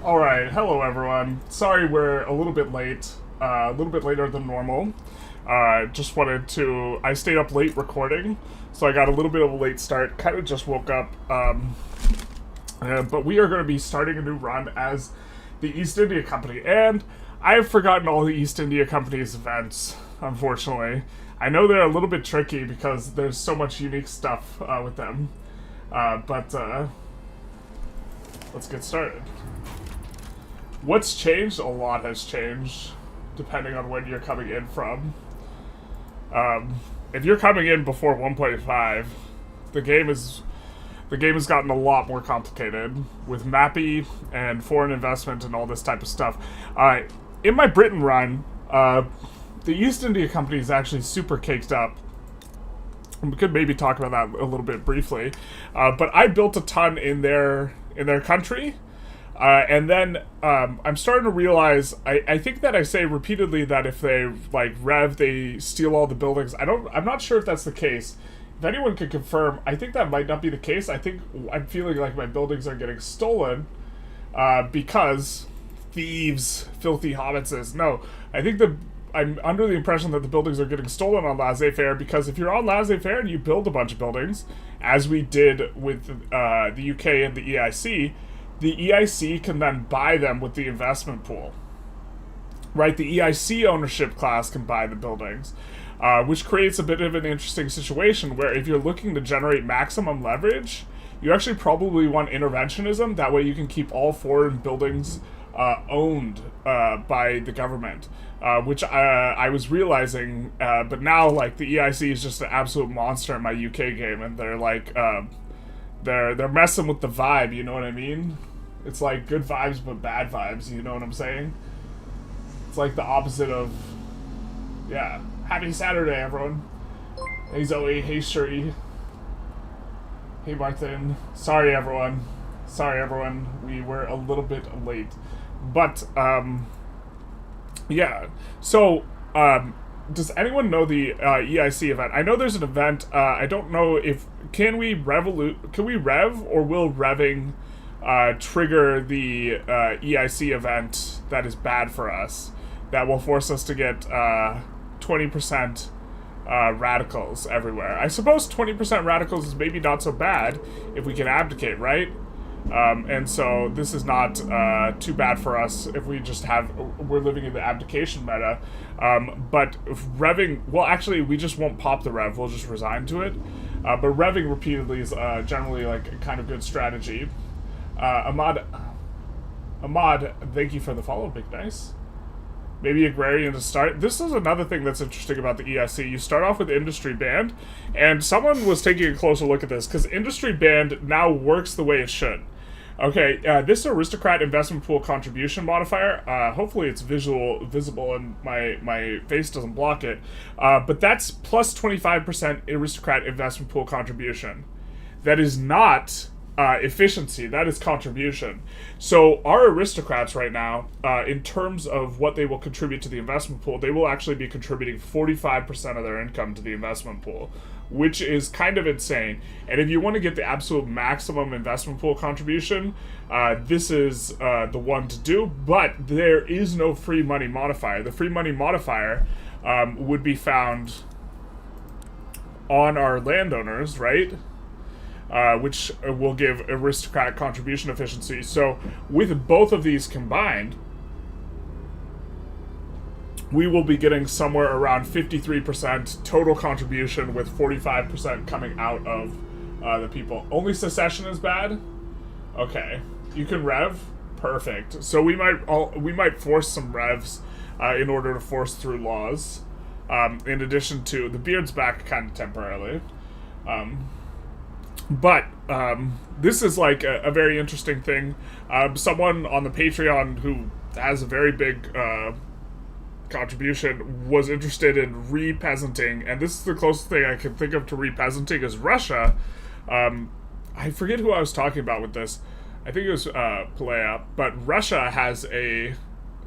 Alright, hello everyone. Sorry we're a little bit late. A little bit later than normal. Just wanted to... I stayed up late recording, so I got a little bit of a late start. Kind of just woke up. But we are going to be starting a new run as the East India Company. And I have forgotten all the East India Company's events, unfortunately. I know they're a little bit tricky because there's so much unique stuff with them. But let's get started. What's changed? A lot has changed, depending on when you're coming in from. If you're coming in before 1.5, the game has gotten a lot more complicated with Mappy and foreign investment and all this type of stuff. In my Britain run, the East India Company is actually super caked up. We could maybe talk about that a little bit briefly, but I built a ton in their country. And then I'm starting to realize, I think that I say repeatedly that if they like rev, they steal all the buildings. I'm not sure if that's the case. If anyone could confirm, I think that might not be the case. I think I'm feeling like my buildings are getting stolen because thieves, filthy hobbitses. No, I think I'm under the impression that the buildings are getting stolen on laissez-faire because if you're on laissez-faire and you build a bunch of buildings, as we did with the UK and the EIC can then buy them with the investment pool. Right? The EIC ownership class can buy the buildings, which creates a bit of an interesting situation where if you're looking to generate maximum leverage, you actually probably want interventionism. That way you can keep all foreign buildings owned by the government, which I was realizing, but now like the EIC is just an absolute monster in my UK game, and they're like, they're messing with the vibe, you know what I mean? It's like good vibes but bad vibes, you know what I'm saying? It's like the opposite of... Yeah. Happy Saturday, everyone. Hey Zoe, hey Shuri. Hey Martin. Sorry everyone. We were a little bit late. But, yeah. So, does anyone know the EIC event? I know there's an event. I don't know if... Can we rev, or will revving trigger the EIC event that is bad for us, that will force us to get 20% radicals everywhere? I suppose 20% radicals is maybe not so bad if we can abdicate, right? And so this is not too bad for us if we just we're living in the abdication meta. But if revving, well, actually, we just won't pop the rev, we'll just resign to it. But revving repeatedly is generally like a kind of good strategy. Ahmad, thank you for the follow, big nice. Maybe agrarian to start. This is another thing that's interesting about the EIC. You start off with industry band, and someone was taking a closer look at this, because industry band now works the way it should. Okay, this aristocrat investment pool contribution modifier, hopefully it's visible and my face doesn't block it, but that's plus 25% aristocrat investment pool contribution. That is not efficiency, that is contribution. So our aristocrats right now, in terms of what they will contribute to the investment pool, they will actually be contributing 45% of their income to the investment pool, which is kind of insane. And if you want to get the absolute maximum investment pool contribution, this is the one to do, but there is no free money modifier. The free money modifier would be found on our landowners, right? Which will give aristocratic contribution efficiency. So with both of these combined, we will be getting somewhere around 53% total contribution, with 45% coming out of the people. Only secession is bad? Okay. You can rev? Perfect. So we might force some revs in order to force through laws. In addition to, the beard's back kind of temporarily. But this is like a very interesting thing. Someone on the Patreon who has a very big contribution was interested in re-peasanting, and this is the closest thing I can think of to re-peasanting is Russia. I forget who I was talking about with this. I think it was Pelea, but Russia has a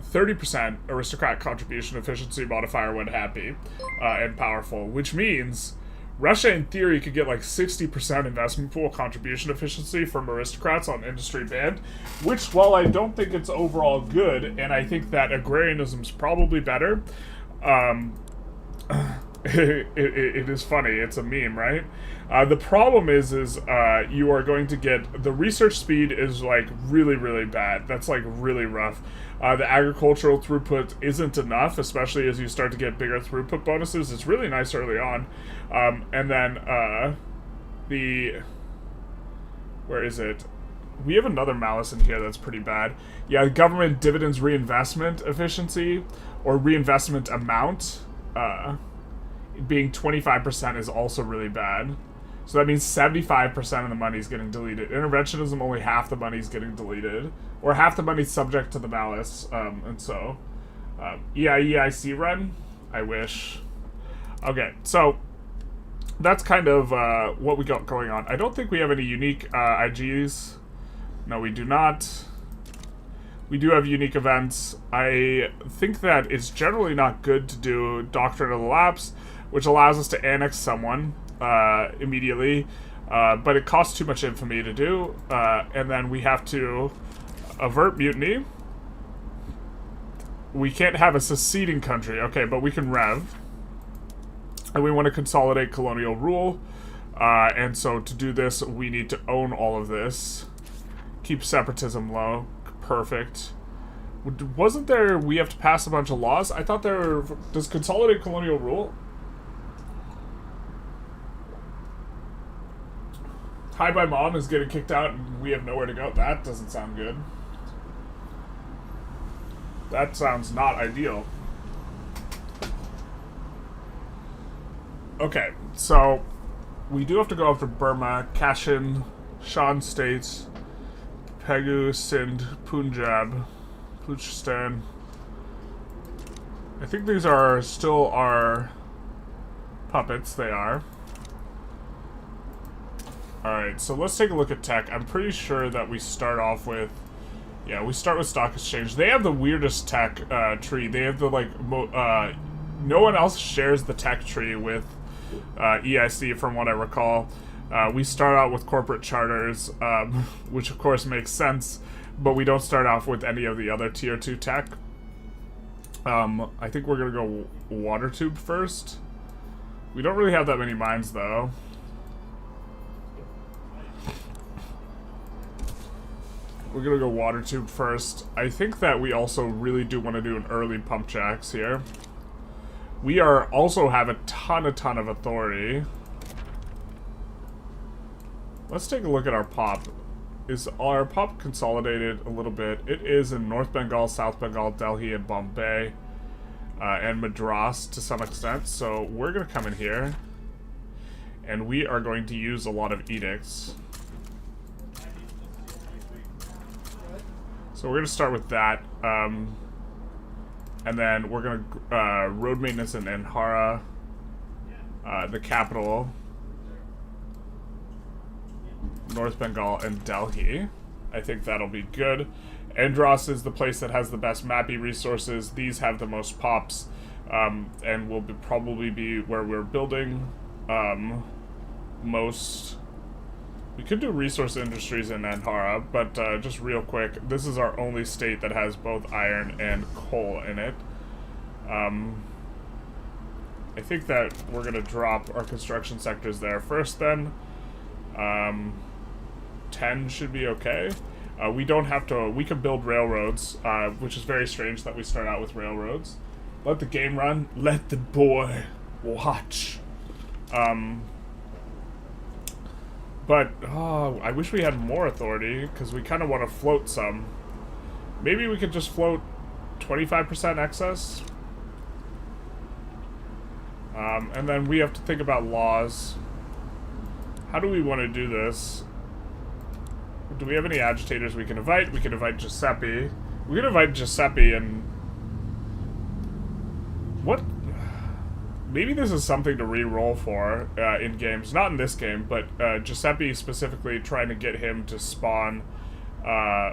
30% aristocrat contribution efficiency modifier when happy and powerful, which means Russia, in theory, could get like 60% investment pool contribution efficiency from aristocrats on industry band, which, while I don't think it's overall good, and I think that agrarianism's probably better, it is funny. It's a meme, right? The problem is you are going to get, the research speed is like really, really bad. That's like really rough. The agricultural throughput isn't enough, especially as you start to get bigger throughput bonuses. It's really nice early on. And then where is it? We have another malice in here that's pretty bad. Yeah, government dividends reinvestment efficiency, or reinvestment amount, being 25% is also really bad. So that means 75% of the money is getting deleted. Interventionism, only half the money is getting deleted. Or half the money is subject to the malice. And so, EIEIC run? I wish. Okay, so that's kind of what we got going on. I don't think we have any unique IGs. No, we do not. We do have unique events. I think that it's generally not good to do Doctrine of the Lapse, which allows us to annex someone immediately, but it costs too much infamy to do, and then we have to avert mutiny. We can't have a seceding country, okay, but we can rev, and we want to consolidate colonial rule, and so to do this, we need to own all of this, keep separatism low, perfect. Wasn't there, we have to pass a bunch of laws? I thought there, does consolidate colonial rule? Hi by Mom is getting kicked out and we have nowhere to go. That doesn't sound good. That sounds not ideal. Okay, so we do have to go after Burma, Kashin, Shan States, Pegu, Sindh, Punjab, Baluchistan. I think these are still our puppets. They are. Alright, so let's take a look at tech. I'm pretty sure that we start off with... Yeah, we start with Stock Exchange. They have the weirdest tech tree. They have the, like... no one else shares the tech tree with EIC, from what I recall. We start out with corporate charters, which of course makes sense, but we don't start off with any of the other tier 2 tech. I think we're gonna go water tube first. We don't really have that many mines, though. We're gonna go water tube first. I think that we also really do want to do an early pump jacks here. We also have a ton of authority. Let's take a look at our pop. Is our pop consolidated a little bit? It is in North Bengal, South Bengal, Delhi, and Bombay, and Madras to some extent. So we're gonna come in here, and we are going to use a lot of edicts. So we're going to start with that, and then we're going to road maintenance in Anhara, the capital, North Bengal, and Delhi. I think that'll be good. Andros is the place that has the best mappy resources. These have the most pops, and will probably be where we're building most... We could do resource industries in Anhara, but just real quick, this is our only state that has both iron and coal in it. I think that we're going to drop our construction sectors there first then. 10 should be okay. We don't have to, we can build railroads, which is very strange that we start out with railroads. Let the game run, let the boy watch. But, oh, I wish we had more authority, because we kind of want to float some. Maybe we could just float 25% excess? And then we have to think about laws. How do we want to do this? Do we have any agitators we can invite? We can invite Giuseppe. We can invite Giuseppe and... What? Maybe this is something to re-roll for in games. Not in this game, but Giuseppe specifically, trying to get him to spawn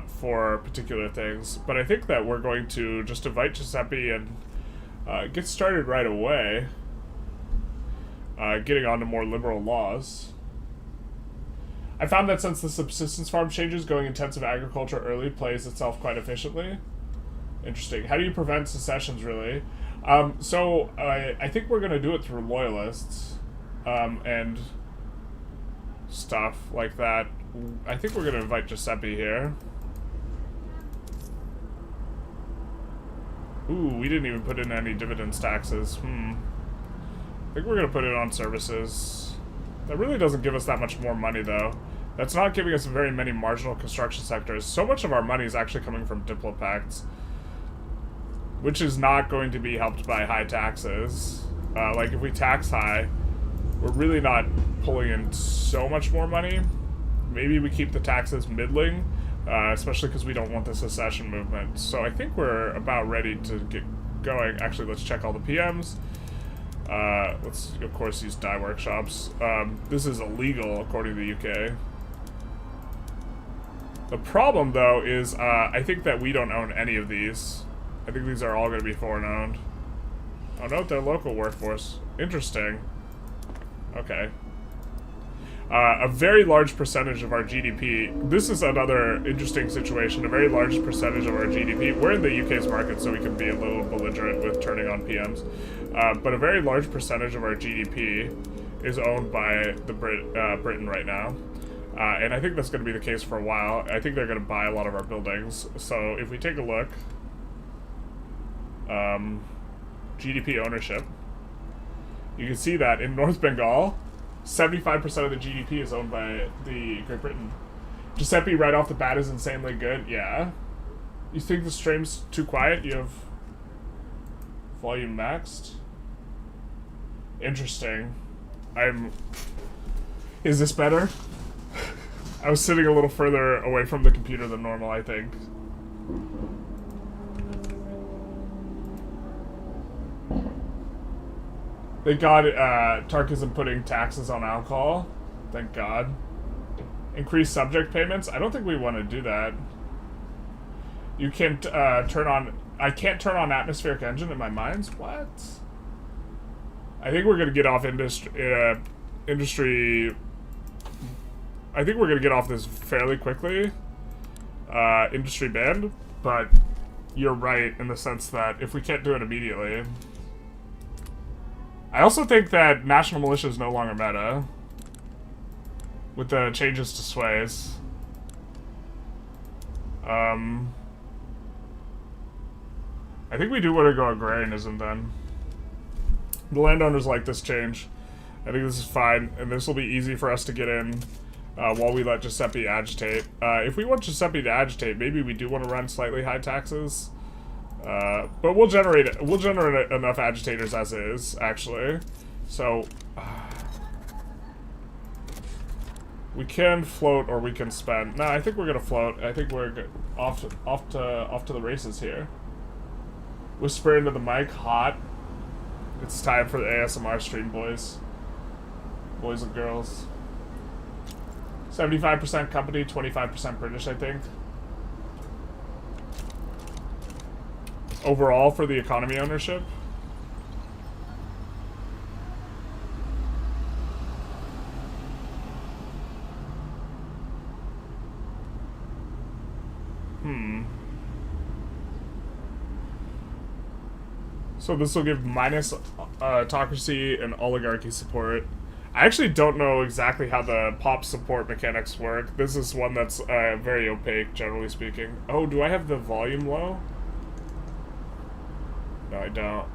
for particular things. But I think that we're going to just invite Giuseppe and get started right away. getting onto more liberal laws. I found that since the subsistence farm changes, going intensive agriculture early plays itself quite efficiently. Interesting. How do you prevent secessions, really? So I think we're going to do it through loyalists and stuff like that. I think we're going to invite Giuseppe here. Ooh, we didn't even put in any dividends taxes. I think we're going to put it on services. That really doesn't give us that much more money, though. That's not giving us very many marginal construction sectors. So much of our money is actually coming from diplopacts, which is not going to be helped by high taxes. Like, if we tax high, we're really not pulling in so much more money. Maybe we keep the taxes middling, especially because we don't want the secession movement. So I think we're about ready to get going. Actually, let's check all the PMs. Let's, of course, use dye workshops. This is illegal, according to the UK. The problem, though, is I think that we don't own any of these. I think these are all going to be foreign-owned. Oh, no, they're local workforce. Interesting. Okay. A very large percentage of our GDP... This is another interesting situation. A very large percentage of our GDP... We're in the UK's market, so we can be a little belligerent with turning on PMs. But a very large percentage of our GDP is owned by the Britain right now. And I think that's going to be the case for a while. I think they're going to buy a lot of our buildings. So if we take a look... GDP ownership. You can see that in North Bengal, 75% of the GDP is owned by the Great Britain. Giuseppe right off the bat is insanely good. Yeah. You think the stream's too quiet? You have volume maxed? Interesting. Is this better? I was sitting a little further away from the computer than normal, I think. Thank God Tark isn't putting taxes on alcohol. Thank God. Increase subject payments? I don't think we want to do that. You can't turn on... I can't turn on atmospheric engine in my mines? What? I think we're going to get off industry... I think we're going to get off this fairly quickly. Industry banned. But you're right in the sense that if we can't do it immediately... I also think that National Militia is no longer meta. With the changes to Suez. I think we do want to go agrarianism then. The landowners like this change. I think this is fine, and this will be easy for us to get in while we let Giuseppe agitate. If we want Giuseppe to agitate, maybe we do want to run slightly high taxes. But we'll generate enough agitators as is, actually. So we can float or we can spend. No, I think we're gonna float. I think we're good. off to the races here. Whisper into the mic, hot. It's time for the ASMR stream, boys and girls. 75% company, 25% British, I think. Overall for the economy ownership. So this will give minus autocracy and oligarchy support. I actually don't know exactly how the pop support mechanics work. This is one that's very opaque, generally speaking. Oh, do I have the volume low? No, I don't.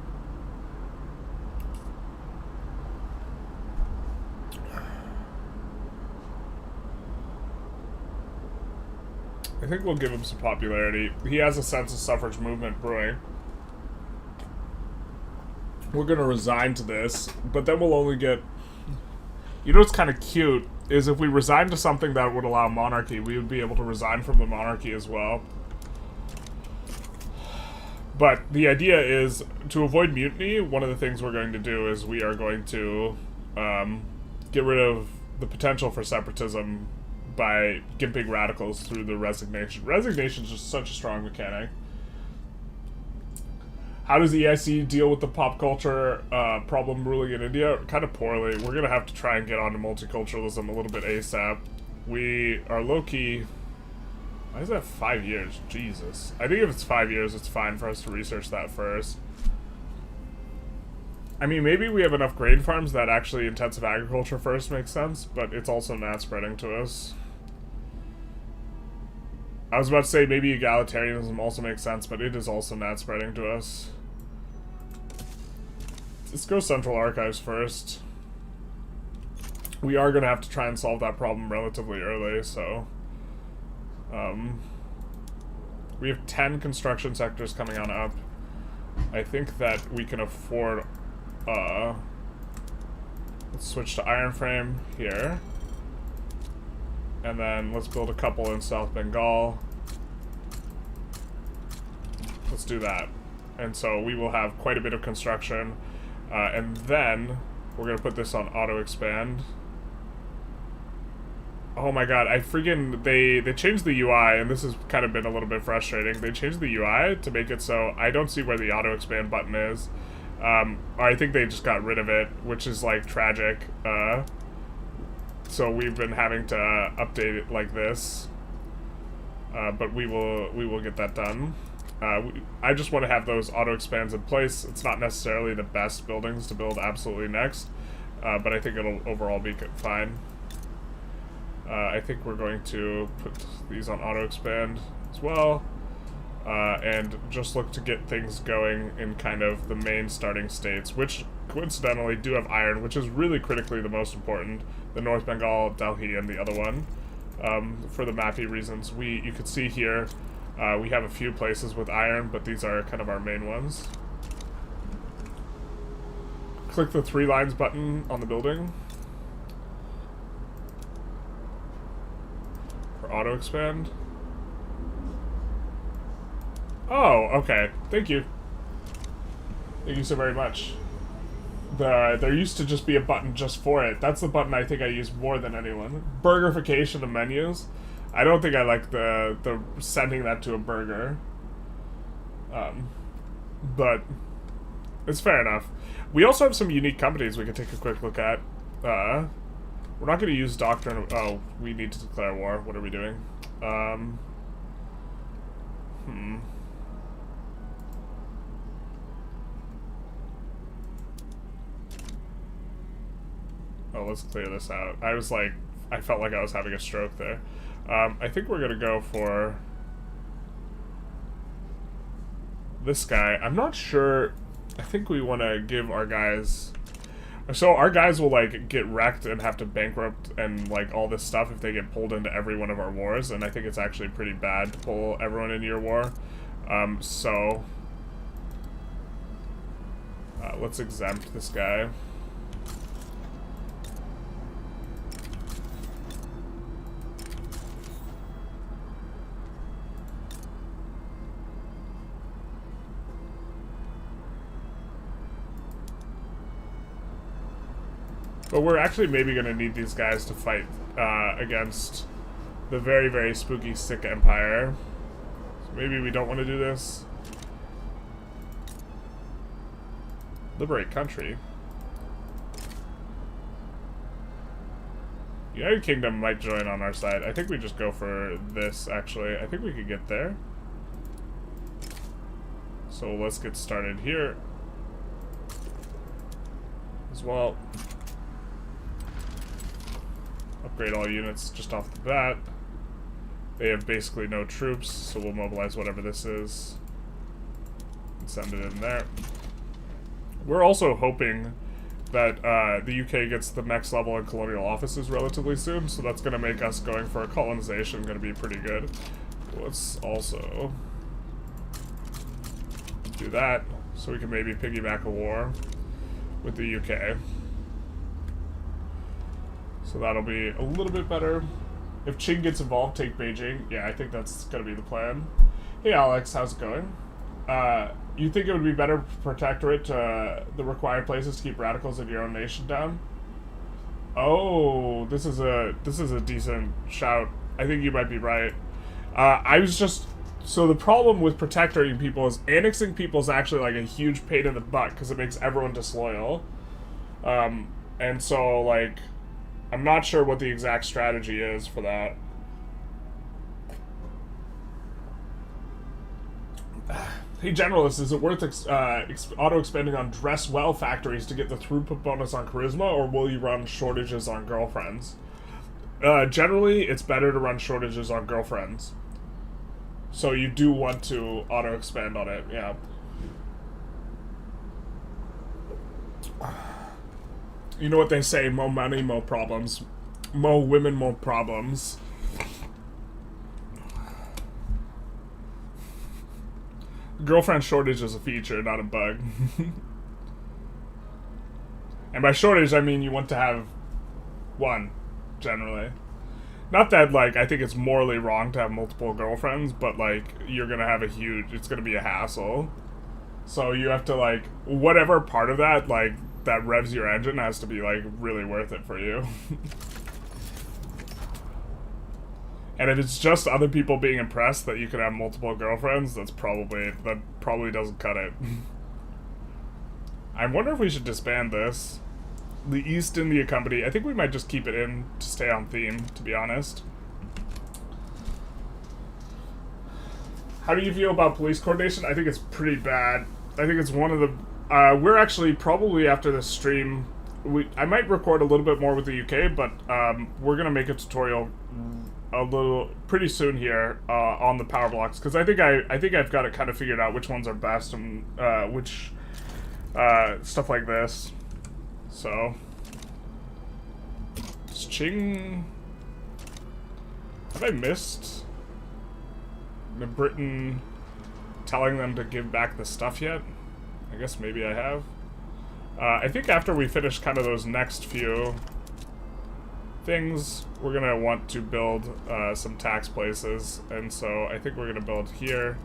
I think we'll give him some popularity. He has a sense of suffrage movement brewing. We're gonna resign to this, but then we'll only get... You know what's kind of cute is if we resign to something that would allow monarchy, we would be able to resign from the monarchy as well. But the idea is, to avoid mutiny, one of the things we're going to do is we are going to get rid of the potential for separatism by gimping radicals through the resignation. Resignation is just such a strong mechanic. How does EIC deal with the pop culture problem ruling in India? Kind of poorly. We're going to have to try and get onto multiculturalism a little bit ASAP. We are low-key... Why is that 5 years? Jesus. I think if it's 5 years, it's fine for us to research that first. I mean, maybe we have enough grain farms that actually intensive agriculture first makes sense, but it's also not spreading to us. I was about to say maybe egalitarianism also makes sense, but it is also not spreading to us. Let's go Central Archives first. We are going to have to try and solve that problem relatively early, so... we have 10 construction sectors coming on up. I think that we can afford... let's switch to iron frame here. And then let's build a couple in South Bengal. Let's do that. And so we will have quite a bit of construction. And then we're going to put this on auto expand. Oh my god, I freaking... They changed the UI, and this has kind of been a little bit frustrating. They changed the UI to make it so I don't see where the auto expand button is. I think they just got rid of it, which is, like, tragic. So we've been having to update it like this. But we will get that done. I just want to have those auto expands in place. It's not necessarily the best buildings to build absolutely next, but I think it'll overall be fine. I think we're going to put these on auto expand as well, and just look to get things going in kind of the main starting states, which coincidentally do have iron, which is really critically the most important. The North Bengal, Delhi, and the other one. For the mappy reasons, you could see here, we have a few places with iron, but these are kind of our main ones. Click the 3 lines button on the building for auto expand. Oh, okay. Thank you. Thank you so very much. There used to just be a button just for it. That's the button I think I use more than anyone. Burgerification of menus. I don't think I like the sending that to a burger. But it's fair enough. We also have some unique companies we can take a quick look at. We're not going to use Doctrine. Oh, we need to declare war. What are we doing? Oh, let's clear this out. I felt like I was having a stroke there. I think we're gonna go for this guy. I'm not sure. I think we want to give our guys... So our guys will, like, get wrecked and have to bankrupt and, like, all this stuff if they get pulled into every one of our wars, and I think it's actually pretty bad to pull everyone into your war. Let's exempt this guy. But we're actually maybe going to need these guys to fight against the very, very spooky Sikh Empire. So maybe we don't want to do this. Liberate country. United Kingdom might join on our side. I think we just go for this, actually. I think we could get there. So let's get started here as well. Upgrade all units just off the bat. They have basically no troops, so we'll mobilize whatever this is and send it in there. We're also hoping that the UK gets the next level in colonial offices relatively soon, so that's going to make us going for a colonization going to be pretty good. Let's also do that, so we can maybe piggyback a war with the UK. So that'll be a little bit better. If Qing gets involved, take Beijing. Yeah, I think that's going to be the plan. Hey Alex, how's it going? You think it would be better protectorate to the required places to keep radicals in your own nation down? Oh, this is a decent shout. I think you might be right. I was just So the problem with protectoring people is annexing people is actually like a huge pain in the butt because it makes everyone disloyal. And so, like, I'm not sure what the exact strategy is for that. Hey, Generalist, is it worth auto-expanding on dress well factories to get the throughput bonus on charisma, or will you run shortages on girlfriends? Generally, it's better to run shortages on girlfriends. So you do want to auto-expand on it, yeah. You know what they say, more money, more problems. More women, more problems. Girlfriend shortage is a feature, not a bug. And by shortage, I mean you want to have one, generally. Not that, like, I think it's morally wrong to have multiple girlfriends, but, like, you're gonna have it's gonna be a hassle. So you have to, like, whatever part of that, like, that revs your engine has to be, like, really worth it for you. And if it's just other people being impressed that you could have multiple girlfriends, that probably doesn't cut it. I wonder if we should disband this. The East India Company, I think we might just keep it in to stay on theme, to be honest. How do you feel about police coordination? I think it's pretty bad. I think it's one of the... we're actually probably after this stream... I might record a little bit more with the UK, but we're going to make a tutorial pretty soon here on the power blocks, because I think I've got it kind of figured out which ones are best and which stuff like this. So Ching, have I missed Britain telling them to give back the stuff yet? I guess maybe I have. I think after we finish kind of those next few things, we're gonna want to build some tax places, and so I think we're gonna build here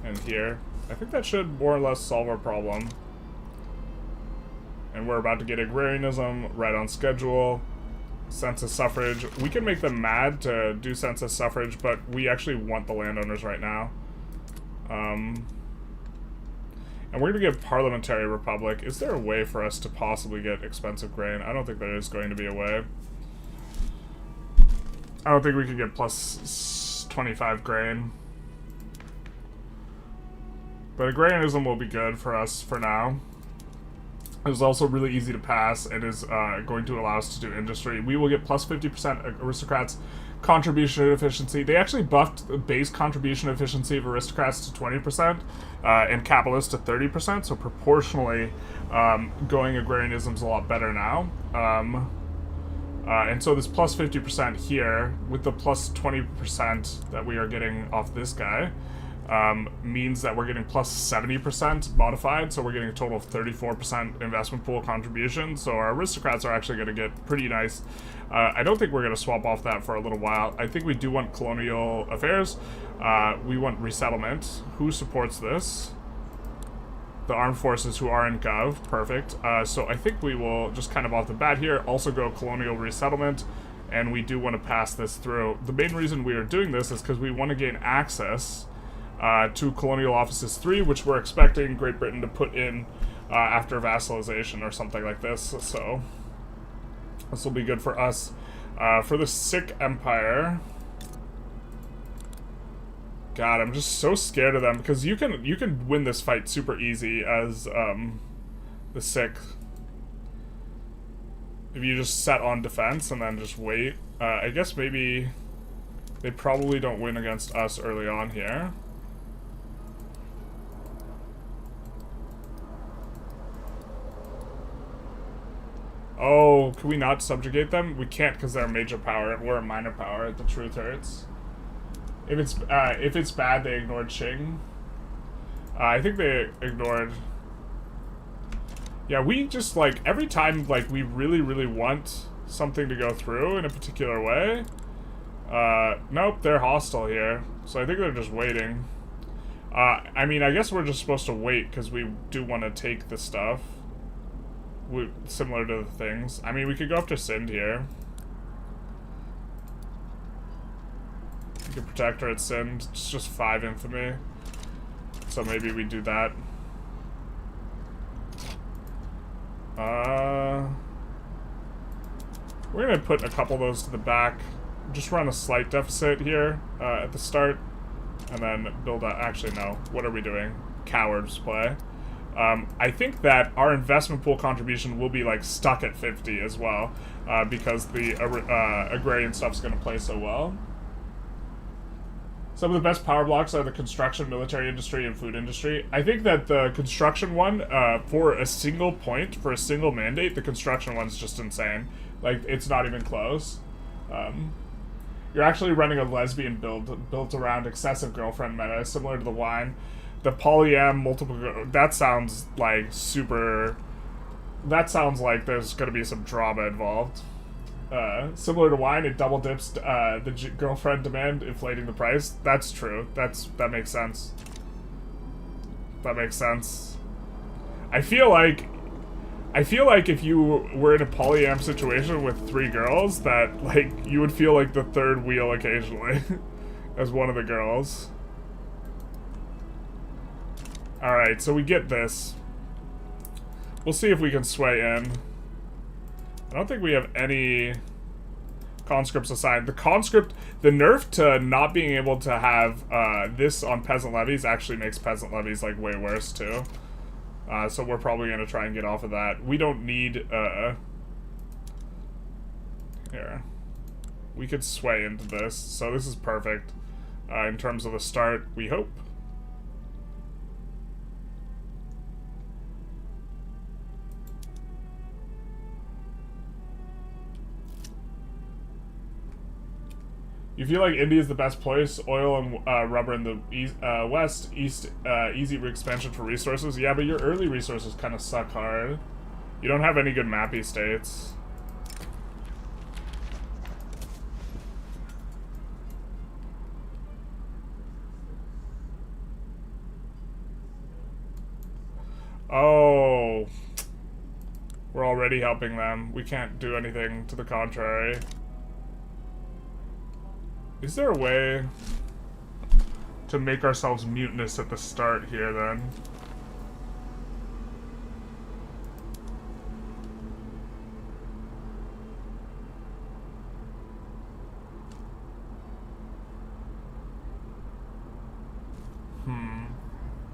and here. I think that should more or less solve our problem. And we're about to get agrarianism right on schedule. Census suffrage. We can make them mad to do census suffrage, but we actually want the landowners right now. And we're gonna get parliamentary republic. Is there a way for us to possibly get expensive grain? I don't think there is going to be a way. I don't think we can get plus 25 grain. But agrarianism will be good for us for now. It's also really easy to pass. It is going to allow us to do industry. We will get plus 50% aristocrats contribution efficiency. They actually buffed the base contribution efficiency of aristocrats to 20% and capitalists to 30%. So proportionally, going agrarianism is a lot better now. And so this plus 50% here with the plus 20% that we are getting off this guy means that we're getting plus 70% modified, so we're getting a total of 34% investment pool contribution, so our aristocrats are actually going to get pretty nice. I don't think we're going to swap off that for a little while. I think we do want colonial affairs. We want resettlement. Who supports this? The armed forces who are in Gov. Perfect. So I think we will just kind of off the bat here also go colonial resettlement, and we do want to pass this through. The main reason we are doing this is because we want to gain access to Colonial Offices 3, which we're expecting Great Britain to put in after vassalization or something like this. So this will be good for us. For the Sikh Empire, God, I'm just so scared of them because you can win this fight super easy as the Sikh if you just set on defense and then just wait. I guess maybe they probably don't win against us early on here. Oh, can we not subjugate them? We can't because they're a major power and we're a minor power. The truth hurts. If it's bad, they ignored Qing. I think they ignored. Yeah, we just like every time like we really want something to go through in a particular way. Nope, they're hostile here, so I think they're just waiting. I mean, I guess we're just supposed to wait because we do want to take the stuff. Similar to the things. I mean, we could go up to Sind here. We can protect her at Sind. It's just 5 infamy. So maybe we do that. We're gonna put a couple of those to the back. Just run a slight deficit here at the start. And then build up. Actually, no. What are we doing? Cowards play. I think that our investment pool contribution will be like stuck at 50 as well, because the agrarian stuff's going to play so well. Some of the best power blocks are the construction, military industry, and food industry. I think that the construction one, for a single point, for a single mandate, the construction one's just insane. Like, it's not even close. You're actually running a lesbian build built around excessive girlfriend meta, similar to the wine. The polyam multiple, that sounds like super, that sounds like there's going to be some drama involved. Similar to wine, it double dips the girlfriend demand, inflating the price. That's true. That makes sense. That makes sense. I feel like if you were in a polyam situation with 3 girls, that, like, you would feel like the third wheel occasionally as one of the girls. Alright, so we get this. We'll see if we can sway in. I don't think we have any conscripts assigned. The conscript, the nerf to not being able to have this on peasant levies actually makes peasant levies, like, way worse, too. So we're probably going to try and get off of that. We don't need, here. We could sway into this, so this is perfect in terms of the start, we hope. You feel like India is the best place, oil and rubber in the west, east, easy expansion for resources. Yeah, but your early resources kind of suck hard. You don't have any good mappy states. Oh. We're already helping them. We can't do anything to the contrary. Is there a way to make ourselves mutinous at the start here, then?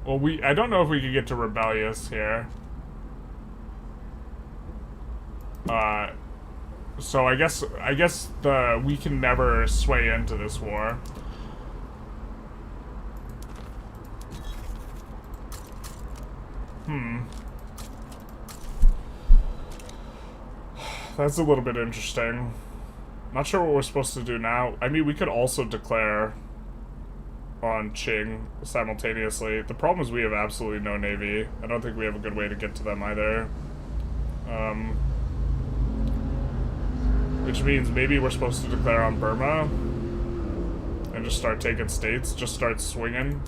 Well, I don't know if we could get to rebellious here. So I guess we can never sway into this war. That's a little bit interesting. Not sure what we're supposed to do now. I mean, we could also declare on Qing simultaneously. The problem is we have absolutely no navy. I don't think we have a good way to get to them either. Which means maybe we're supposed to declare on Burma and just start taking states, just start swinging.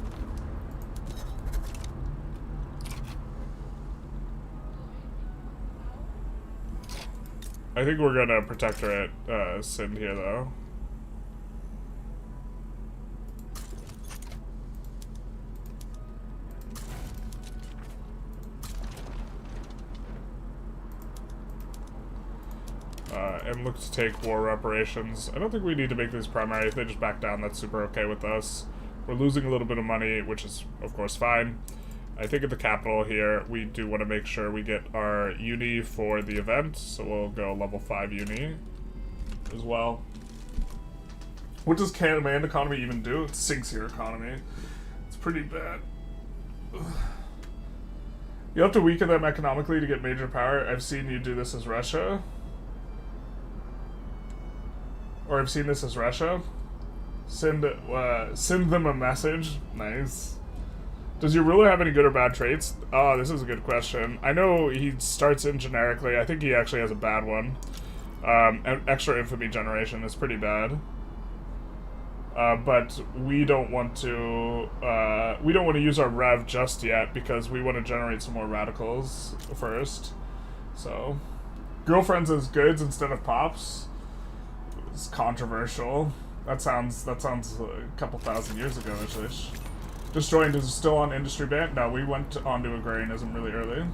I think we're gonna protect her at Sind here, though. And look to take war reparations. I don't think we need to make these primary. If they just back down, that's super okay with us. We're losing a little bit of money, which is, of course, fine. I think at the capital here, we do want to make sure we get our uni for the event, so we'll go level 5 uni as well. What does command economy even do? It sinks your economy. It's pretty bad. Ugh. You have to weaken them economically to get major power. I've seen you do this as Russia. Or I've seen this as Russia. Send them a message. Nice. Does your ruler have any good or bad traits? Oh, this is a good question. I know he starts in generically. I think he actually has a bad one. Extra infamy generation is pretty bad. But we don't want to use our rev just yet because we want to generate some more radicals first. So, girlfriends as goods instead of pops. It's controversial. That sounds a couple thousand years ago, ish. Disjoint is still on industry ban? No, we went on to agrarianism really early.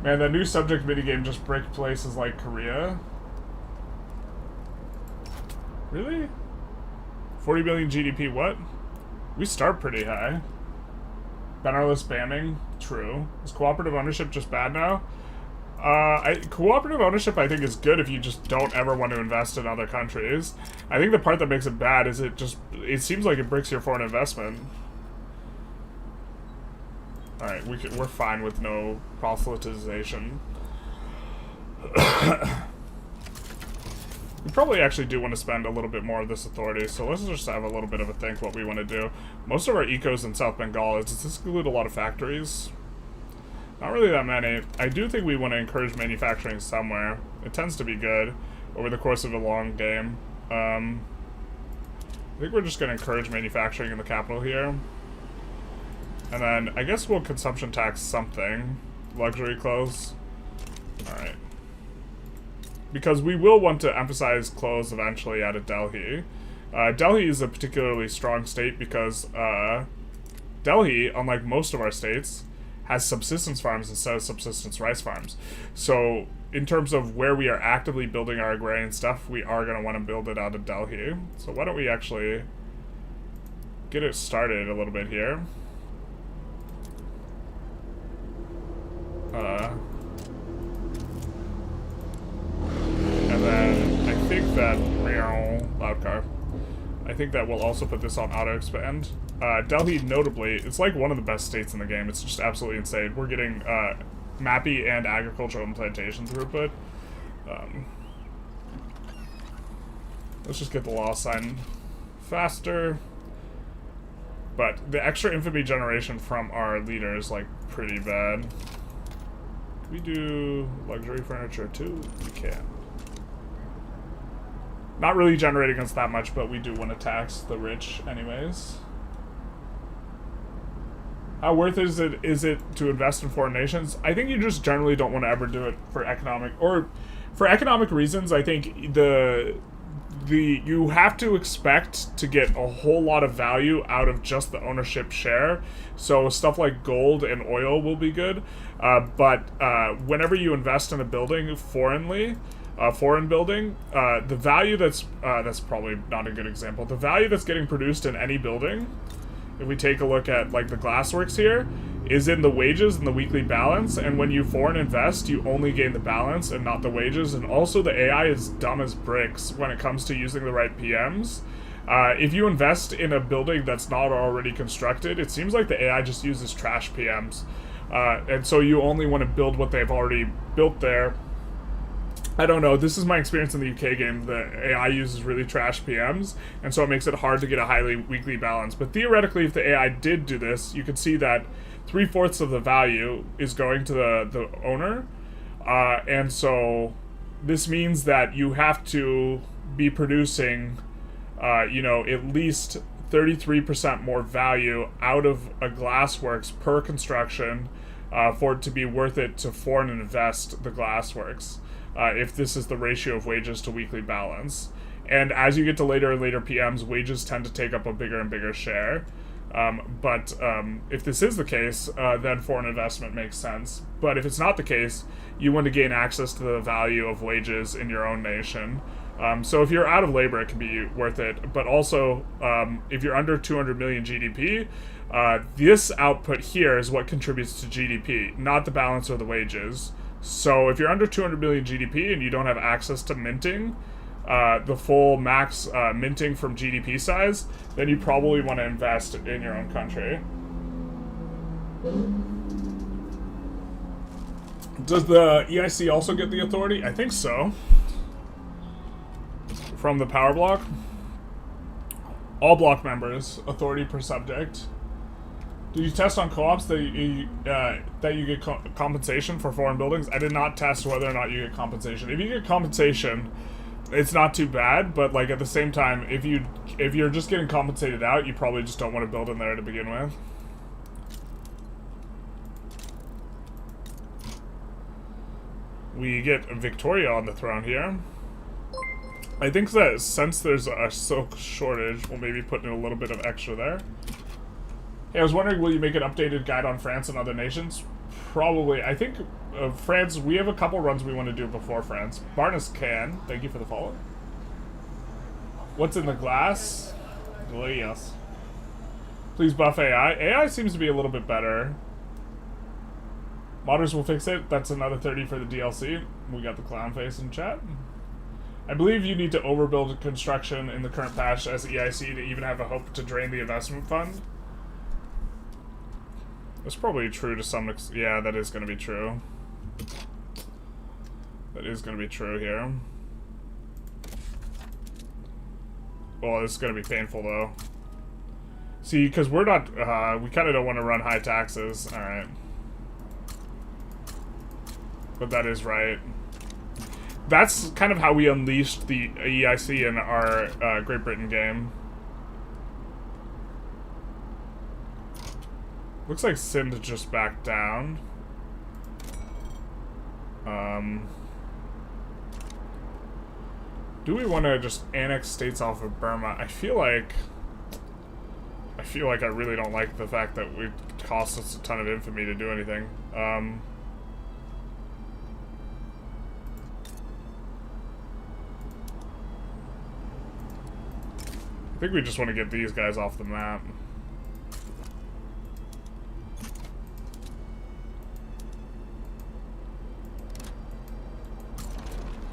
Man, that new subject minigame just bricked places like Korea. Really? 40 billion GDP, what? We start pretty high. Bannerless banning? True. Is cooperative ownership just bad now? Cooperative ownership, I think, is good if you just don't ever want to invest in other countries. I think the part that makes it bad is it seems like it bricks your foreign investment. Alright, we're fine with no proselytization. We probably actually do want to spend a little bit more of this authority, so let's just have a little bit of a think what we want to do. Most of our ecos in South Bengal, does this include a lot of factories? Not really that many. I do think we want to encourage manufacturing somewhere. It tends to be good over the course of a long game. I think we're just going to encourage manufacturing in the capital here. And then, I guess we'll consumption tax something. Luxury clothes. Alright. Because we will want to emphasize clothes eventually out of Delhi. Delhi is a particularly strong state because Delhi, unlike most of our states, has subsistence farms instead of subsistence rice farms. So, in terms of where we are actively building our agrarian stuff, we are going to want to build it out of Delhi. So why don't we actually get it started a little bit here. And then I think that loud car. I think that we'll also put this on auto expand. Delhi, notably, it's like one of the best states in the game. It's just absolutely insane. We're getting MAPI and agricultural and plantation throughput. Let's just get the law signed faster. But the extra infamy generation from our leader is like pretty bad. Can we do luxury furniture too? We can. Not really generating us that much, but we do want to tax the rich anyways. How worth is it to invest in foreign nations? I think you just generally don't want to ever do it for economic reasons. I think you have to expect to get a whole lot of value out of just the ownership share. So stuff like gold and oil will be good. But whenever you invest in a building foreign building, the value that's probably not a good example. The value that's getting produced in any building, if we take a look at like the glassworks here, is in the wages and the weekly balance. And when you foreign invest, you only gain the balance and not the wages. And also the AI is dumb as bricks when it comes to using the right PMs. If you invest in a building that's not already constructed, it seems like the AI just uses trash PMs. And so you only want to build what they've already built there. I don't know, this is my experience in the UK game. The AI uses really trash PMs, and so it makes it hard to get a highly weekly balance. But theoretically, if the AI did do this, you could see that 3/4 of the value is going to the owner. And so this means that you have to be producing, at least 33% more value out of a glassworks per construction for it to be worth it to foreign invest the glassworks. If this is the ratio of wages to weekly balance. And as you get to later and later PMs, wages tend to take up a bigger and bigger share. But if this is the case, then foreign investment makes sense. But if it's not the case, you want to gain access to the value of wages in your own nation. So if you're out of labor, it can be worth it. But also, if you're under 200 million GDP, this output here is what contributes to GDP, not the balance or the wages. So if you're under 200 million GDP and you don't have access to minting, the full max minting from GDP size, then you probably want to invest in your own country. Does the EIC also get the authority? I think so. From the power block. All block members, authority per subject. Do you test on co-ops that you get compensation for foreign buildings? I did not test whether or not you get compensation. If you get compensation, it's not too bad, but like at the same time, if you're just getting compensated out, you probably just don't want to build in there to begin with. we get Victoria on the throne here. I think that since there's a silk shortage, we'll maybe put in a little bit of extra there. Hey, I was wondering, will you make an updated guide on France and other nations? Probably. I think France, we have a couple runs we want to do before France. Barnes can. Thank you for the follow. What's in the glass? Delicious. Please buff AI. AI seems to be a little bit better. Modders will fix it. That's another 30 for the DLC. We got the clown face in chat. I believe you need to overbuild construction in the current patch as EIC to even have a hope to drain the investment fund. That's probably true to some extent. Yeah, that is going to be true. That is going to be true here. Well, this is going to be painful, though. See, because we're not... we kind of don't want to run high taxes. Alright. But that is right. That's kind of how we unleashed the EIC in our Great Britain game. Looks like Sind just backed down. Do we want to just annex states off of Burma? I feel like I really don't like the fact that it costs us a ton of infamy to do anything. I think we just want to get these guys off the map.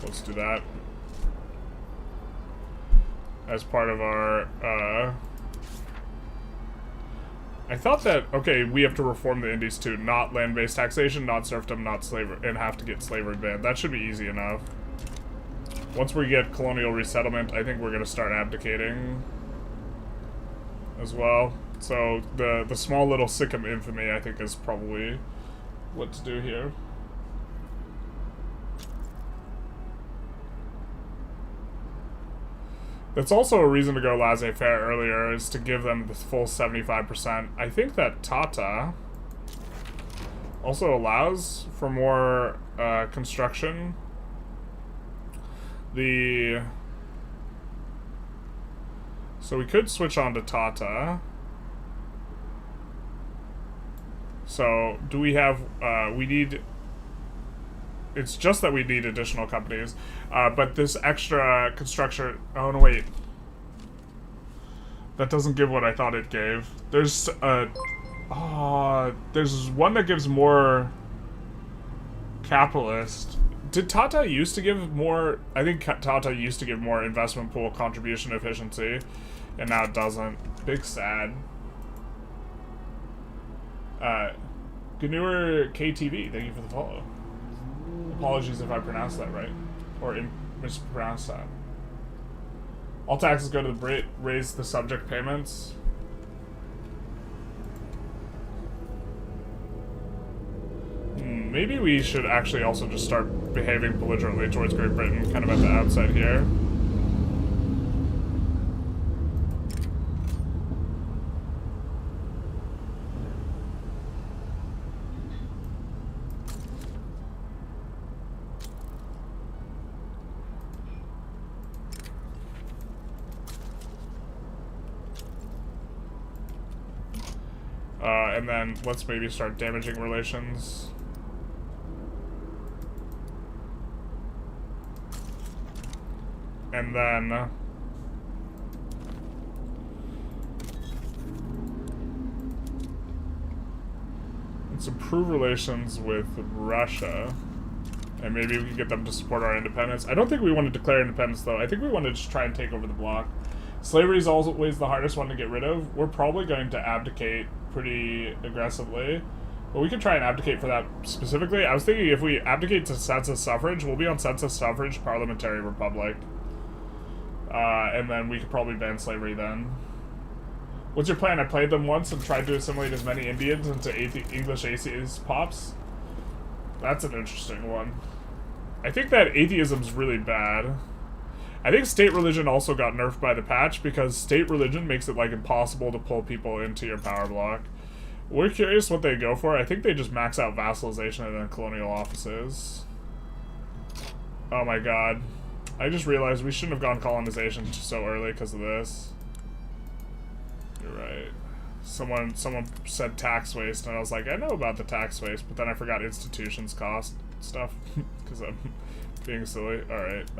Let's do that. As part of our, I thought that, okay, we have to reform the Indies too. Not land-based taxation, not serfdom, not slavery, and have to get slavery banned. That should be easy enough. Once we get colonial resettlement, I think we're going to start abdicating as well. So the small little Sikkim infamy, I think, is probably what to do here. That's also a reason to go laissez-faire earlier, is to give them the full 75%. I think that Tata also allows for more construction. So we could switch on to Tata. So do we have, we need, it's just that we need additional companies, but this extra construction, oh no wait. That doesn't give what I thought it gave. There's one that gives more capitalist. Did Tata used to give more? I think Tata used to give more investment pool contribution efficiency, and now it doesn't. Big sad. Gnur KTV, thank you for the follow. Apologies if I pronounced that right, or mispronounced that. All taxes go to the Brit. Raise the subject payments. Maybe we should actually also just start behaving belligerently towards Great Britain, kind of at the outset here. And then let's maybe start damaging relations. And then let's improve relations with Russia, and maybe we can get them to support our independence. I don't think we want to declare independence, though. I think we want to just try and take over the bloc. Slavery is always the hardest one to get rid of. We're probably going to abdicate pretty aggressively, but we can try and abdicate for that specifically. I was thinking if we abdicate to census suffrage, we'll be on census suffrage, parliamentary republic. And then we could probably ban slavery then. What's your plan? I played them once and tried to assimilate as many Indians into English atheist pops. That's an interesting one. I think that atheism's really bad. I think state religion also got nerfed by the patch because state religion makes it like impossible to pull people into your power block. We're curious what they go for. I think they just max out vassalization and then colonial offices. Oh my god. I just realized we shouldn't have gone colonization so early because of this. You're right. Someone said tax waste, and I was like, I know about the tax waste, but then I forgot institutions cost stuff because I'm being silly. Alright,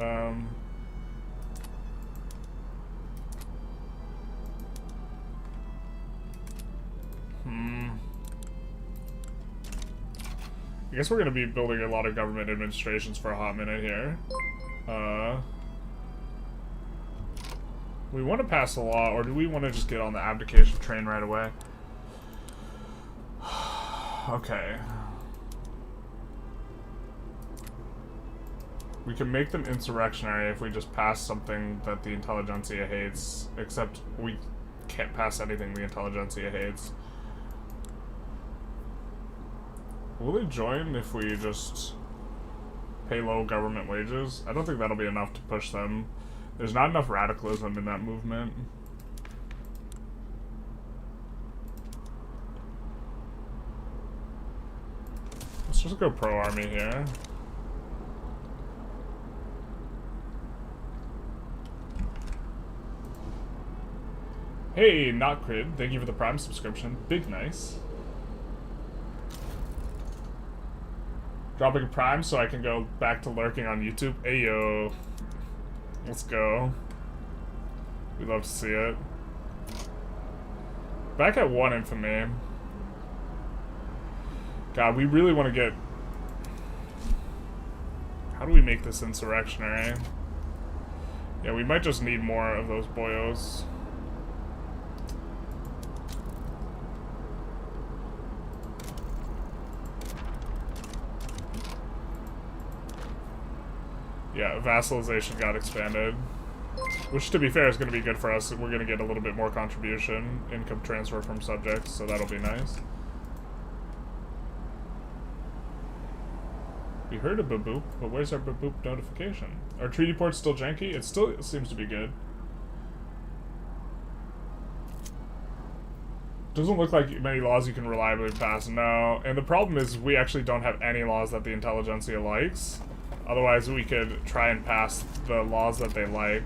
I guess we're gonna be building a lot of government administrations for a hot minute here. We want to pass a law, or do we want to just get on the abdication train right away? Okay. We can make them insurrectionary if we just pass something that the Intelligentsia hates, except we can't pass anything the Intelligentsia hates. Will they join if we just pay low government wages? I don't think that'll be enough to push them. There's not enough radicalism in that movement. Let's just go pro-army here. Hey, not Crid, thank you for the Prime subscription. Big nice. Dropping a Prime so I can go back to lurking on YouTube. Ayo. Let's go. We'd love to see it. Back at 1 infamy. God, we really want to get... How do we make this insurrectionary? Yeah, we might just need more of those boyos. Yeah, vassalization got expanded. Which, to be fair, is going to be good for us. We're going to get a little bit more contribution, income transfer from subjects, so that'll be nice. We heard a baboop, but where's our baboop notification? Our treaty port's still janky? It still seems to be good. Doesn't look like many laws you can reliably pass, no. And the problem is we actually don't have any laws that the Intelligentsia likes. Otherwise, we could try and pass the laws that they like.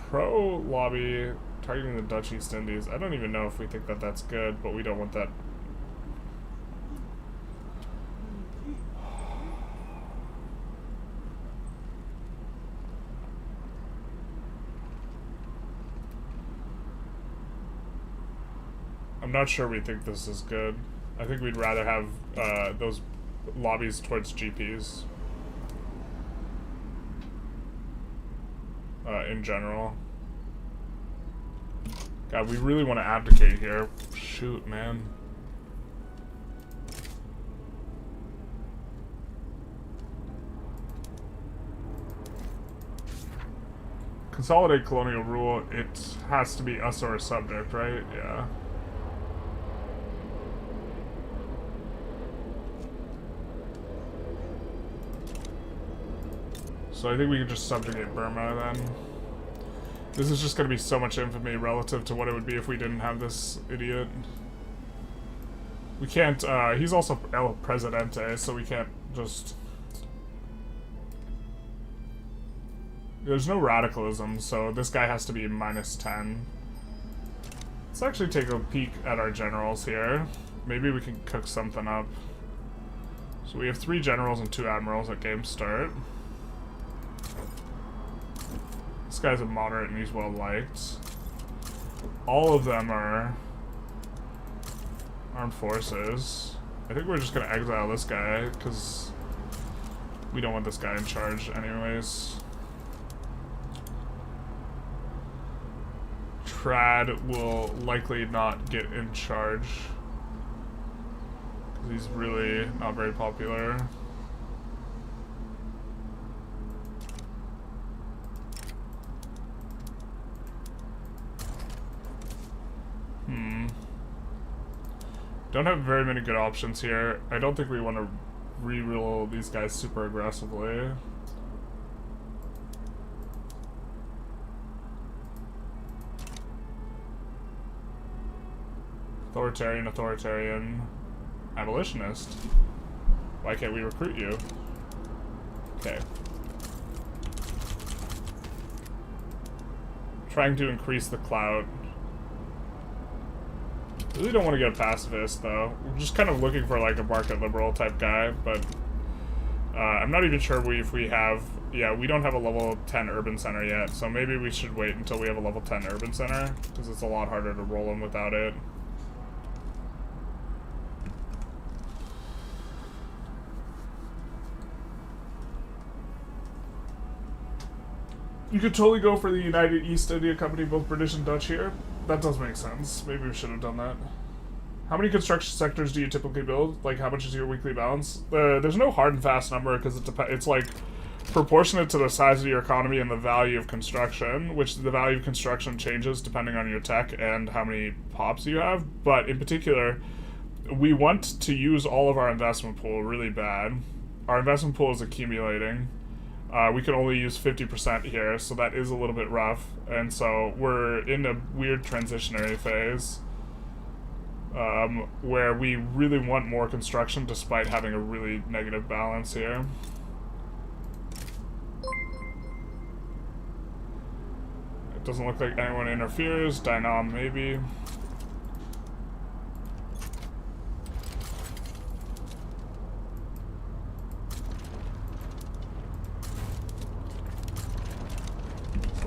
Pro-lobby targeting the Dutch East Indies. I don't even know if we think that that's good, but we don't want that. I'm not sure we think this is good. I think we'd rather have those lobbies towards GPs. In general. God, we really want to abdicate here. Shoot, man. Consolidate colonial rule, it has to be us or a subject, right? Yeah. So I think we can just subjugate Burma then. This is just going to be so much infamy relative to what it would be if we didn't have this idiot. We can't, he's also El Presidente, so we can't just... There's no radicalism, so this guy has to be -10. Let's actually take a peek at our generals here. Maybe we can cook something up. So we have 3 generals and 2 admirals at game start. This guy's a moderate and he's well liked. All of them are armed forces. I think we're just gonna exile this guy because we don't want this guy in charge anyways. Trad will likely not get in charge because he's really not very popular. Don't have very many good options here. I don't think we want to re-rule these guys super aggressively. Authoritarian abolitionist. Why can't we recruit you? Okay. Trying to increase the clout. Really don't want to get a pacifist, though. We're just kind of looking for, like, a market liberal type guy, but I'm not even sure if we have... Yeah, we don't have a level 10 urban center yet, so maybe we should wait until we have a level 10 urban center, because it's a lot harder to roll in without it. You could totally go for the United East India Company, both British and Dutch here. That does make sense. Maybe we should have done that. How many construction sectors do you typically build? Like, how much is your weekly balance? There's no hard and fast number, because it's like proportionate to the size of your economy and the value of construction, which the value of construction changes depending on your tech and how many pops you have. But in particular, we want to use all of our investment pool really bad. Our investment pool is accumulating. We can only use 50% here, so that is a little bit rough. And so we're in a weird transitionary phase where we really want more construction despite having a really negative balance here. It doesn't look like anyone interferes. Dynam, maybe.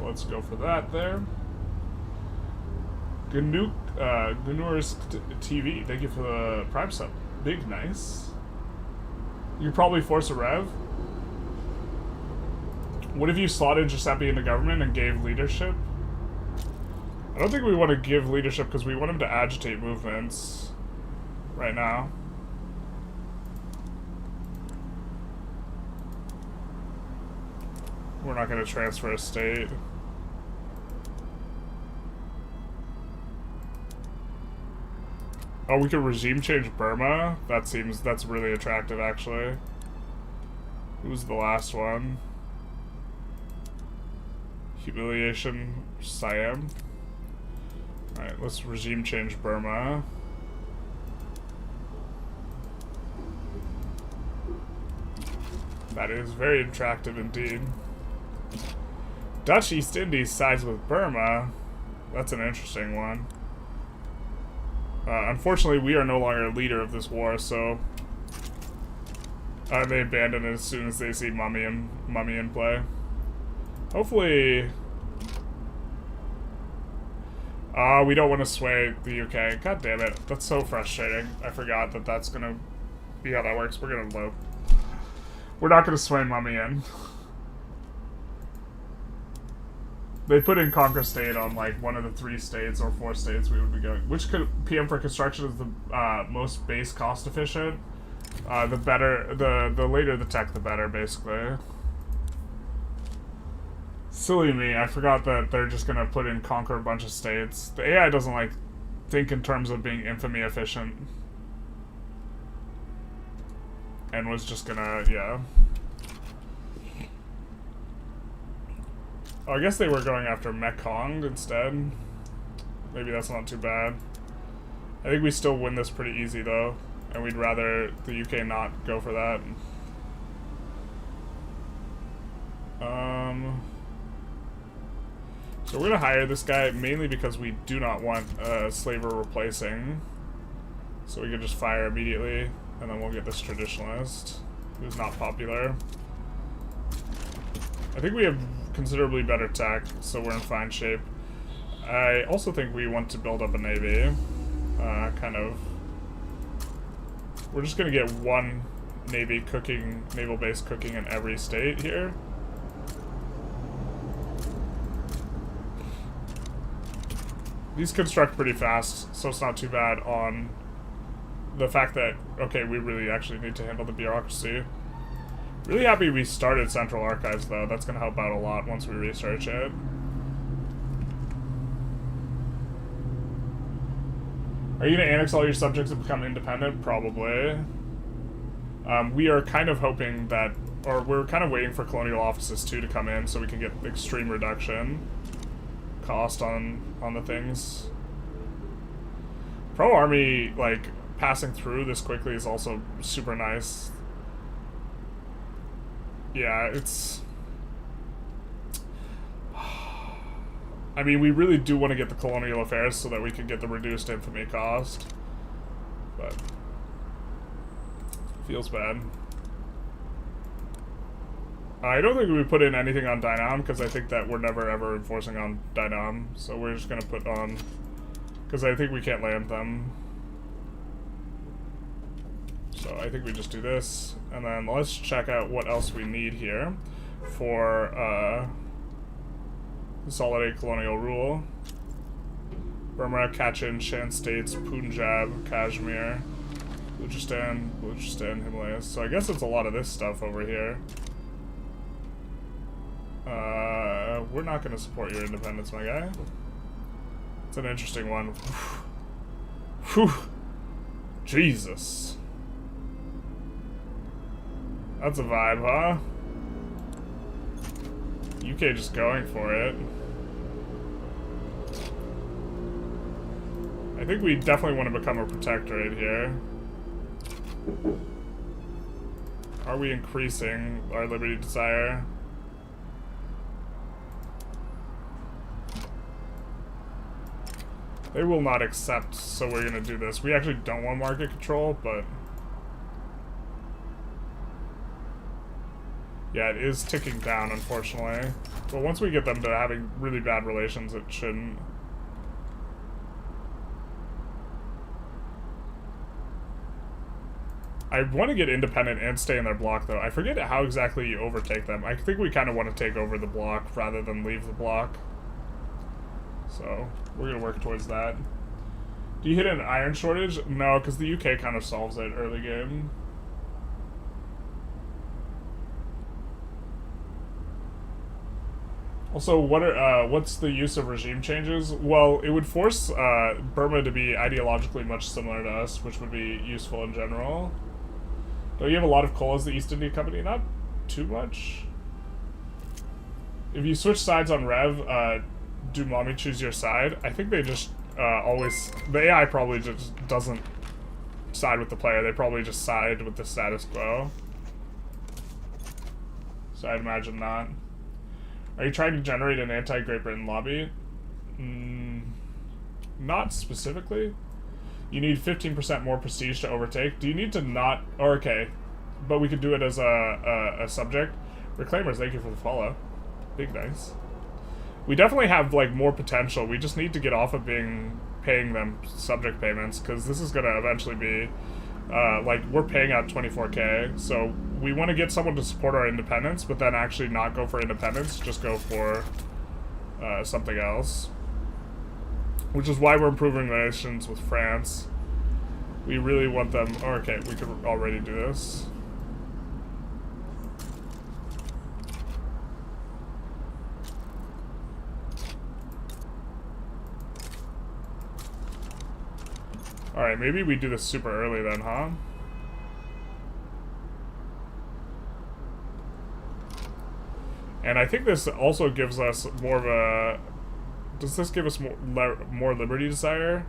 Let's go for that there. Gunur's TV, thank you for the Prime sub. Big nice. You probably force a rev. What if you slotted Giuseppe into government and gave leadership? I don't think we want to give leadership because we want him to agitate movements right now. We're not going to transfer a state. Oh, we could regime change Burma? That's really attractive, actually. Who's the last one? Humiliation Siam. Alright, let's regime change Burma. That is very attractive indeed. Dutch East Indies sides with Burma. That's an interesting one. Unfortunately, we are no longer a leader of this war, so they abandon it as soon as they see Mummy in play. Hopefully, we don't want to sway the UK. God damn it, that's so frustrating. I forgot that that's gonna be how that works. We're gonna low. We're not gonna sway Mummy in. They put in Conquer State on like one of the 3 states or 4 states we would be going. Which PM for construction is the most base cost efficient? The better, the later the tech, the better, basically. Silly me, I forgot that they're just gonna put in Conquer a bunch of states. The AI doesn't like think in terms of being infamy efficient. And was just gonna, yeah. Oh, I guess they were going after Mekong instead. Maybe that's not too bad. I think we still win this pretty easy, though. And we'd rather the UK not go for that. So we're going to hire this guy mainly because we do not want a slaver replacing. So we can just fire immediately. And then we'll get this traditionalist, who's not popular. I think we have considerably better tech, so we're in fine shape. I also think we want to build up a navy. Kind of. We're just gonna get one navy cooking, naval base cooking in every state here. These construct pretty fast, so it's not too bad on the fact that, okay, we really actually need to handle the bureaucracy. Really happy we started Central Archives, though. That's going to help out a lot once we research it. Are you going to annex all your subjects and become independent? Probably. We are kind of hoping that, or we're kind of waiting for colonial offices, too, to come in so we can get extreme reduction cost on the things. Pro army, like, passing through this quickly is also super nice. Yeah, it's... I mean, we really do want to get the colonial affairs so that we can get the reduced infamy cost. But... feels bad. I don't think we put in anything on Dynam, because I think that we're never ever enforcing on Dynam. So we're just going to put on... because I think we can't land them. So I think we just do this. And then let's check out what else we need here for consolidate colonial rule. Burma, Kachin, Shan States, Punjab, Kashmir, Balochistan, Himalayas. So I guess it's a lot of this stuff over here. We're not going to support your independence, my guy. It's an interesting one. Whew. Jesus. That's a vibe, huh? UK just going for it. I think we definitely want to become a protectorate here. Are we increasing our liberty desire? They will not accept, so we're gonna do this. We actually don't want market control, but... yeah, it is ticking down, unfortunately. But once we get them to having really bad relations, it shouldn't. I want to get independent and stay in their block, though. I forget how exactly you overtake them. I think we kind of want to take over the block rather than leave the block. So, we're going to work towards that. Do you hit an iron shortage? No, because the UK kind of solves it early game. Also, what's the use of regime changes? Well, it would force Burma to be ideologically much similar to us, which would be useful in general. Though you have a lot of coal as the East India Company, not too much. If you switch sides on Rev, do mommy choose your side? I think they just always... the AI probably just doesn't side with the player. They probably just side with the status quo. So I'd imagine not. Are you trying to generate an anti-Great Britain lobby? Not specifically. You need 15% more prestige to overtake. Do you need to not... or okay. But we could do it as a subject. Reclaimers, thank you for the follow. Big nice. We definitely have, like, more potential. We just need to get off of paying them subject payments, because this is going to eventually be, like, we're paying out 24k, so we want to get someone to support our independence, but then actually not go for independence, just go for something else. Which is why we're improving relations with France. We really want them... oh, okay, we could already do this. Alright, maybe we do this super early then, huh? And I think this also gives us more of a... does this give us more liberty desire?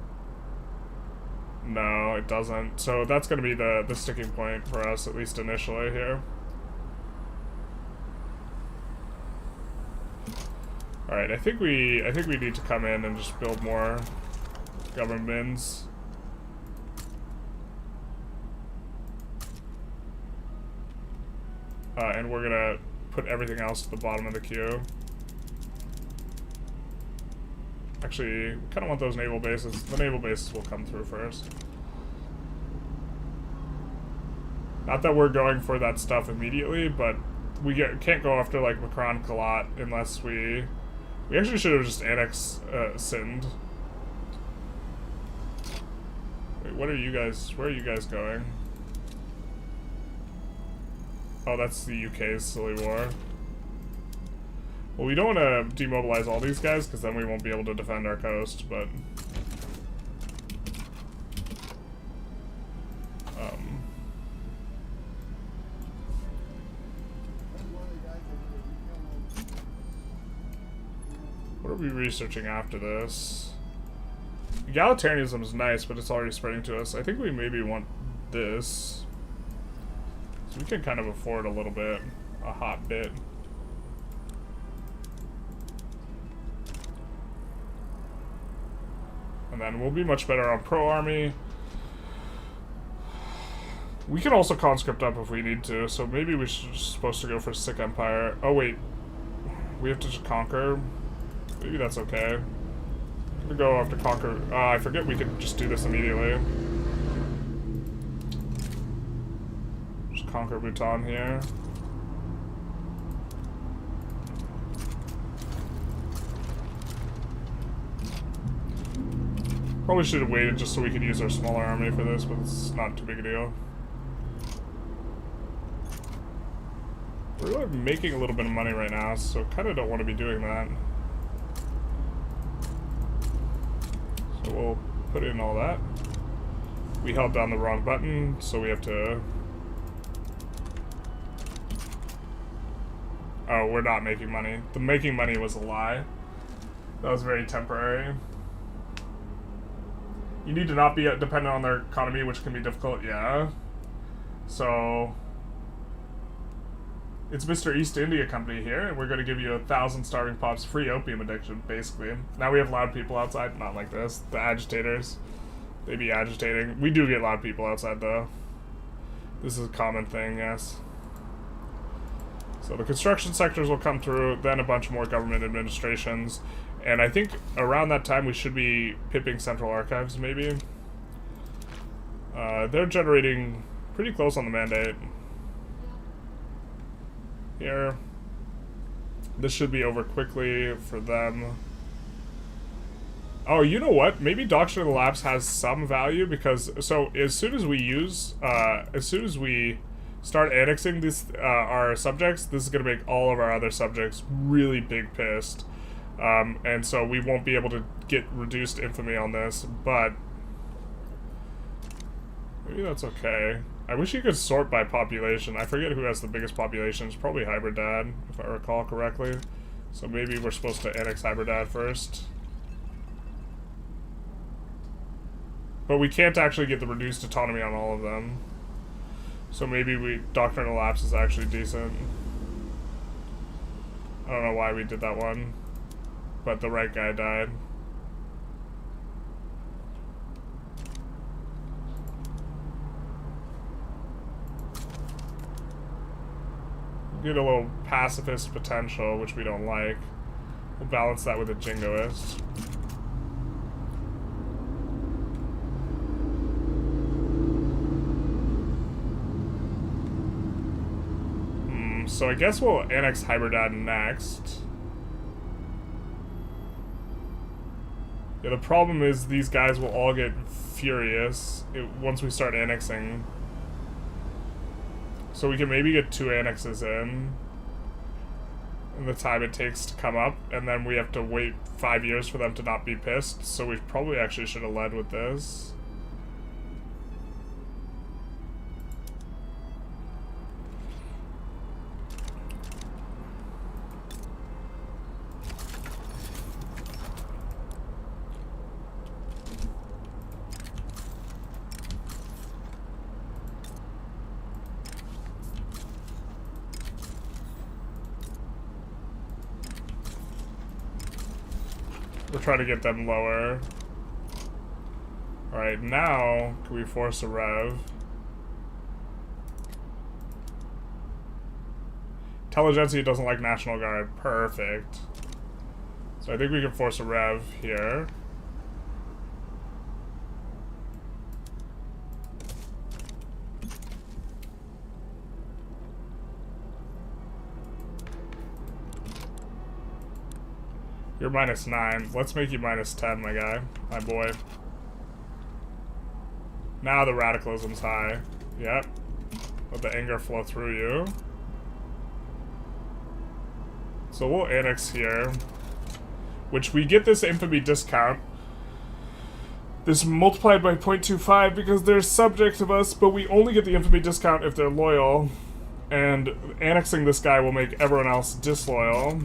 No, it doesn't. So that's going to be the sticking point for us, at least initially here. Alright, I think we need to come in and just build more governments. And we're gonna put everything else to the bottom of the queue. Actually, we kind of want those naval bases. The naval bases will come through first. Not that we're going for that stuff immediately, but we can't go after, like, Macron Kalat unless we... we actually should have just annexed Sind. Wait, what are you guys... where are you guys going? Oh, that's the UK's silly war. Well, we don't want to demobilize all these guys, because then we won't be able to defend our coast, but... what are we researching after this? Egalitarianism is nice, but it's already spreading to us. I think we maybe want this. So we can kind of afford a little bit. A hot bit. And then we'll be much better on pro-army. We can also conscript up if we need to, so maybe we're supposed to go for Sick Empire. Oh wait, we have to just conquer? Maybe that's okay. We go after conquer. I forget we could just do this immediately. Just conquer Bhutan here. Probably should have waited just so we could use our smaller army for this, but it's not too big a deal. We're really making a little bit of money right now, so kind of don't want to be doing that. So we'll put in all that. We held down the wrong button, so we have to... Oh, we're not making money. The making money was a lie. That was very temporary. You need to not be dependent on their economy, which can be difficult, yeah. So... It's Mr. East India Company here, and we're going to give you 1,000 starving pops free opium addiction, basically. Now we have loud people outside, not like this. The agitators, they be agitating. We do get loud people outside, though. This is a common thing, yes. So the construction sectors will come through, then a bunch more government administrations, and I think around that time we should be pipping Central Archives, maybe. They're generating pretty close on the mandate. Here. This should be over quickly for them. Oh, you know what? Maybe Doctrine of the Lapse has some value because, so as soon as we start annexing this, our subjects, this is going to make all of our other subjects really big pissed. And so we won't be able to get reduced infamy on this, but maybe that's okay. I wish you could sort by population. I forget who has the biggest population. It's probably Hybridad, if I recall correctly. So maybe we're supposed to annex Hybridad first. But we can't actually get the reduced autonomy on all of them. So maybe Doctrine of Lapse is actually decent. I don't know why we did that one. But the right guy died. Get a little pacifist potential, which we don't like. We'll balance that with a jingoist. So I guess we'll annex Hybridad next. Yeah, the problem is these guys will all get furious once we start annexing. So we can maybe get 2 annexes in the time it takes to come up, and then we have to wait 5 years for them to not be pissed, so we probably actually should have led with this. We're trying to get them lower. Alright, now, can we force a rev? Intelligentsia doesn't like National Guard. Perfect. So I think we can force a rev here. You're -9. Let's make you -10, my guy. My boy. Now the radicalism's high. Yep. Let the anger flow through you. So we'll annex here. Which we get this infamy discount. This multiplied by 0.25 because they're subject of us, but we only get the infamy discount if they're loyal. And annexing this guy will make everyone else disloyal.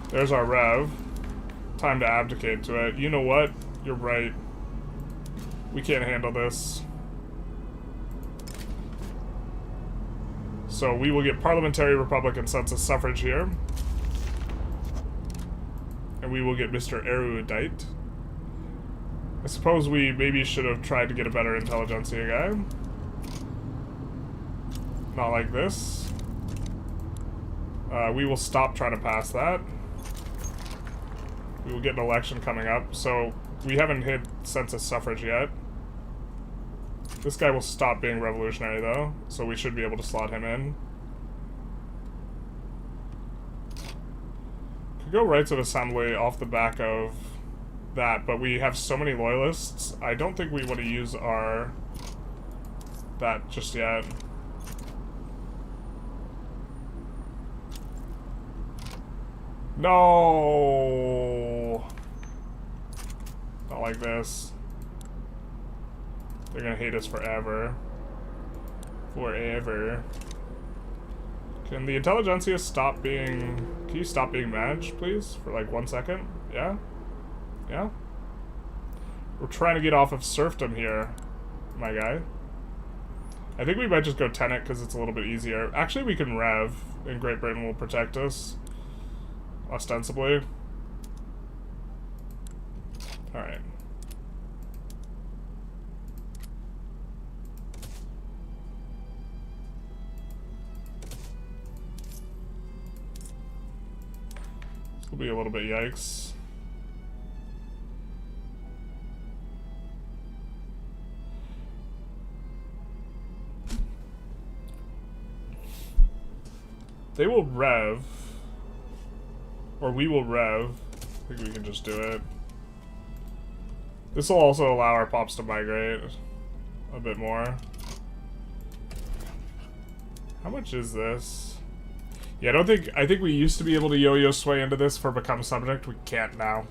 There's our rev. Time to abdicate to it. You know what? You're right. We can't handle this. So we will get parliamentary republic and census suffrage here. And we will get Mr. Erudite. I suppose we maybe should have tried to get a better intelligentsia guy. Not like this. We will stop trying to pass that. We will get an election coming up. So we haven't hit census suffrage yet. This guy will stop being revolutionary though, so we should be able to slot him in. Could go rights of assembly off the back of that, but we have so many loyalists. I don't think we want to use our that just yet. No, not like this. They're gonna hate us forever. Forever. Can the intelligentsia stop being... Can you stop being managed, please? For like 1 second? Yeah? Yeah? We're trying to get off of serfdom here, my guy. I think we might just go tenant because it's a little bit easier. Actually, we can rev, and Great Britain will protect us. Ostensibly. Alright. This will be a little bit yikes. They will rev. Or we will rev. I think we can just do it. This will also allow our pops to migrate a bit more. How much is this? Yeah, I think we used to be able to yo-yo sway into this for become subject. We can't now.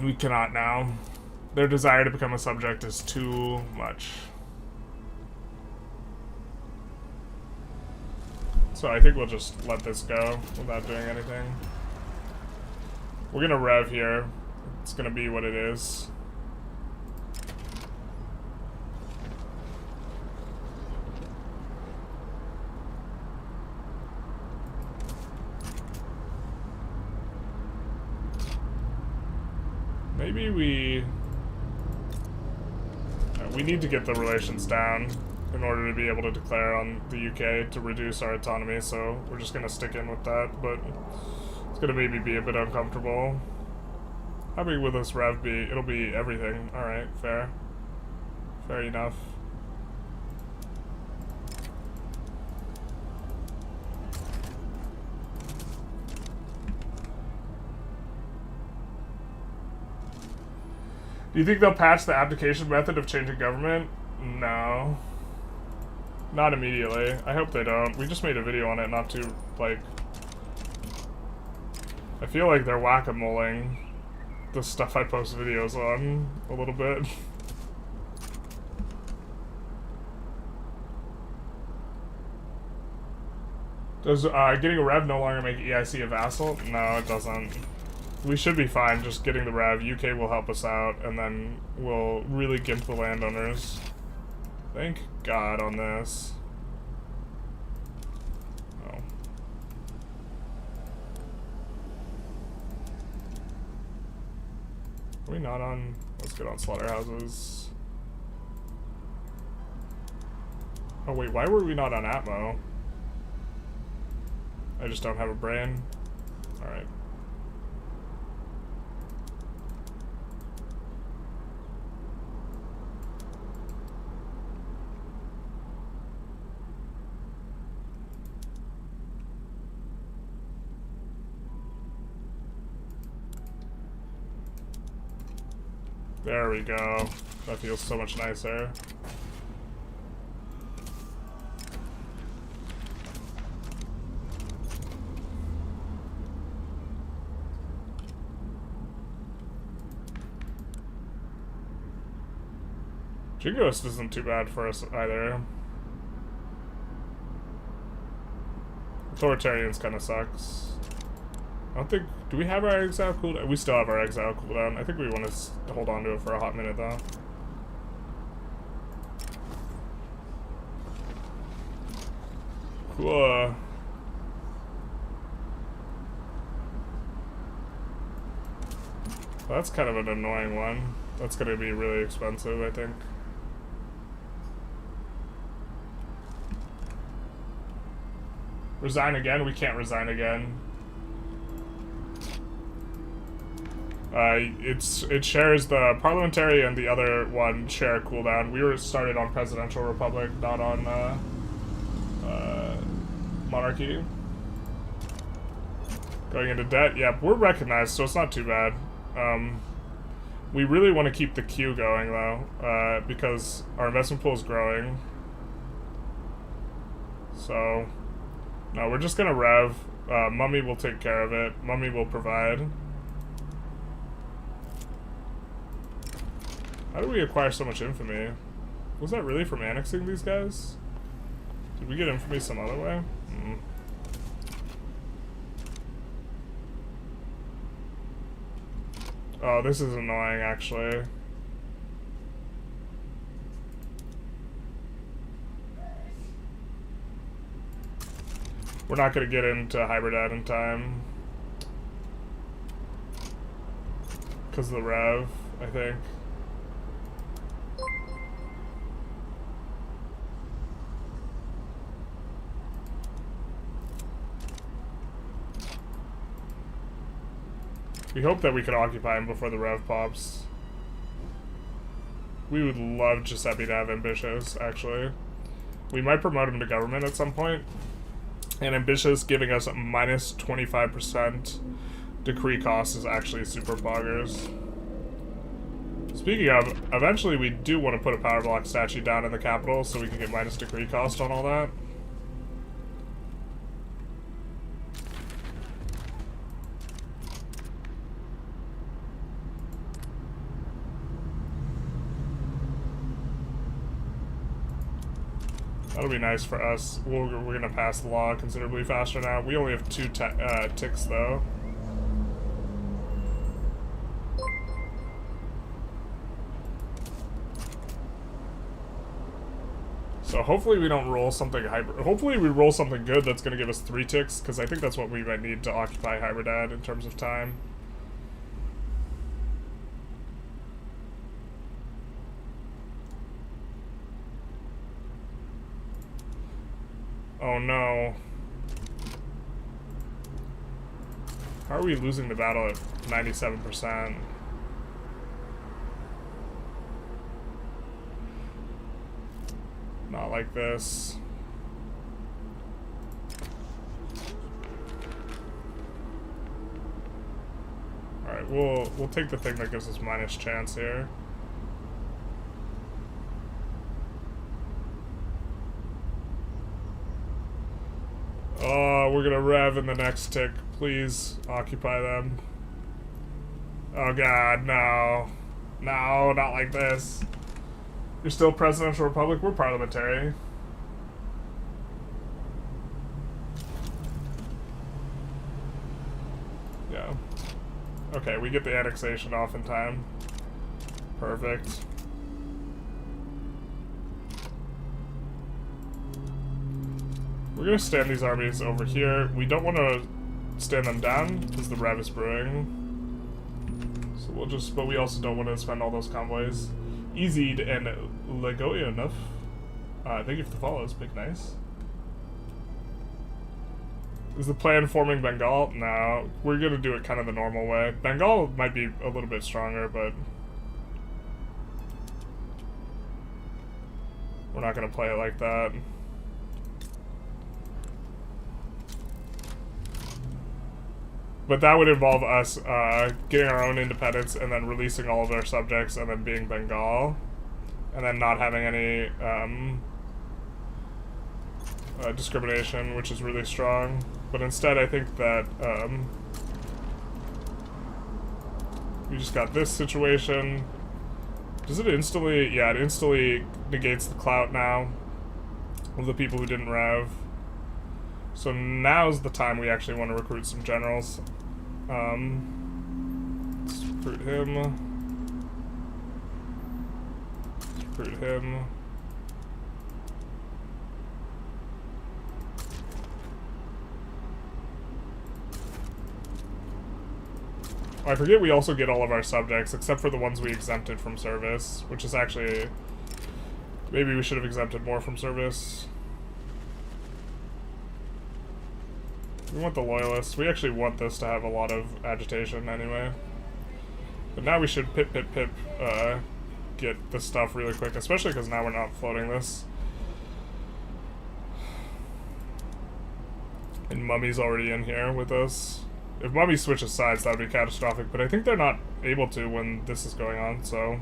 We cannot now. Their desire to become a subject is too much. So I think we'll just let this go without doing anything. We're gonna rev here. It's gonna be what it is. Maybe we need to get the relations down in order to be able to declare on the UK to reduce our autonomy, so we're just gonna stick in with that, but it's gonna maybe be a bit uncomfortable. How big will this rev be? It'll be everything. Alright, fair. Fair enough. Do you think they'll patch the abdication method of changing government? No. Not immediately. I hope they don't. We just made a video on it not too, like... I feel like they're whack-a-moling the stuff I post videos on a little bit. Does getting a rev no longer make EIC a vassal? No, it doesn't. We should be fine just getting the rev. UK will help us out, and then we'll really gimp the landowners. Thank God on this. Oh. Are we not on? Let's get on slaughterhouses. Oh wait, why were we not on Atmo? I just don't have a brain. Alright. There we go. That feels so much nicer. Jingoist isn't too bad for us either. Authoritarians kind of sucks. I don't think... Do we have our exile cooldown? We still have our exile cooldown. I think we want to hold on to it for a hot minute, though. Cool. That's kind of an annoying one. That's going to be really expensive, I think. Resign again? We can't resign again. It shares the parliamentary and the other one share a cooldown. We were started on presidential republic, not on monarchy. Going into debt, yeah, we're recognized, so it's not too bad. We really want to keep the queue going though, because our investment pool is growing. So, no, we're just gonna rev. Mummy will take care of it. Mummy will provide. How did we acquire so much infamy? Was that really from annexing these guys? Did we get infamy some other way? Oh, this is annoying, actually. We're not going to get into Hybridad in time. Because of the rev, I think. We hope that we can occupy him before the rev pops. We would love Giuseppe to have Ambitious, actually. We might promote him to government at some point. And Ambitious giving us a minus 25% decree cost is actually super boggers. Speaking of, eventually we do want to put a power block statue down in the capital so we can get minus decree cost on all that. That'll be nice for us. We're going to pass the law considerably faster now. We only have 2 ticks, though. So hopefully we don't roll something hopefully we roll something good that's going to give us 3 ticks, because I think that's what we might need to occupy Hybridad in terms of time. Oh no. How are we losing the battle at 97%? Not like this. Alright, we'll take the thing that gives us minus chance here. Oh, we're gonna rev in the next tick. Please occupy them. Oh god, no. No, not like this. You're still presidential republic? We're parliamentary. Yeah. Okay, we get the annexation off in time. Perfect. We're gonna stand these armies over here. We don't want to stand them down because the rev is brewing. So we'll just, but we also don't want to spend all those convoys. Easy and Legoia enough. Thank you for the follows, big nice. Is the plan forming Bengal? No, we're gonna do it kind of the normal way. Bengal might be a little bit stronger, but we're not gonna play it like that. But that would involve us getting our own independence and then releasing all of our subjects and then being Bengal. And then not having any discrimination, which is really strong. But instead I think that we just got this situation. Does it instantly... Yeah, it instantly negates the clout now of the people who didn't rev. So now's the time we actually want to recruit some generals. Let's recruit him. Let's recruit him. I forget we also get all of our subjects, except for the ones we exempted from service, which is actually... Maybe we should have exempted more from service. We want the loyalists. We actually want this to have a lot of agitation anyway. But now we should pip, get this stuff really quick, especially because now we're not floating this. And Mummy's already in here with us. If Mummy switches sides, that would be catastrophic, but I think they're not able to when this is going on, so...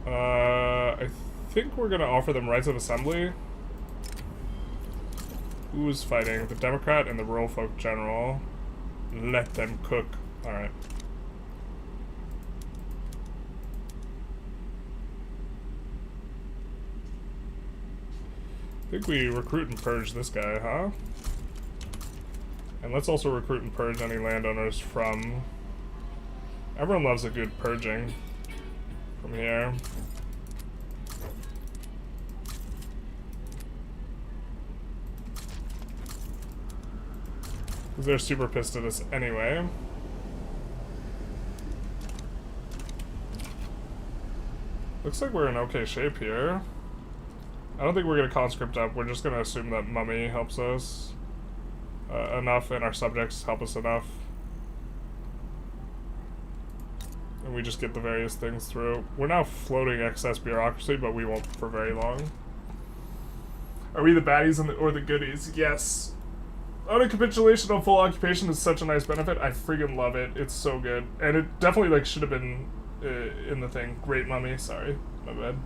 I think we're gonna offer them rights of assembly. Who's fighting? The Democrat and the Rural Folk General. Let them cook. Alright. I think we recruit and purge this guy, huh? And let's also recruit and purge any landowners from... Everyone loves a good purging from here. Because they're super pissed at us anyway. Looks like we're in okay shape here. I don't think we're going to conscript up. We're just going to assume that Mummy helps us enough and our subjects help us enough. And we just get the various things through. We're now floating excess bureaucracy, but we won't for very long. Are we the baddies or the goodies? Yes. Auto capitulation on full occupation is such a nice benefit. I freaking love it. It's so good. And it definitely like should have been in the thing. Great Mummy. Sorry. My bad.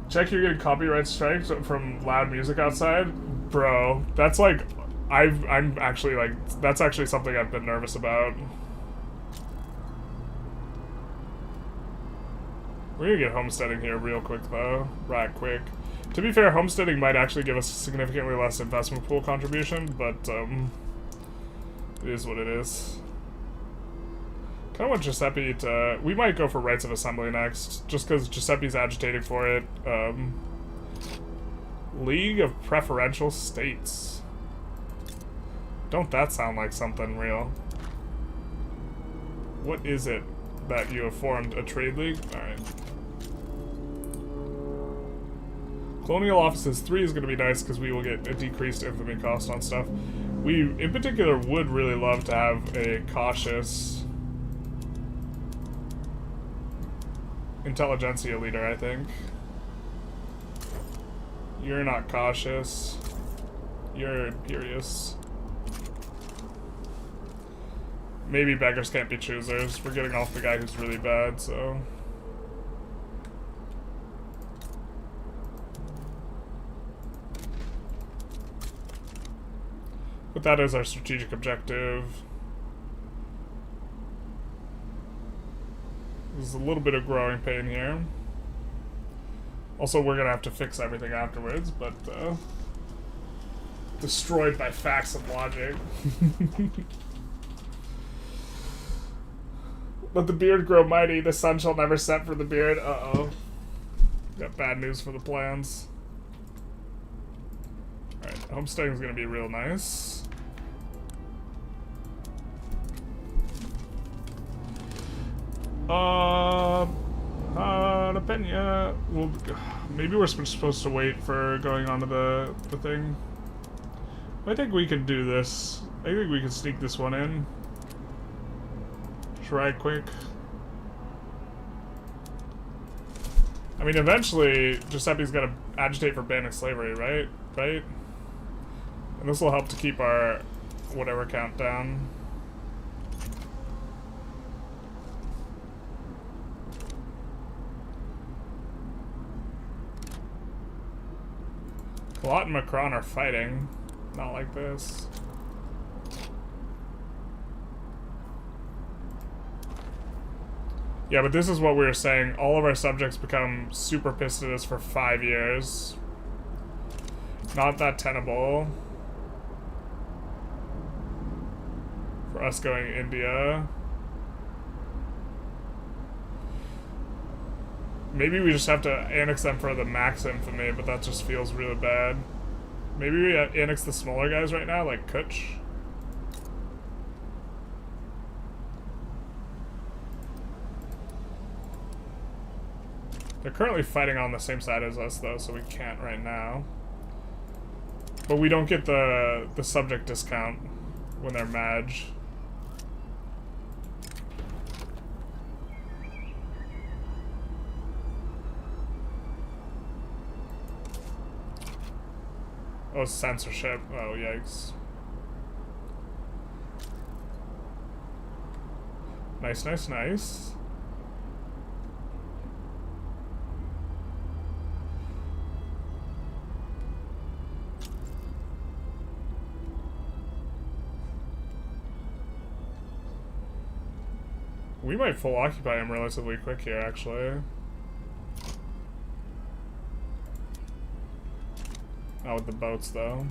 Check, you're getting copyright strikes from loud music outside? Bro, that's like... I'm actually like... That's actually something I've been nervous about. We're gonna get homesteading here real quick, though. Right quick. To be fair, homesteading might actually give us significantly less investment pool contribution, but, it is what it is. Kinda want Giuseppe to... We might go for rights of assembly next, just because Giuseppe's agitating for it. League of Preferential States. Don't that sound like something real? What is it that you have formed? A trade league? Alright. Colonial Offices 3 is going to be nice because we will get a decreased infamy cost on stuff. We, in particular, would really love to have a cautious Intelligentsia leader, I think. You're not cautious. You're imperious. Maybe beggars can't be choosers. We're getting off the guy who's really bad, so... But that is our strategic objective. There's a little bit of growing pain here. Also, we're gonna have to fix everything afterwards, but, destroyed by facts and logic. Let the beard grow mighty, the sun shall never set for the beard. Uh-oh. Got bad news for the plans. Alright, homesteading's gonna be real nice. Pena. Well, maybe we're supposed to wait for going on to the thing. I think we can do this. I think we can sneak this one in. Try quick. I mean, eventually, Giuseppe's gonna agitate for banning slavery, right? Right? And this will help to keep our whatever count down. Colot and Macron are fighting. Not like this. Yeah, but this is what we were saying. All of our subjects become super pissed at us for 5 years. Not that tenable. For us going India. Maybe we just have to annex them for the max infamy, but that just feels really bad. Maybe we annex the smaller guys right now, like Kutch. They're currently fighting on the same side as us, though, so we can't right now. But we don't get the subject discount when they're Maj. Oh, censorship. Oh, yikes. Nice, nice, nice. We might full occupy him relatively quick here, actually. Not with the boats, though.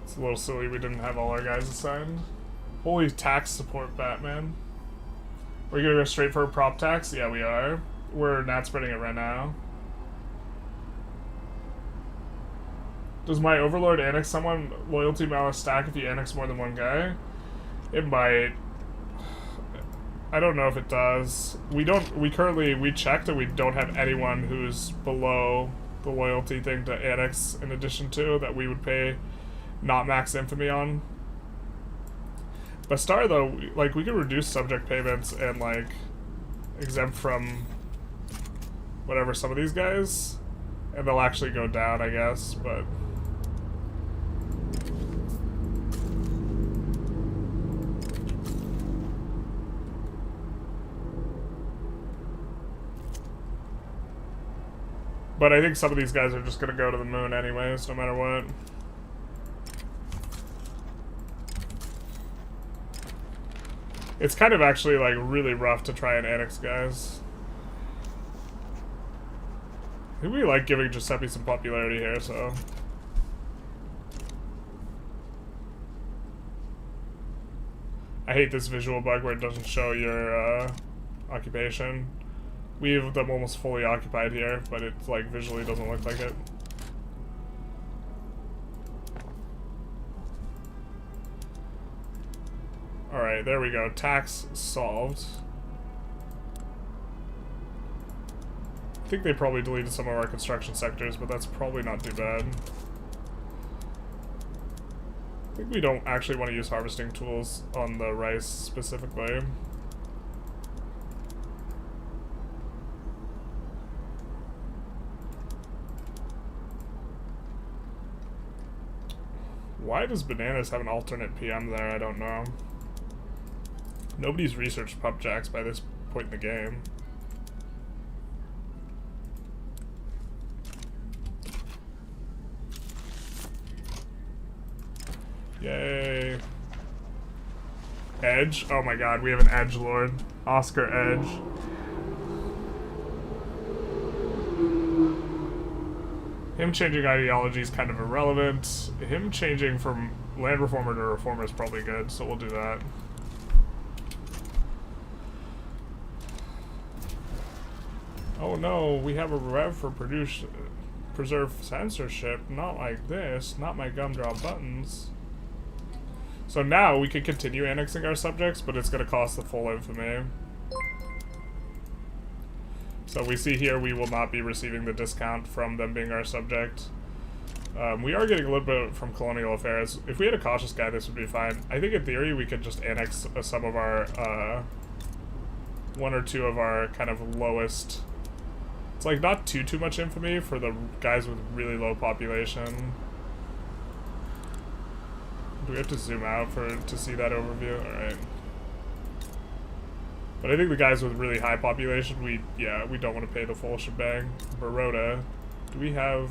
It's a little silly we didn't have all our guys assigned. Holy tax support, Batman. We're gonna go straight for a prop tax? Yeah, we are. We're not spreading it right now. Does my overlord annex someone? Loyalty malice stack if you annex more than one guy? It might. I don't know if it does. We checked and we don't have anyone who's below the loyalty thing to annex in addition to that we would pay not max infamy on. Bastar though, like we could reduce subject payments and like exempt from whatever some of these guys and they'll actually go down, I guess, but I think some of these guys are just gonna go to the moon anyways, no matter what. It's kind of actually like really rough to try and annex guys. I think we like giving Giuseppe some popularity here, so. I hate this visual bug where it doesn't show your occupation. We have them almost fully occupied here, but it like visually doesn't look like it. Alright, there we go. Tax solved. I think they probably deleted some of our construction sectors, but that's probably not too bad. I think we don't actually want to use harvesting tools on the rice specifically. Why does Bananas have an alternate PM there? I don't know. Nobody's researched pub jacks by this point in the game. Yay. Edge? Oh my god, we have an Edge Lord. Oscar Edge. Him changing ideology is kind of irrelevant. Him changing from land reformer to reformer is probably good, so we'll do that. Oh no, we have a rev for preserve censorship. Not like this. Not my gumdrop buttons. So now we can continue annexing our subjects, but it's going to cost the full infamy. So we see here we will not be receiving the discount from them being our subject. We are getting a little bit from colonial affairs. If we had a cautious guy, this would be fine. I think in theory we could just annex some of our, one or two of our kind of lowest. It's like not too much infamy for the guys with really low population. Do we have to zoom out to see that overview? Alright. But I think the guys with really high population, we don't want to pay the full shebang. Baroda. Do we have...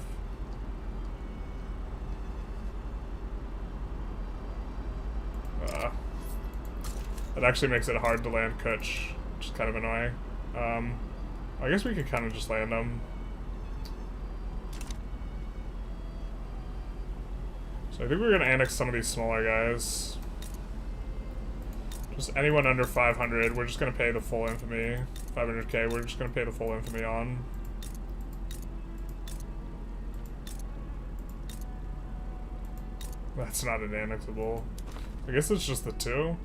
That actually makes it hard to land Kutch, which is kind of annoying. I guess we could kind of just land them. So I think we're going to annex some of these smaller guys. Just anyone under 500, we're just going to pay the full infamy. 500k, we're just going to pay the full infamy on. That's not an annexable. I guess it's just the two.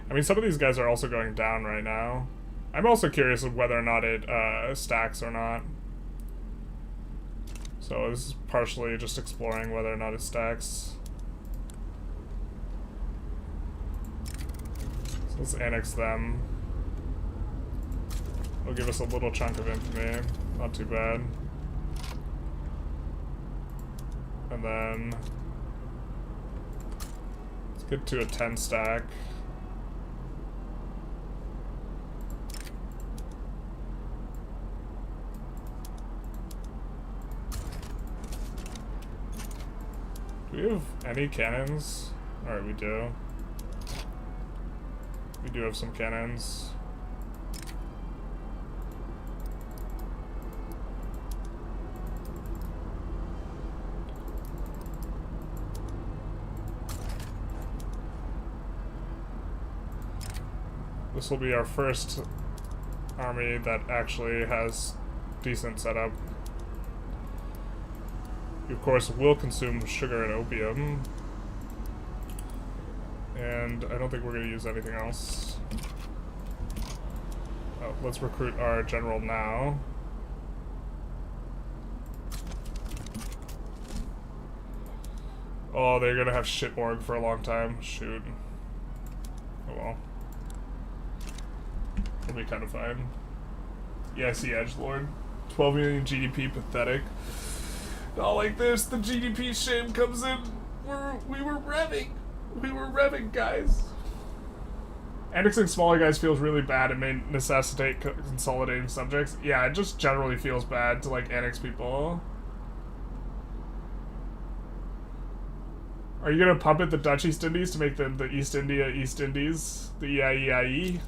I mean, some of these guys are also going down right now. I'm also curious of whether or not it stacks or not. So this is partially just exploring whether or not it stacks. So let's annex them. It'll give us a little chunk of infamy. Not too bad. And then let's get to a 10 stack. Do we have any cannons? Alright, we do. We do have some cannons. This will be our first army that actually has decent setup. We, of course, will consume sugar and opium. And I don't think we're going to use anything else. Oh, let's recruit our general now. Oh, they're going to have shit org for a long time. Shoot. Oh well. It'll be kind of fine. Yeah, I see Edgelord. 12 million GDP, pathetic. Not like this, the GDP shame comes in. We were revving. We were revving, guys. Annexing smaller guys feels really bad and may necessitate consolidating subjects. Yeah, it just generally feels bad to, like, annex people. Are you gonna puppet the Dutch East Indies to make them the East India East Indies? The EIEIE?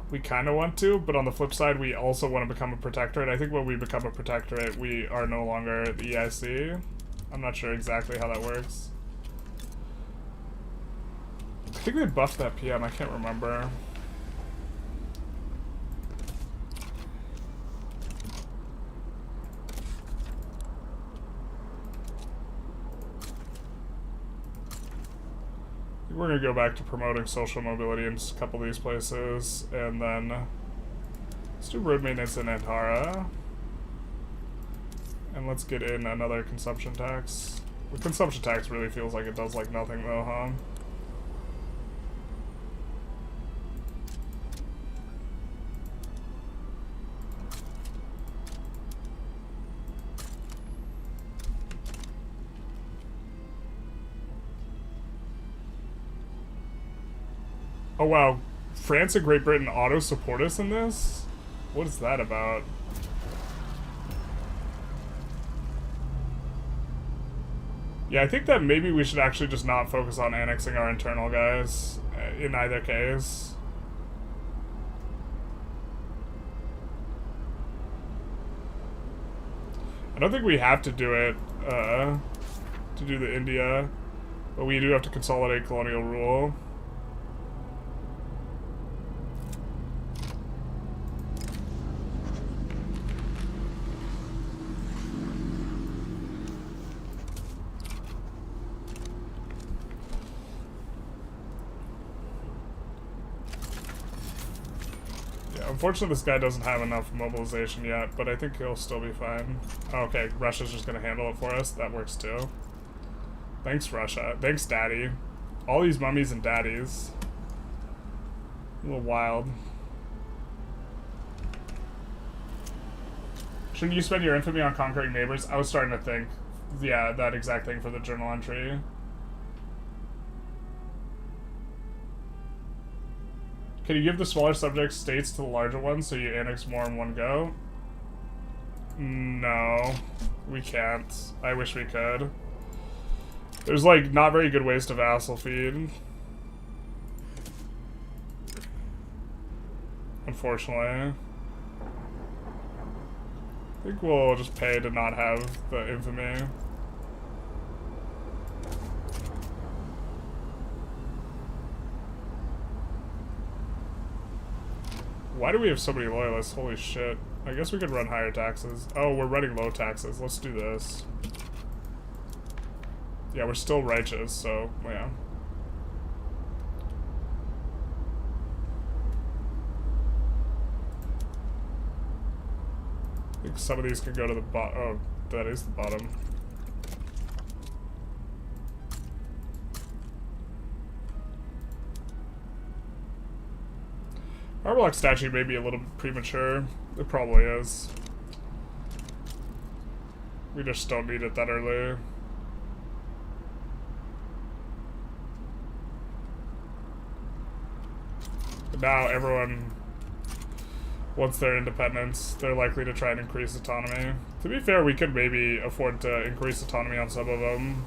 We kind of want to, but on the flip side, we also want to become a protectorate. I think when we become a protectorate, we are no longer the EIC. I'm not sure exactly how that works. I think they buffed that PM, I can't remember. We're going to go back to promoting social mobility in a couple of these places, and then let's do road maintenance in Antara. And let's get in another consumption tax. The consumption tax really feels like it does like nothing though, huh? Oh wow, France and Great Britain auto-support us in this? What is that about? Yeah, I think that maybe we should actually just not focus on annexing our internal guys in either case. I don't think we have to do it to do the India, but we do have to consolidate colonial rule. Unfortunately, this guy doesn't have enough mobilization yet, but I think he'll still be fine. Okay, Russia's just gonna handle it for us. That works too. Thanks, Russia. Thanks, Daddy. All these mummies and daddies. A little wild. Shouldn't you spend your infamy on conquering neighbors? I was starting to think, yeah, that exact thing for the journal entry. Can you give the smaller subject states to the larger ones so you annex more in one go? No, we can't. I wish we could. There's like not very good ways to vassal feed. unfortunately. I think we'll just pay to not have the infamy. Why do we have so many loyalists? Holy shit. I guess we could run higher taxes. Oh, we're running low taxes. Let's do this. Yeah, we're still righteous, so, yeah. I think some of these can go to the bottom. Oh, that is the bottom. Our block statue may be a little premature. It probably is. We just don't need it that early. But now everyone wants their independence. They're likely to try and increase autonomy. To be fair, we could maybe afford to increase autonomy on some of them.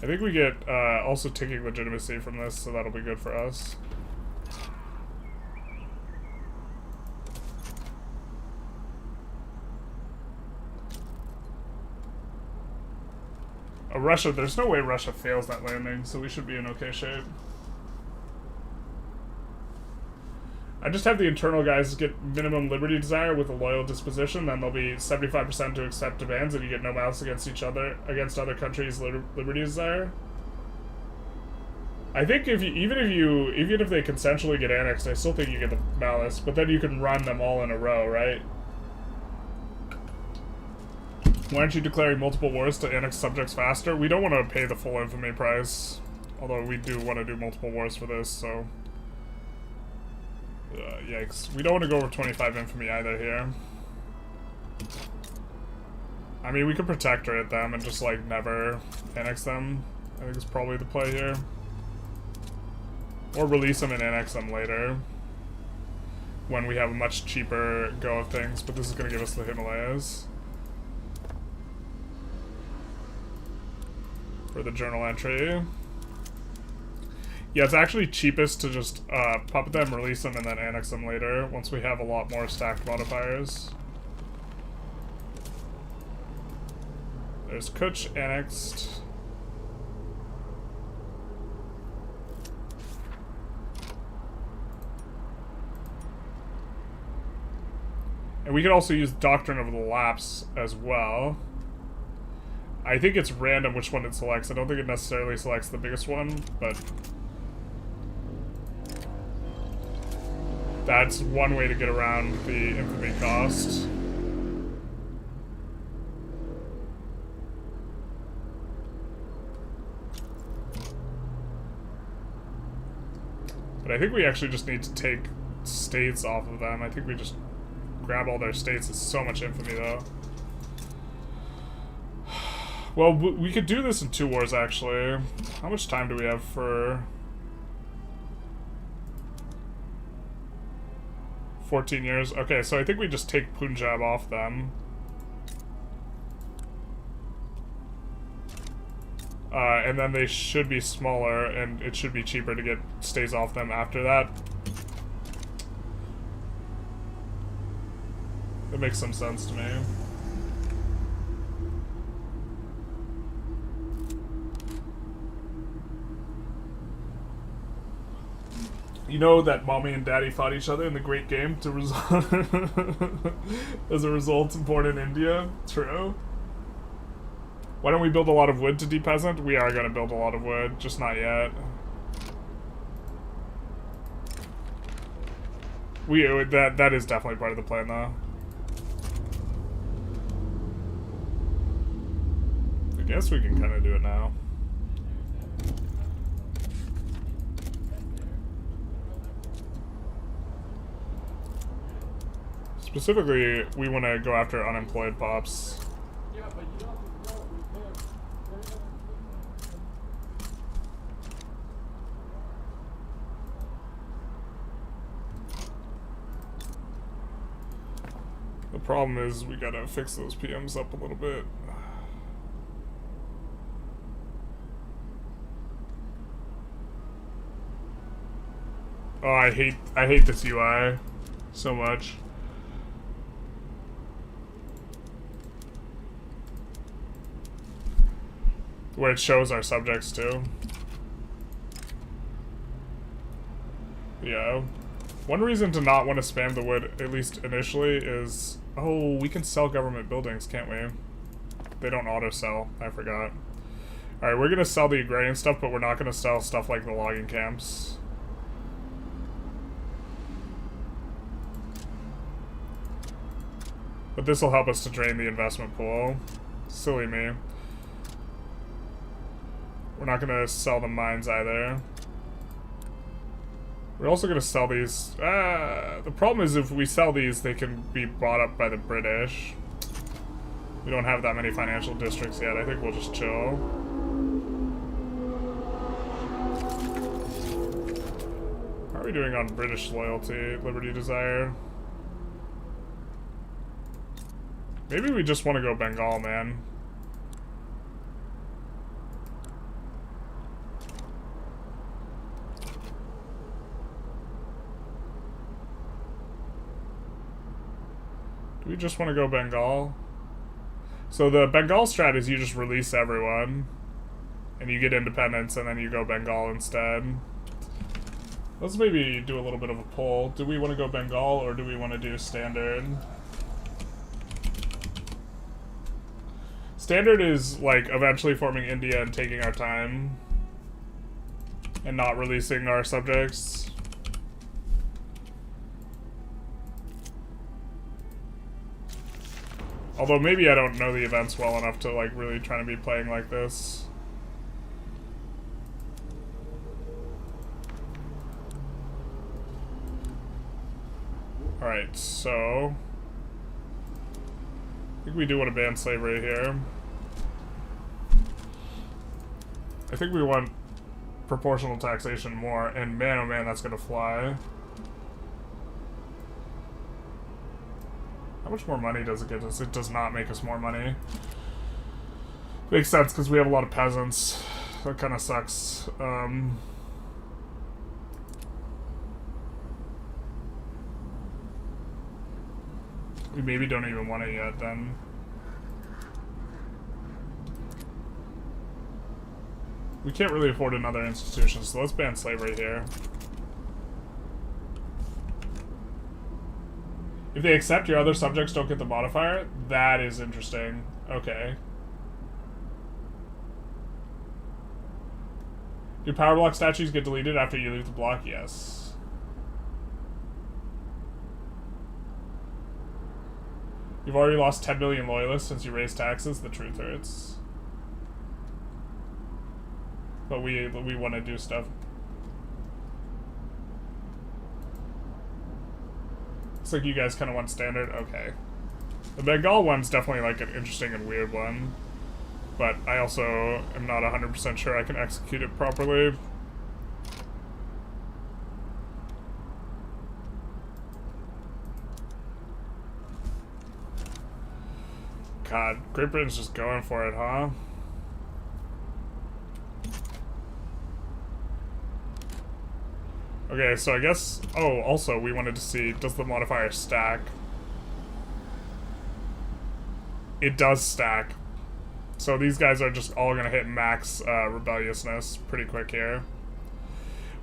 I think we get also taking legitimacy from this, so that'll be good for us. Russia, there's no way Russia fails that landing, so we should be in okay shape. I just have the internal guys get minimum liberty desire with a loyal disposition, then they'll be 75% to accept demands, and you get no malice against each other, against other countries' liberty desire. I think if you, even if they consensually get annexed, I still think you get the malice, but then you can run them all in a row, right? Why aren't you declaring multiple wars to annex subjects faster? We don't want to pay the full infamy price, although we do want to do multiple wars for this, so... yikes. We don't want to go over 25 infamy either here. I mean, we could protectorate them and just, like, never annex them. I think it's probably the play here. Or release them and annex them later, when we have a much cheaper go of things, but this is going to give us the Himalayas. For the journal entry. Yeah, it's actually cheapest to just puppet them, release them, and then annex them later, once we have a lot more stacked modifiers. There's Kuch annexed. And we could also use Doctrine of the Lapse as well. I think it's random which one it selects. I don't think it necessarily selects the biggest one, but... that's one way to get around the infamy cost. But I think we actually just need to take states off of them. I think we just grab all their states. It's so much infamy, though. Well, we could do this in 2 wars, actually. How much time do we have for... 14 years? Okay, so I think we just take Punjab off them. And then they should be smaller, and it should be cheaper to get stays off them after that. That makes some sense to me. You know that mommy and daddy fought each other in the Great Game to result as a result born in India? True. Why don't we build a lot of wood to de-peasant? We are going to build a lot of wood, just not yet. That is definitely part of the plan, though. I guess we can kind of do it now. Specifically, we want to go after unemployed pops. The problem is we gotta fix those PMs up a little bit. Oh, I hate this UI so much. Where it shows our subjects too. Yeah. One reason to not want to spam the wood, at least initially, is... Oh, we can sell government buildings, can't we? They don't auto-sell. I forgot. Alright, we're gonna sell the agrarian stuff, but we're not gonna sell stuff like the logging camps. But this will help us to drain the investment pool. Silly me. We're not gonna sell the mines either. We're also gonna sell these. The problem is if we sell these, they can be bought up by the British. We don't have that many financial districts yet. I think we'll just chill. How are we doing on British loyalty, liberty, desire? Maybe we just want to go Bengal, man. Do we just want to go Bengal? So the Bengal strat is you just release everyone, and you get independence, and then you go Bengal instead. Let's maybe do a little bit of a poll. Do we want to go Bengal, or do we want to do standard? Standard is, like, eventually forming India and taking our time, and not releasing our subjects. Although maybe I don't know the events well enough to like really try to be playing like this. Alright, so... I think we do want to ban slavery here. I think we want proportional taxation more, and man oh man, that's gonna fly. How much more money does it get us? It does not make us more money. Makes sense, because we have a lot of peasants. That kind of sucks. We maybe don't even want it yet, then. We can't really afford another institution, so let's ban slavery here. If they accept, your other subjects don't get the modifier? That is interesting. Okay. Do power block statues get deleted after you leave the block? Yes. You've already lost 10 million loyalists since you raised taxes. The truth hurts. But we want to do stuff. Looks like you guys kind of want standard. Okay. The Bengal one's definitely like an interesting and weird one. But I also am not 100% sure I can execute it properly. God, Great Britain's just going for it, huh? Okay, so I guess... Oh, also, we wanted to see, does the modifier stack? It does stack. So these guys are just all gonna hit max rebelliousness pretty quick here.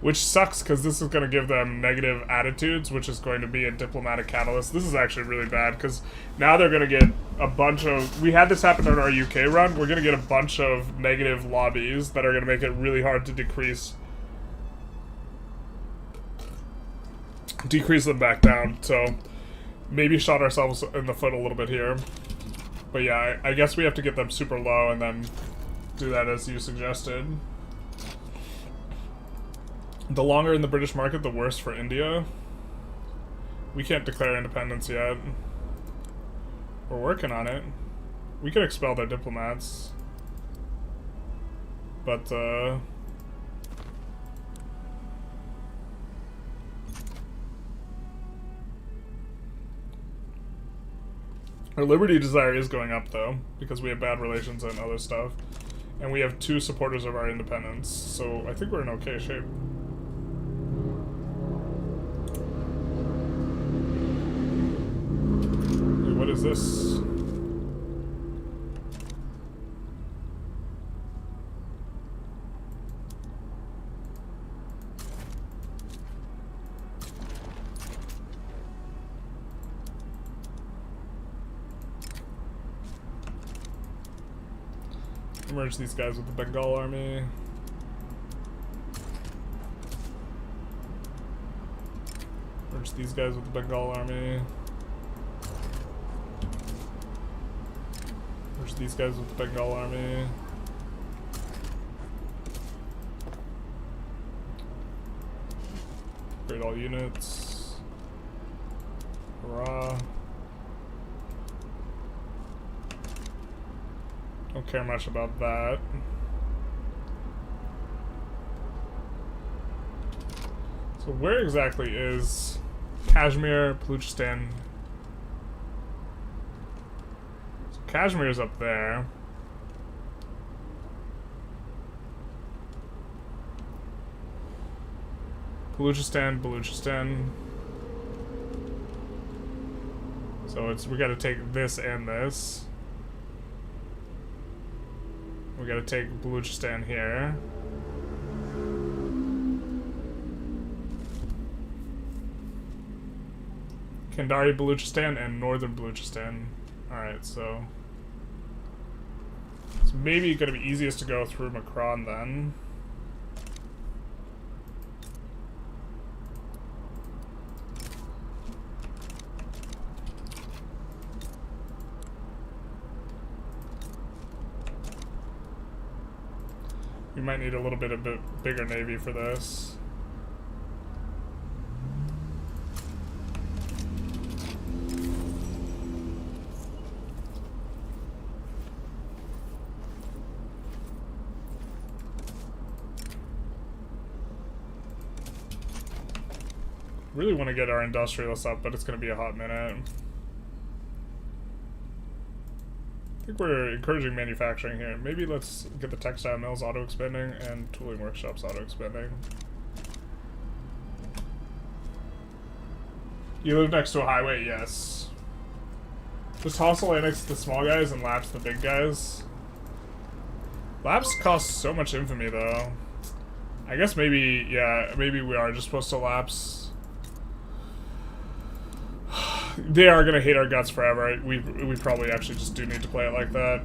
Which sucks, because this is gonna give them negative attitudes, which is going to be a diplomatic catalyst. This is actually really bad, because now they're gonna get a bunch of... We had this happen in our UK run. We're gonna get a bunch of negative lobbies that are gonna make it really hard to decrease them back down, so maybe shot ourselves in the foot a little bit here. But yeah, I guess we have to get them super low and then do that as you suggested. The longer in the British market, the worse for India. We can't declare independence yet. We're working on it. We could expel their diplomats. But, our liberty desire is going up, though, because we have bad relations and other stuff. And we have 2 supporters of our independence, so I think we're in okay shape. is this? Merge these guys with the Bengal army. Merge these guys with the Bengal army. Merge these guys with the Bengal army. Upgrade all units. Hurrah. Don't care much about that. So where exactly is Kashmir, Baluchistan? So Kashmir's up there. Baluchistan. So we gotta take this and this. We gotta take Baluchistan here. Kandari, Baluchistan, and northern Baluchistan. Alright, so it's maybe gonna be easiest to go through Makran then. We might need a little bit bigger navy for this. Really want to get our industrialists up, but it's going to be a hot minute. I think we're encouraging manufacturing here. Maybe let's get the textile mills auto-expanding and tooling workshops auto-expanding. You live next to a highway? Yes. Just hostile annex the small guys and lapse the big guys. Lapse costs so much infamy, though. I guess maybe, yeah, maybe we are just supposed to lapse. They are gonna hate our guts forever. We probably actually just do need to play it like that.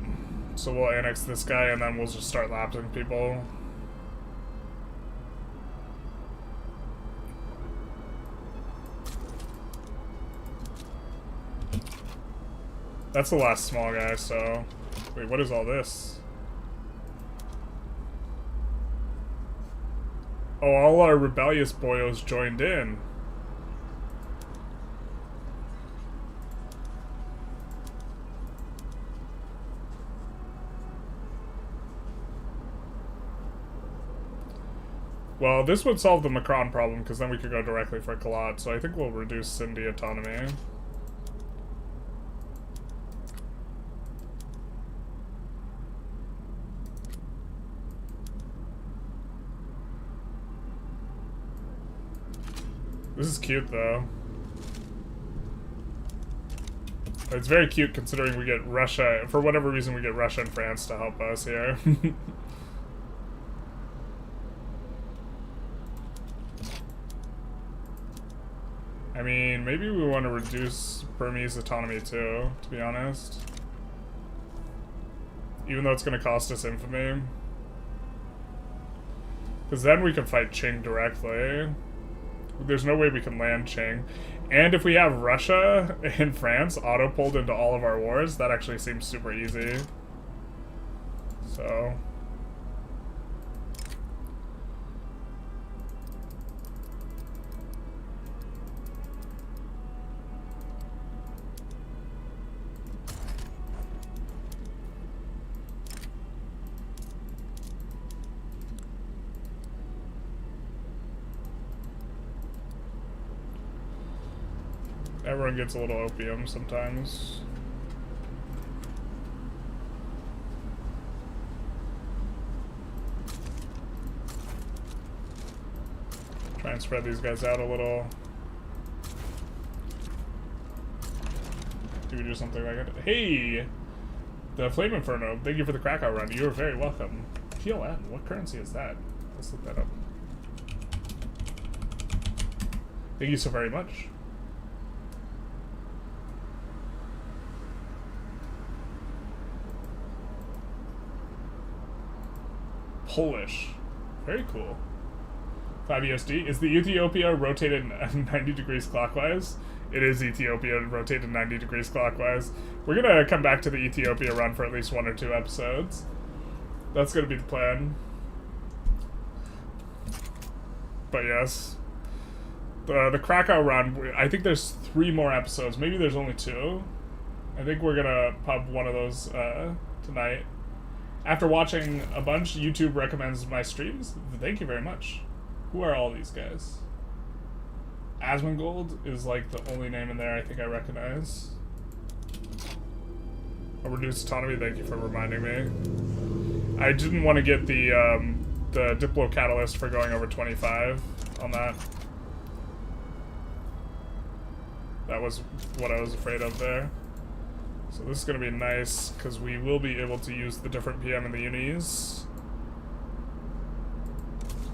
So we'll annex this guy and then we'll just start lapsing people. That's the last small guy, so... Wait, what is all this? Oh, all our rebellious boyos joined in. Well, this would solve the Makran problem, because then we could go directly for Kalat, so I think we'll reduce Sindhi autonomy. This is cute, though. It's very cute considering we get Russia, for whatever reason we get Russia and France to help us here. I mean, maybe we want to reduce Burmese autonomy too, to be honest. Even though it's going to cost us infamy. Because then we can fight Qing directly. There's no way we can land Qing. And if we have Russia and France auto-pulled into all of our wars, that actually seems super easy. So... Everyone gets a little opium sometimes. Try and spread these guys out a little. Do we do something like it? Hey! The Flame Inferno, thank you for the Krakow run. You are very welcome. PLN, what currency is that? Let's look that up. Thank you so very much. Polish. Very cool. 5 USD. Is the Ethiopia rotated 90 degrees clockwise? It is Ethiopia rotated 90 degrees clockwise. We're gonna come back to the Ethiopia run for at least 1 or 2 episodes. That's gonna be the plan. But yes. The Krakow run, I think there's 3 more episodes. Maybe there's only 2. I think we're gonna pub one of those tonight. After watching a bunch, YouTube recommends my streams. Thank you very much. Who are all these guys? Asmongold is like the only name in there I think I recognize. A reduced autonomy, thank you for reminding me. I didn't want to get the Diplo catalyst for going over 25 on that. That was what I was afraid of there. So this is going to be nice, because we will be able to use the different PM in the unis.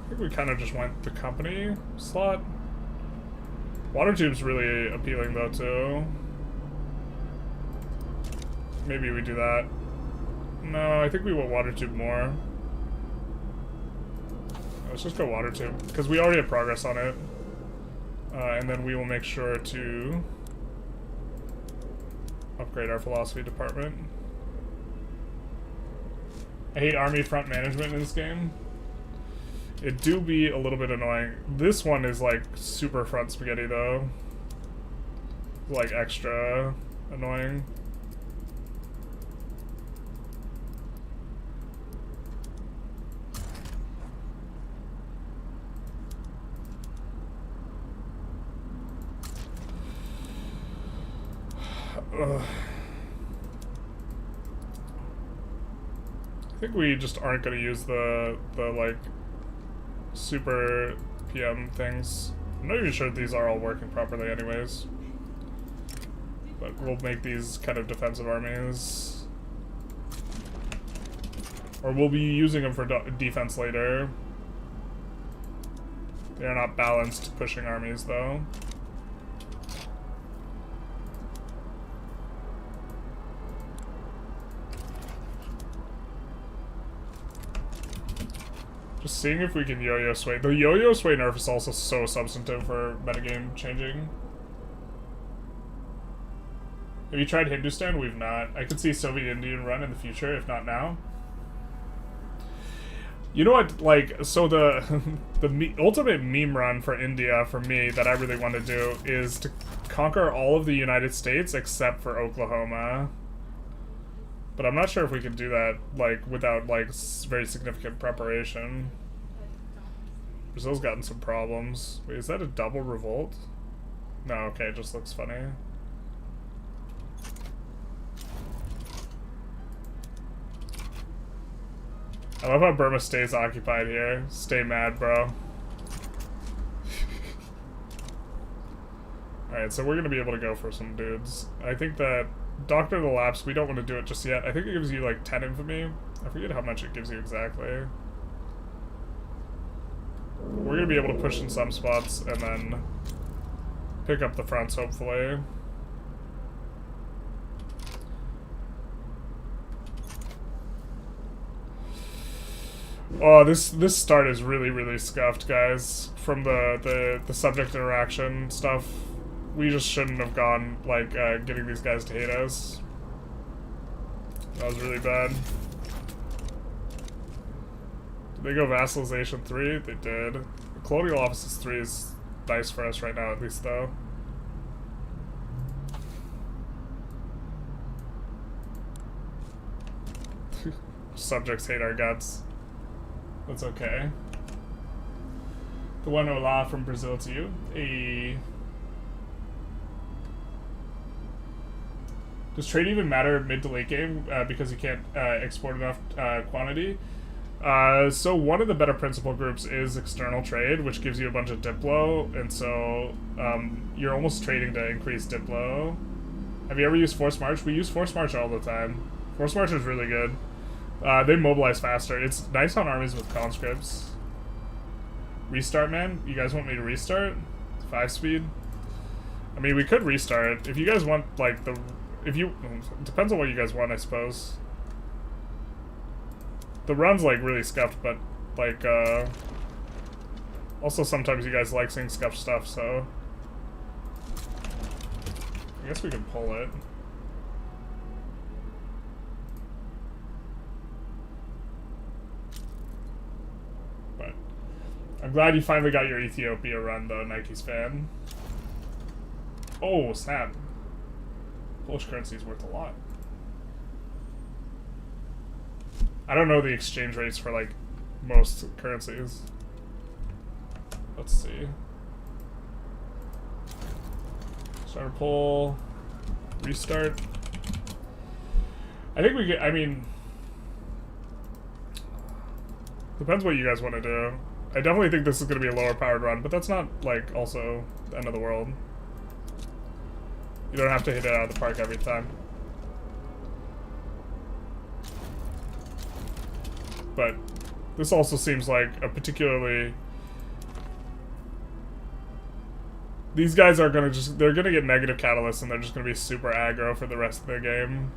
I think we kind of just went the company slot. Water tube's really appealing though too. Maybe we do that. No, I think we want water tube more. Let's just go water tube, because we already have progress on it. And then we will make sure to upgrade our philosophy department. I hate army front management in this game. It do be a little bit annoying. This one is like super front spaghetti though. Like extra annoying. I think we just aren't going to use the like super PM things. I'm not even sure if these are all working properly anyways. But we'll make these kind of defensive armies. Or we'll be using them for defense later. They are not balanced pushing armies though. Just seeing if we can yo-yo sway. The yo-yo sway nerf is also so substantive for metagame changing. Have you tried Hindustan? We've not. I could see Soviet Indian run in the future, if not now. You know what, like, so the ultimate meme run for India, for me, that I really want to do, is to conquer all of the United States except for Oklahoma. But I'm not sure if we can do that, like, without, like, very significant preparation. Brazil's gotten some problems. Wait, is that a double revolt? No, okay, it just looks funny. I love how Burma stays occupied here. Stay mad, bro. Alright, so we're gonna be able to go for some dudes. I think that Doctor of the Lapse, we don't want to do it just yet. I think it gives you like 10 infamy. I forget how much it gives you exactly. We're gonna be able to push in some spots and then pick up the fronts, hopefully. Oh, this start is really scuffed, guys. From the subject interaction stuff. We just shouldn't have gone, like, getting these guys to hate us. That was really bad. Did they go Vassalization 3? They did. The Colonial Offices 3 is nice for us right now, at least, though. Subjects hate our guts. That's okay. The one hola from Brazil to you. Hey. Does trade even matter mid to late game because you can't export enough quantity? So one of the better principal groups is external trade, which gives you a bunch of Diplo, and so you're almost trading to increase Diplo. Have you ever used Force March? We use Force March all the time. Force March is really good. They mobilize faster. It's nice on armies with conscripts. Restart, man? You guys want me to restart? 5 speed? I mean, we could restart. If you guys want, like, the... If you... It depends on what you guys want, I suppose. The run's, like, really scuffed, but, like, also sometimes you guys like seeing scuffed stuff, so... I guess we can pull it. But... I'm glad you finally got your Ethiopia run, though, Nike's fan. Oh, snap. Polish currency is worth a lot. I don't know the exchange rates for, like, most currencies. Let's see. Start a poll. Restart. I think we get, I mean... Depends what you guys want to do. I definitely think this is going to be a lower powered run, but that's not, like, also the end of the world. You don't have to hit it out of the park every time. But this also seems like a particularly... These guys are gonna just... They're gonna get negative catalysts and they're just gonna be super aggro for the rest of the game.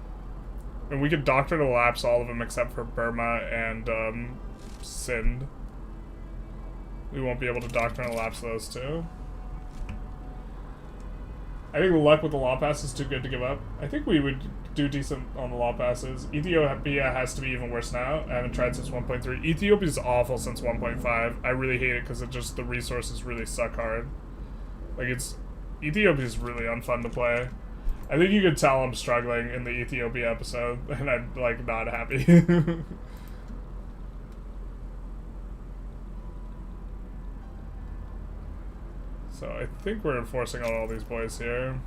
And we could doctrine elapse all of them except for Burma and Sind. We won't be able to doctrine elapse those two. I think the luck with the law pass is too good to give up. I think we would do decent on the law passes. Ethiopia has to be even worse now. I haven't tried since 1.3. Ethiopia is awful since 1.5. I really hate it because it just, the resources really suck hard. Like, it's... Ethiopia is really unfun to play. I think you could tell I'm struggling in the Ethiopia episode, and I'm, like, not happy. So I think we're enforcing on all these boys here.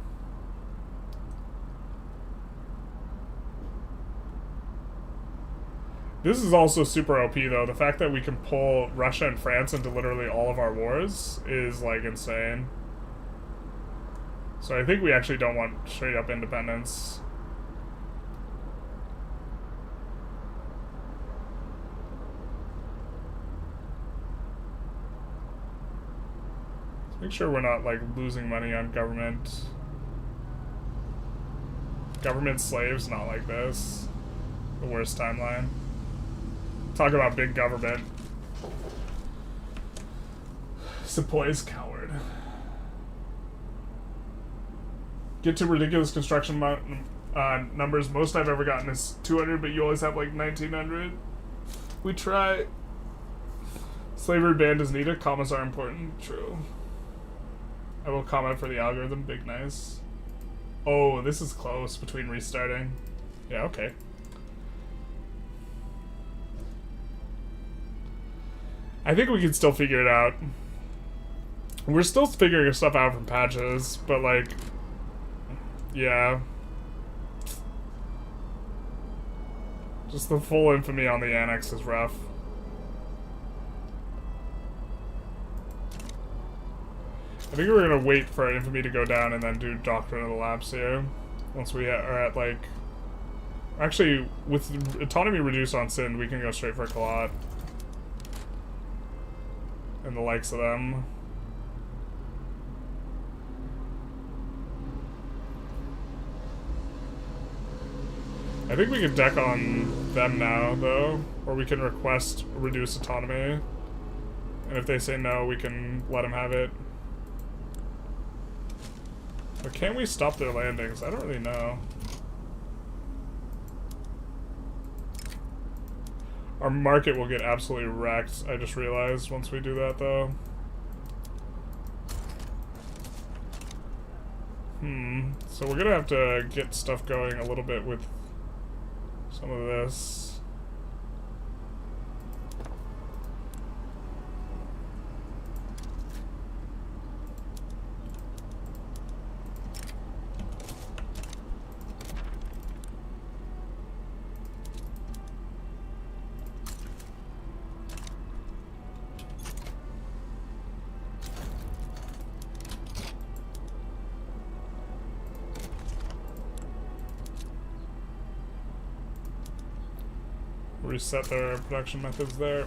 This is also super OP though. The fact that we can pull Russia and France into literally all of our wars is like insane. So I think we actually don't want straight up independence. Make sure we're not, like, losing money on government. Government slaves, not like this. The worst timeline. Talk about big government. Sepoy's coward. Get to ridiculous construction numbers. Most I've ever gotten is 200, but you always have, like, 1900. We try. Slavery banned is needed. Commas are important. True. I will comment for the algorithm. Big nice. Oh, this is close between restarting. Yeah, okay. I think we can still figure it out. We're still figuring stuff out from patches, but like... Yeah. Just the full infamy on the annex is rough. I think we're gonna wait for infamy to go down and then do Doctrine of the Lapse here. Once we are at, like... Actually, with autonomy reduced on Sind, we can go straight for Kalat. And the likes of them. I think we can deck on them now, though. Or we can request reduced autonomy. And if they say no, we can let them have it. But can we stop their landings? I don't really know. Our market will get absolutely wrecked, I just realized, once we do that, though. So we're gonna have to get stuff going a little bit with some of this. Reset their production methods there.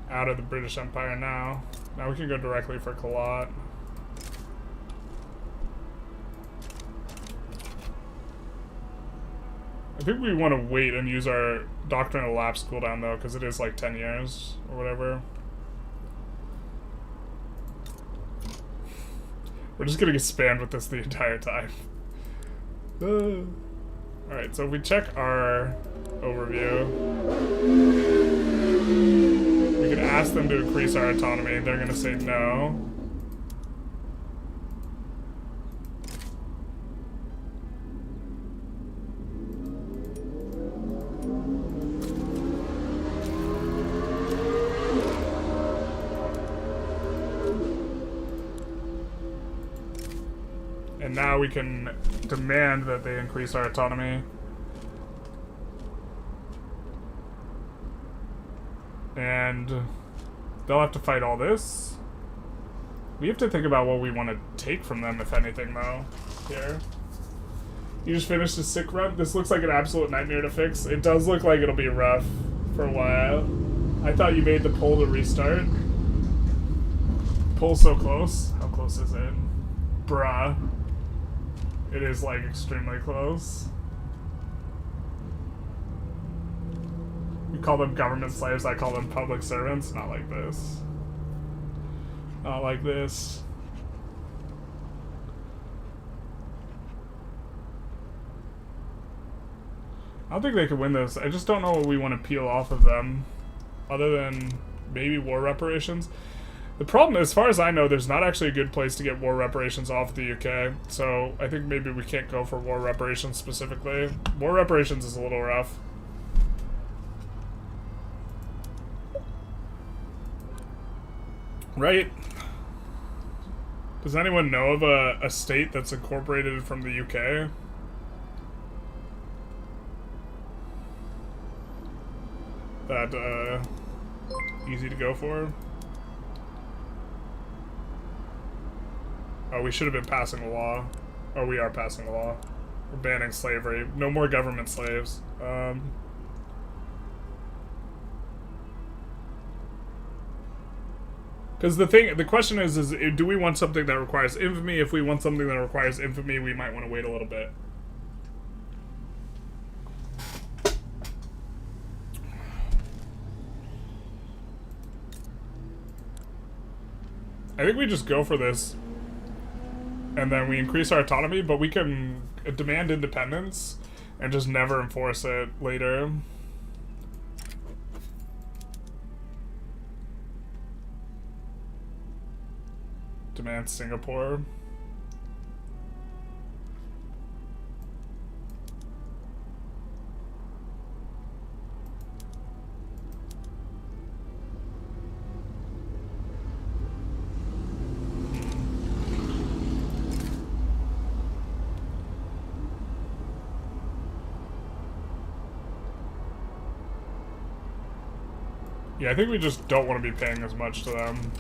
Out of the British Empire now. Now we can go directly for Kalat. I think we want to wait and use our Doctrinal Lapse cooldown though, because it is like 10 years or whatever. We're just gonna get spammed with this the entire time. Alright, so if we check our overview, we can ask them to increase our autonomy. They're gonna say no. And now we can demand that they increase our autonomy. And they'll have to fight all this. We have to think about what we want to take from them, if anything, though. Here. You just finished a sick run? This looks like an absolute nightmare to fix. It does look like it'll be rough for a while. I thought you made the poll to restart. Poll's so close. How close is it? Bruh. It is, like, extremely close. You call them government slaves, I call them public servants. Not like this. Not like this. I don't think they could win this. I just don't know what we want to peel off of them. Other than maybe war reparations. The problem, as far as I know, there's not actually a good place to get war reparations off the UK. So I think maybe we can't go for war reparations specifically. War reparations is a little rough. Right? Does anyone know of a state that's incorporated from the UK? That, easy to go for? Oh, we should have been passing a law. Oh, we are passing a law. We're banning slavery. No more government slaves. Because the question is do we want something that requires infamy? If we want something that requires infamy, we might want to wait a little bit. I think we just go for this. And then we increase our autonomy, but we can demand independence and just never enforce it later. Demand Singapore. Yeah, I think we just don't want to be paying as much to them.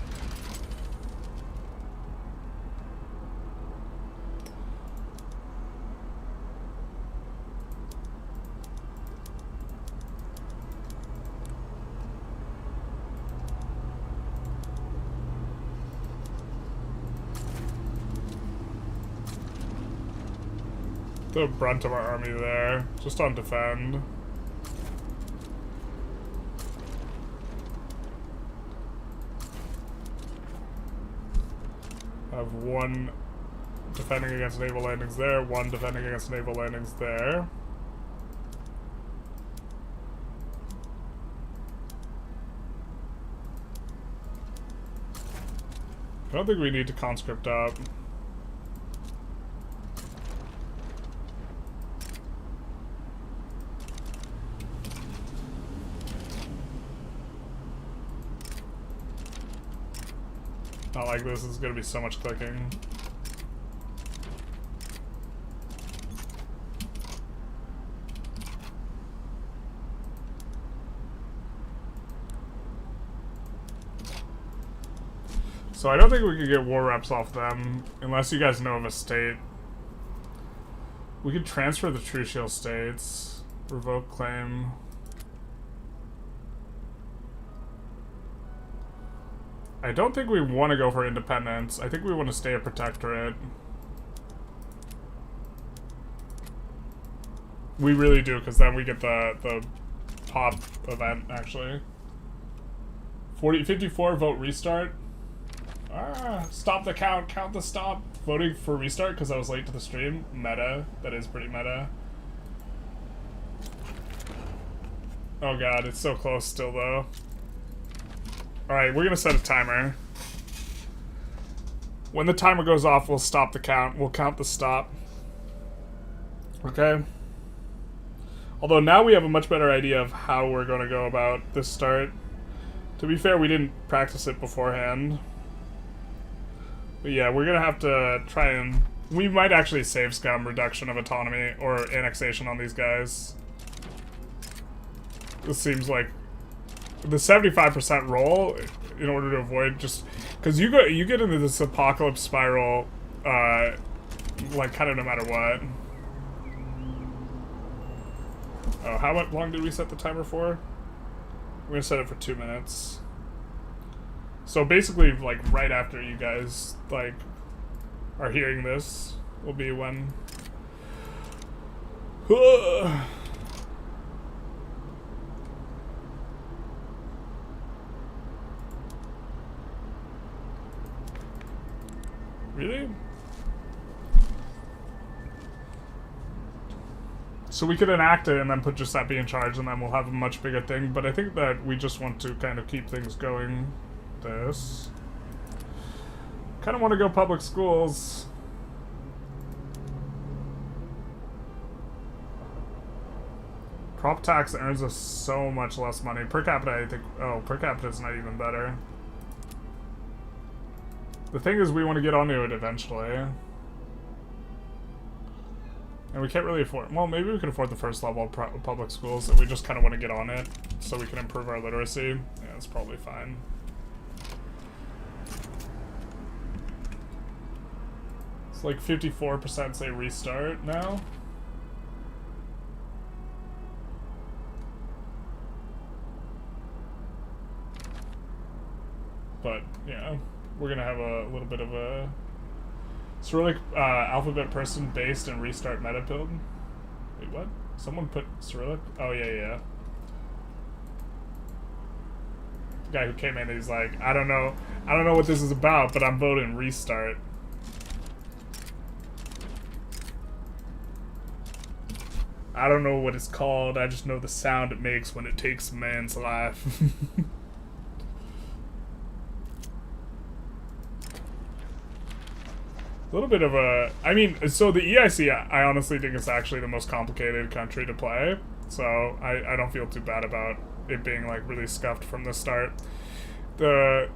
The brunt of our army there, just on defend. Have one defending against naval landings there, one defending against naval landings there. I don't think we need to conscript up. Not like this is gonna be so much clicking. So I don't think we could get war reps off them, unless you guys know of a state. We could transfer the True Shield states, revoke claim. I don't think we want to go for independence. I think we want to stay a protectorate. We really do, because then we get the top event, actually. 54, vote restart. Stop the count, count the stop. Voting for restart because I was late to the stream. Meta. That is pretty meta. Oh god, it's so close still, though. Alright, we're gonna set a timer. When the timer goes off, we'll stop the count. We'll count the stop. Okay? Although now we have a much better idea of how we're going to go about this start. To be fair, we didn't practice it beforehand. But yeah, we're going to have to try and... We might actually save scum reduction of autonomy or annexation on these guys. This seems like... The 75% roll, in order to avoid just... Because you get into this apocalypse spiral, like, kind of no matter what. Oh, how long did we set the timer for? We're gonna set it for 2 minutes. So basically, like, right after you guys, like, are hearing this, will be when... Really? So we could enact it and then put Giuseppe in charge and then we'll have a much bigger thing, but I think that we just want to kind of keep things going. This. Kind of want to go public schools. Prop tax earns us so much less money. Per capita, I think... Oh, per capita is not even better. The thing is, we want to get onto it eventually. And we can't really afford... Well, maybe we can afford the first level of public schools, and we just kind of want to get on it so we can improve our literacy. Yeah, that's probably fine. It's like 54% say restart now. But, yeah, we're going to have a little bit of a... Cyrillic alphabet person based and restart meta build. Wait, what? Someone put Cyrillic? Oh, yeah. The guy who came in, he's like, I don't know what this is about, but I'm voting restart. I don't know what it's called, I just know the sound it makes when it takes a man's life. A little bit of a... I mean, so the EIC, I honestly think it's actually the most complicated country to play. So I don't feel too bad about it being, like, really scuffed from the start. I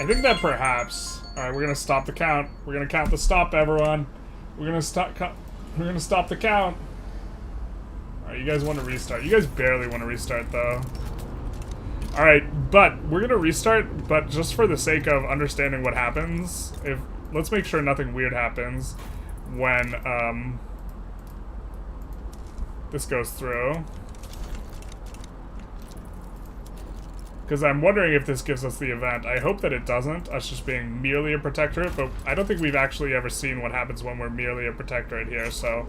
think that perhaps... Alright, we're gonna stop the count. We're gonna count the stop, everyone. We're gonna stop the count. Alright, you guys want to restart. You guys barely want to restart, though. Alright, but we're gonna restart, but just for the sake of understanding what happens, let's make sure nothing weird happens when this goes through. Because I'm wondering if this gives us the event. I hope that it doesn't, us just being merely a protectorate, but I don't think we've actually ever seen what happens when we're merely a protectorate here, so...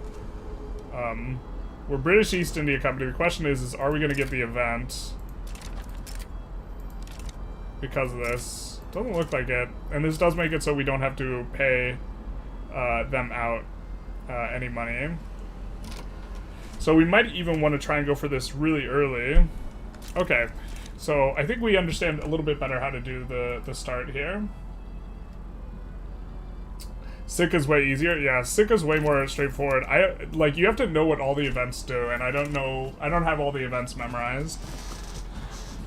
we're British East India Company. The question is are we gonna get the event? Because of this. Doesn't look like it. And this does make it so we don't have to pay them out any money. So we might even want to try and go for this really early. Okay. So I think we understand a little bit better how to do the start here. Sick is way easier. Yeah, Sick is way more straightforward. Like, you have to know what all the events do, and I don't have all the events memorized.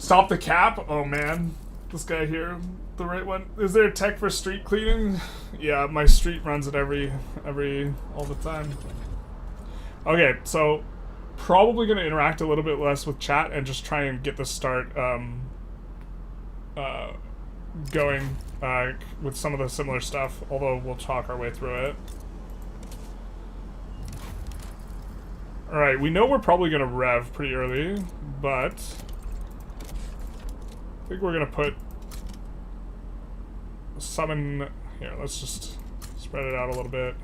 Stop the cap? Oh man. This guy here, the right one. Is there tech for street cleaning? Yeah, my street runs it all the time. Okay, so probably gonna interact a little bit less with chat and just try and get the start going with some of the similar stuff, although we'll talk our way through it. Alright, we know we're probably gonna rev pretty early, but I think we're gonna put some in here. Let's just spread it out a little bit.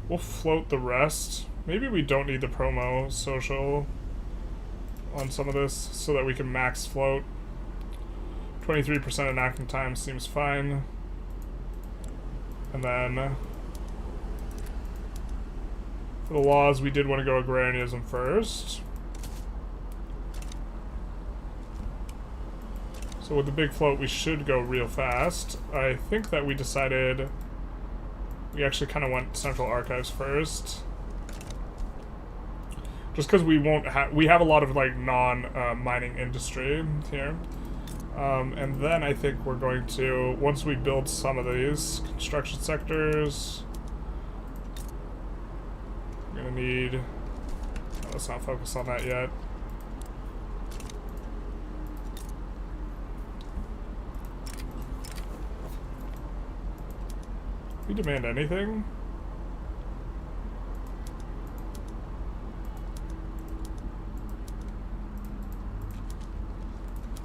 We'll float the rest. Maybe we don't need the promo social on some of this so that we can max float. 23% enacting time seems fine. And then for the laws, we did want to go agrarianism first. So with the big float, we should go real fast. I think that we decided we actually kind of went Central Archives first. Just because we won't have, we have a lot of like non-mining industry here. And then I think we're going to, once we build some of these construction sectors, we're gonna need, oh, let's not focus on that yet. We demand anything?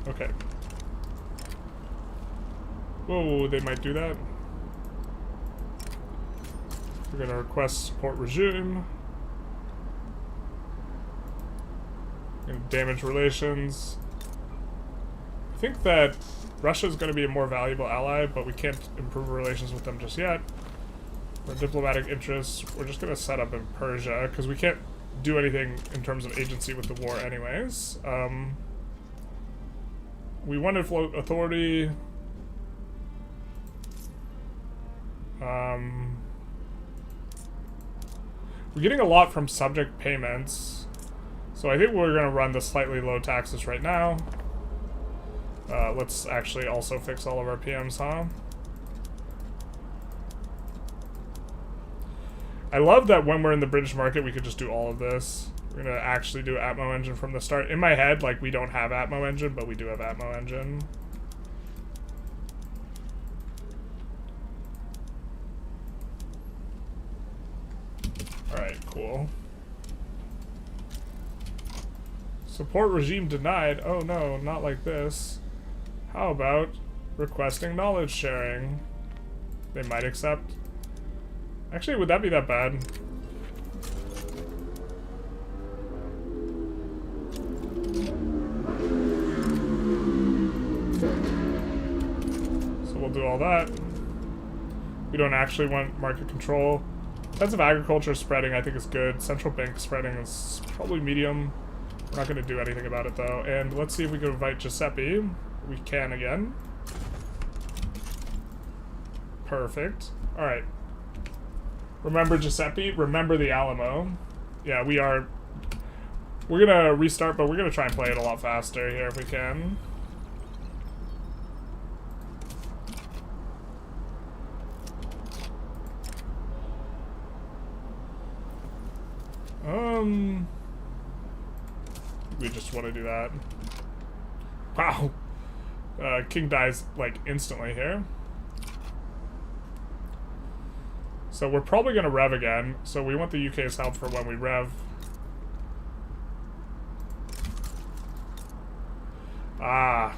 Okay. Whoa, they might do that. We're gonna request support regime. We're gonna damage relations. I think that Russia's gonna be a more valuable ally, but we can't improve relations with them just yet. For diplomatic interests, we're just gonna set up in Persia, because we can't do anything in terms of agency with the war anyways. We want to float authority. We're getting a lot from subject payments, so I think we're gonna run the slightly low taxes right now. Let's actually also fix all of our PMs, huh? I love that when we're in the British market, we could just do all of this. We're gonna actually do Atmo Engine from the start. In my head, like, we don't have Atmo Engine, but we do have Atmo Engine. Alright, cool. Support regime denied. Oh no, not like this. How about requesting knowledge sharing? They might accept. Actually, would that be that bad? So we'll do all that. We don't actually want market control. Intensive agriculture spreading, I think, is good. Central bank spreading is probably medium. We're not going to do anything about it, though. And let's see if we can invite Giuseppe. We can again. Perfect. Alright. Remember Giuseppe? Remember the Alamo. Yeah, we are... We're going to restart, but we're going to try and play it a lot faster here if we can. We just want to do that. Wow. King dies, like, instantly here. So we're probably going to rev again. So we want the UK's help for when we rev. Ah.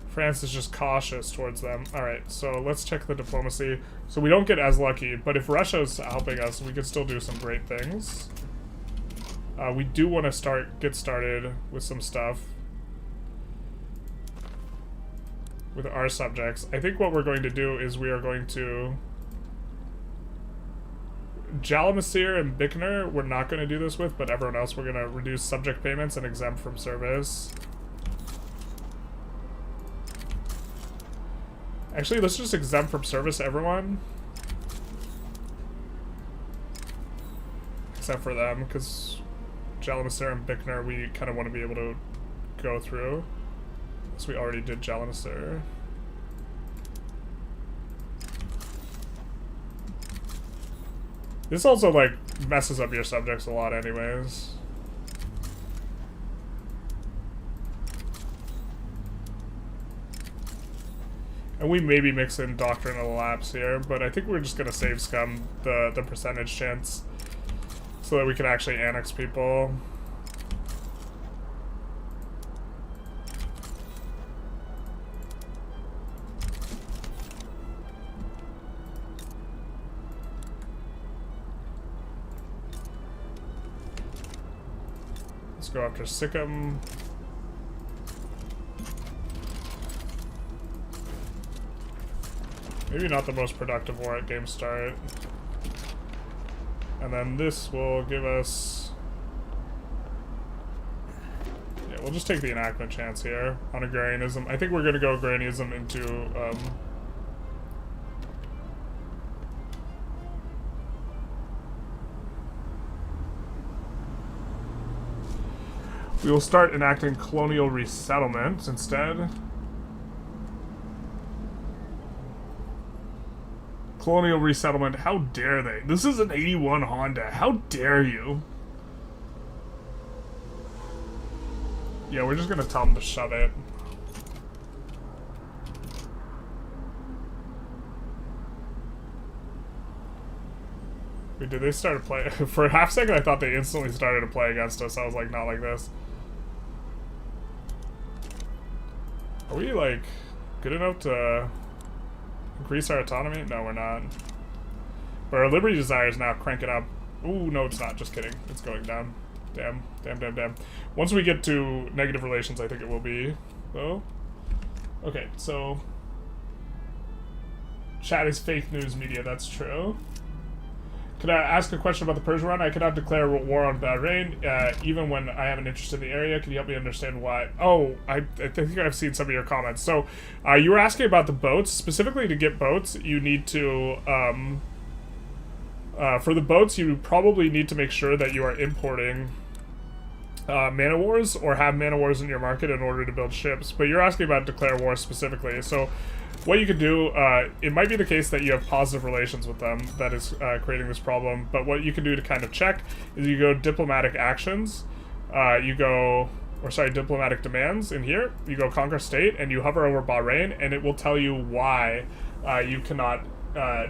France is just cautious towards them. Alright, so let's check the diplomacy. So we don't get as lucky, but if Russia's helping us, we could still do some great things. We do want to get started with some stuff with our subjects. I think what we're going to do is we are going to... Jalamisir and Bikner, we're not going to do this with, but everyone else we're going to reduce subject payments and exempt from service. Actually, let's just exempt from service everyone. Except for them, because Jalamisir and Bikner, we kind of want to be able to go through. So we already did Jalamisir. This also, like, messes up your subjects a lot anyways. And we maybe mix in doctrinal lapse here, but I think we're just gonna save scum the percentage chance so that we can actually annex people. Let's go after Sikkim. Maybe not the most productive war at game start. And then this will give us... Yeah, we'll just take the enactment chance here on agrarianism. I think we're going to go agrarianism into... we will start enacting colonial resettlement instead. Colonial resettlement, how dare they? This is an 81 Honda, how dare you? Yeah, we're just gonna tell them to shove it. Wait, did they start to play? For a half second I thought they instantly started to play against us. I was like, not like this. Are we, like, good enough to... increase our autonomy? No, we're not. But our liberty desire is now cranking up. Ooh, no, it's not. Just kidding. It's going down. Damn. Damn, damn, damn. Once we get to negative relations, I think it will be, though. Okay, so... Chat is fake news media. That's true. Could I ask a question about the Persian run? I cannot declare war on Bahrain, even when I have an interest in the area. Can you help me understand why? Oh, I think I've seen some of your comments. So, you were asking about the boats. Specifically, to get boats, you need to, for the boats, you probably need to make sure that you are importing man-o-wars or have man-o-wars in your market in order to build ships. But you're asking about declare war specifically. So, what you could do, it might be the case that you have positive relations with them that is creating this problem, but what you can do to kind of check is you go diplomatic actions, diplomatic demands in here, you go conquer state, and you hover over Bahrain, and it will tell you why you cannot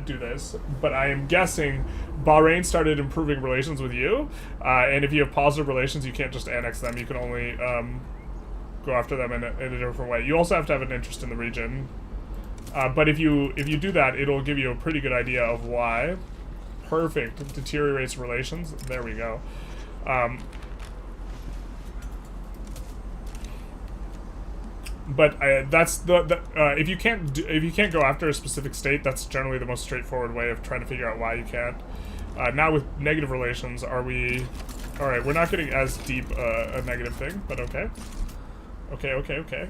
do this. But I am guessing Bahrain started improving relations with you, and if you have positive relations, you can't just annex them, you can only go after them in a different way. You also have to have an interest in the region. But if you do that, it'll give you a pretty good idea of why. Perfect. It deteriorates relations. There we go. But that's if you can't go after a specific state, that's generally the most straightforward way of trying to figure out why you can't. Now with negative relations, are we? All right, we're not getting as deep a negative thing, but okay. Okay.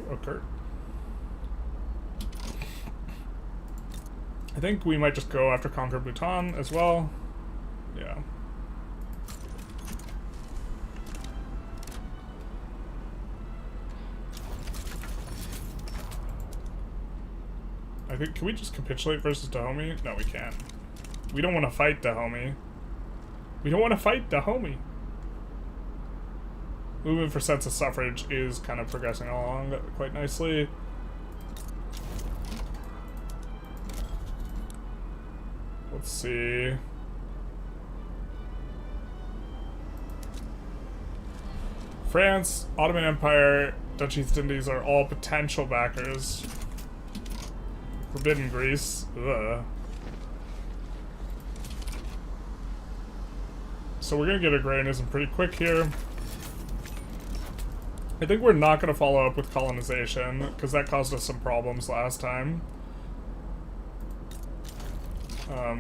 I think we might just go after Conquer Bhutan as well. Yeah. I think, can we just capitulate versus Dahomey? No, we can't. We don't want to fight Dahomey. Movement for census suffrage is kind of progressing along quite nicely. Let's see. France, Ottoman Empire, Dutch East Indies are all potential backers. Forbidden Greece. Ugh. So we're gonna get agrarianism pretty quick here. I think we're not gonna follow up with colonization, because that caused us some problems last time.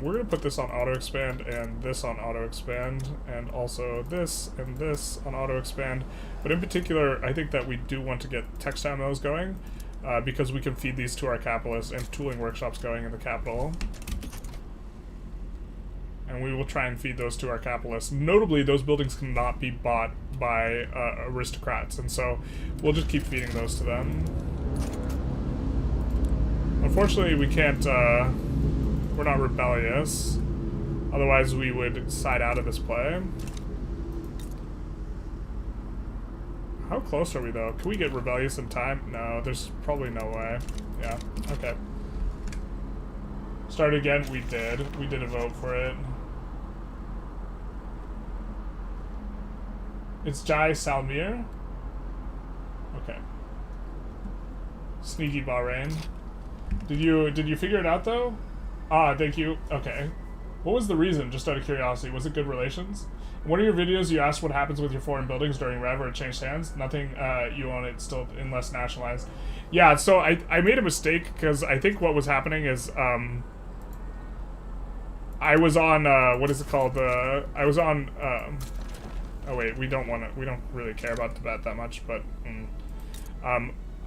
We're going to put this on auto-expand and this on auto-expand, and also this and this on auto-expand. But in particular, I think that we do want to get textile mills going, because we can feed these to our capitalists and tooling workshops going in the capital. And we will try and feed those to our capitalists. Notably, those buildings cannot be bought by aristocrats, and so we'll just keep feeding those to them. Unfortunately, we can't... we're not rebellious. Otherwise, we would side out of this play. How close are we, though? Can we get rebellious in time? No, there's probably no way. Yeah, okay. Start again? We did. We did a vote for it. It's Jai Salmir? Okay. Sneaky Bahrain. Did you figure it out, though? Ah, thank you. Okay. What was the reason, just out of curiosity? Was it good relations? In one of your videos, you asked what happens with your foreign buildings during Rev or it changed hands. Nothing, you own it still unless nationalized. Yeah, so I made a mistake because I think what was happening is, I was on, what is it called? I was on, oh wait, we don't really care about Tibet that much, but,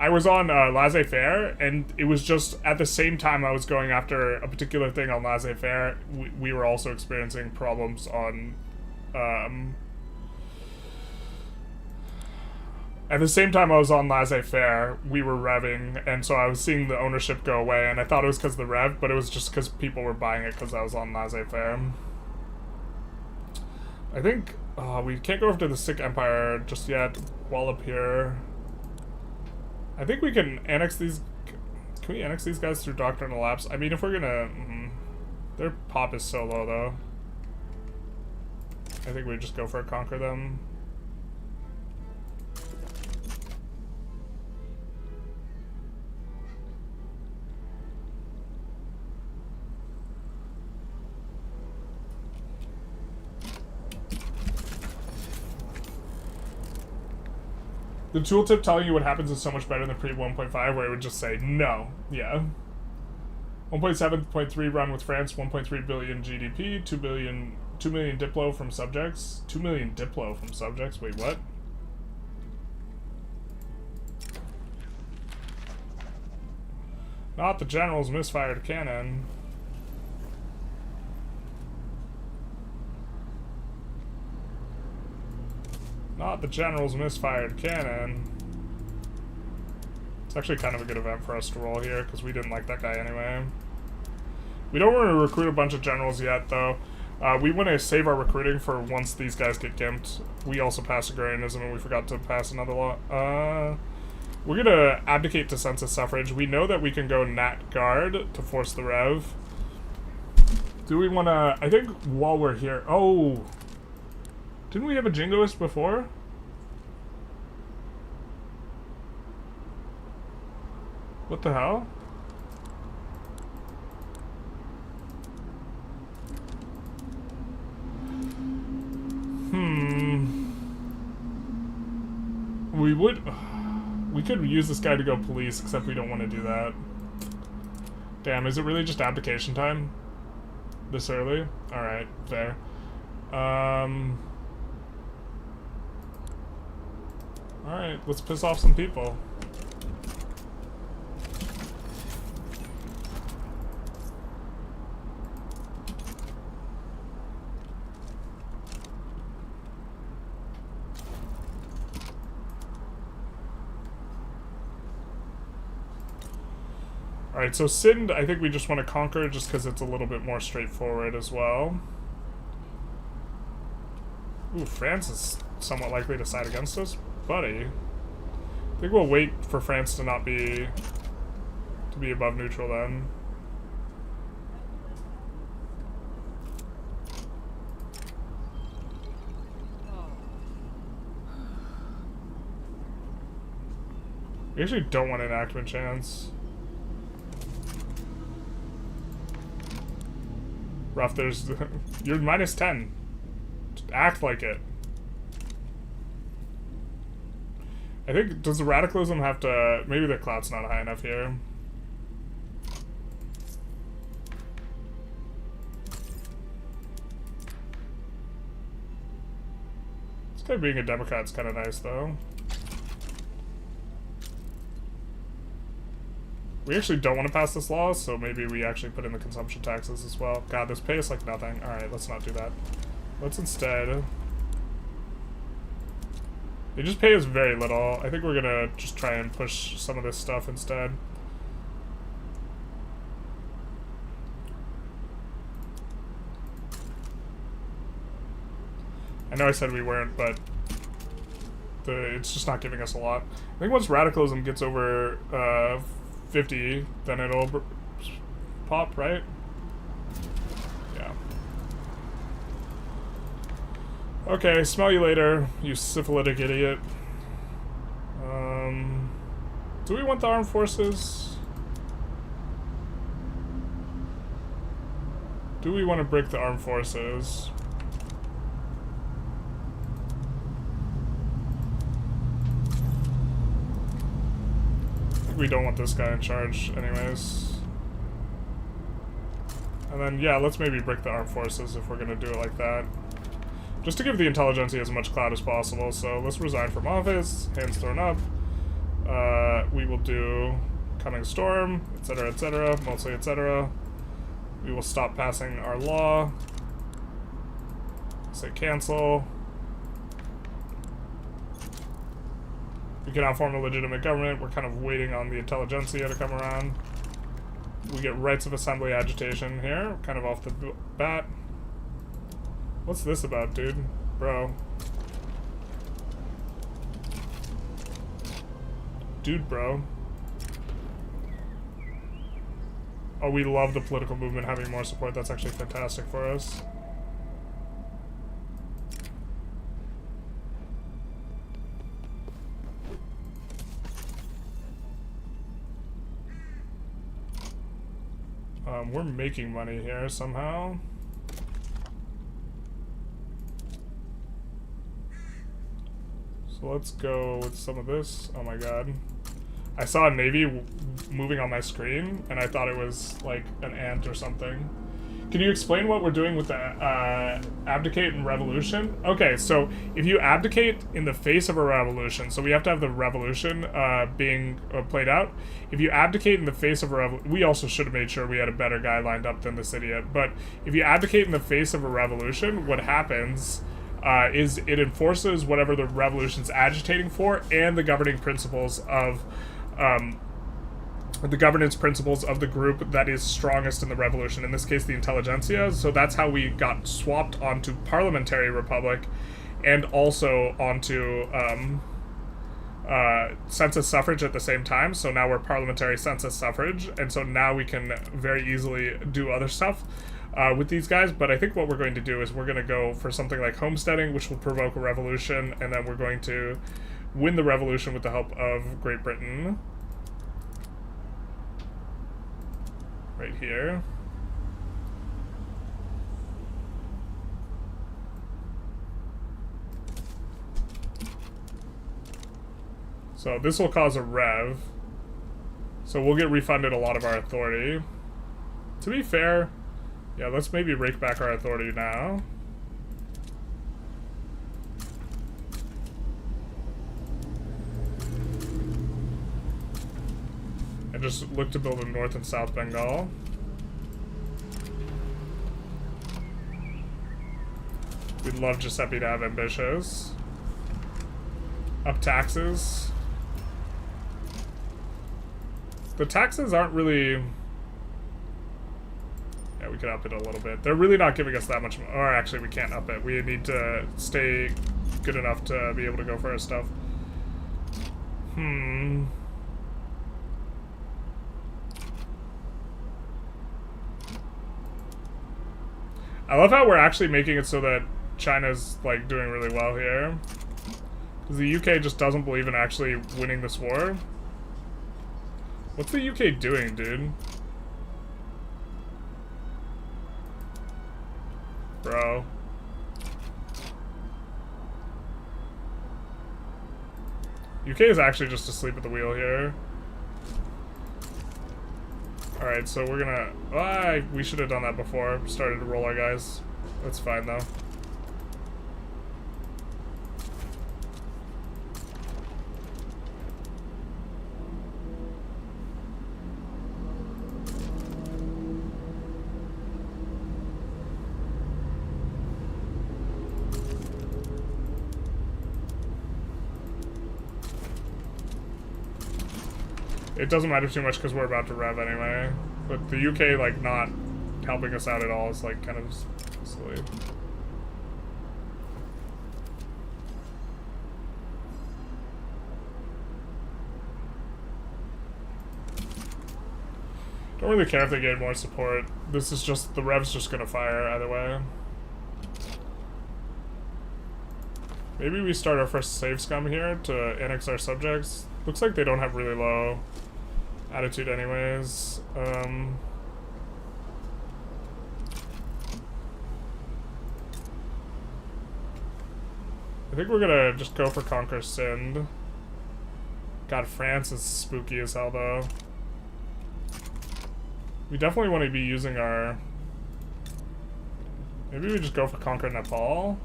I was on laissez-faire, and it was just at the same time I was going after a particular thing on laissez-faire, we were also experiencing problems on, at the same time I was on laissez-faire, we were revving, and so I was seeing the ownership go away, and I thought it was because of the rev, but it was just because people were buying it because I was on laissez-faire. I think, we can't go over to the Sikh Empire just yet, while up here. I think we can annex these. Can we annex these guys through doctrinal lapse? I mean, if we're gonna. Their pop is so low, though. I think we just go for a conquer them. The tooltip telling you what happens is so much better than pre 1.5, where it would just say no. Yeah. 1.7.3 run with France, 1.3 billion GDP, 2 million Diplo from subjects. 2 million Diplo from subjects? Wait, what? Not the general's misfired cannon. Not the general's misfired cannon. It's actually kind of a good event for us to roll here, because we didn't like that guy anyway. We don't want to recruit a bunch of generals yet, though. We want to save our recruiting for once these guys get gimped. We also passed agrarianism, and we forgot to pass another law. We're going to abdicate to census suffrage. We know that we can go Nat Guard to force the rev. Do we want to... I think while we're here... Oh... Didn't we have a jingoist before? What the hell? We could use this guy to go police, except we don't want to do that. Damn, is it really just abdication time? This early? Alright, fair. Alright, let's piss off some people. Alright, so Sind, I think we just want to conquer just because it's a little bit more straightforward as well. Ooh, France is somewhat likely to side against us. Buddy. I think we'll wait for France to not be... to be above neutral then. We actually don't want an enactment chance. Rough, there's... You're minus 10. Just act like it. I think, does the radicalism have to... Maybe the clout's not high enough here. This guy being a Democrat's kind of nice, though. We actually don't want to pass this law, so maybe we actually put in the consumption taxes as well. God, this pay is like nothing. Alright, let's not do that. Let's instead... They just pay us very little. I think we're gonna just try and push some of this stuff instead. know I said we weren't, but it's just not giving us a lot. I think once radicalism gets over 50, then it'll pop, right? Yeah. Okay, smell you later, you syphilitic idiot. Do we want the armed forces? Do we want to break the armed forces? I think we don't want this guy in charge anyways. And then, yeah, let's maybe break the armed forces if we're going to do it like that. Just to give the Intelligentsia as much clout as possible. So let's resign from office, hands thrown up. We will do coming storm, etc., mostly etc. We will stop passing our law. Say cancel. We cannot form a legitimate government. We're kind of waiting on the Intelligentsia to come around. We get rights of assembly agitation here, kind of off the bat. What's this about, dude? Bro. Dude, bro. Oh, we love the political movement having more support. That's actually fantastic for us. We're making money here somehow. So let's go with some of this. Oh my god. I saw a navy moving on my screen, and I thought it was like an ant or something. Can you explain what we're doing with the abdicate and revolution? Okay, so if you abdicate in the face of a revolution, so we have to have the revolution being played out. If you abdicate in the face of a revolution, we also should have made sure we had a better guy lined up than this idiot, but if you abdicate in the face of a revolution, what happens is it enforces whatever the revolution's agitating for and the governing principles of the governance principles of the group that is strongest in the revolution, in this case the Intelligentsia. So that's how we got swapped onto parliamentary republic and also onto census suffrage at the same time. So now we're parliamentary census suffrage, and so now we can very easily do other stuff with these guys. But I think what we're going to do is we're going to go for something like homesteading, which will provoke a revolution, and then we're going to win the revolution with the help of Great Britain. Right here. So this will cause a rev. So we'll get refunded a lot of our authority. To be fair, yeah, let's maybe rake back our authority now. And just look to build in North and South Bengal. We'd love Giuseppe to have ambitious. Up taxes. The taxes aren't really... Yeah, we could up it a little bit. They're really not giving us that much... Or actually, we can't up it. We need to stay good enough to be able to go for our stuff. I love how we're actually making it so that China's, like, doing really well here. Because the UK just doesn't believe in actually winning this war. What's the UK doing, dude? Bro. UK is actually just asleep at the wheel here. Alright, so we're gonna... we should have done that before. Started to roll our guys. That's fine, though. It doesn't matter too much because we're about to rev anyway. But the UK, like, not helping us out at all is, like, kind of silly. Don't really care if they gain more support. This is just, the Rev's just gonna fire either way. Maybe we start our first save scum here to annex our subjects. Looks like they don't have really low attitude anyways. I think we're gonna just go for Conquer Sind. God, France is spooky as hell though. We definitely want to be using our... Maybe we just go for Conquer Nepal.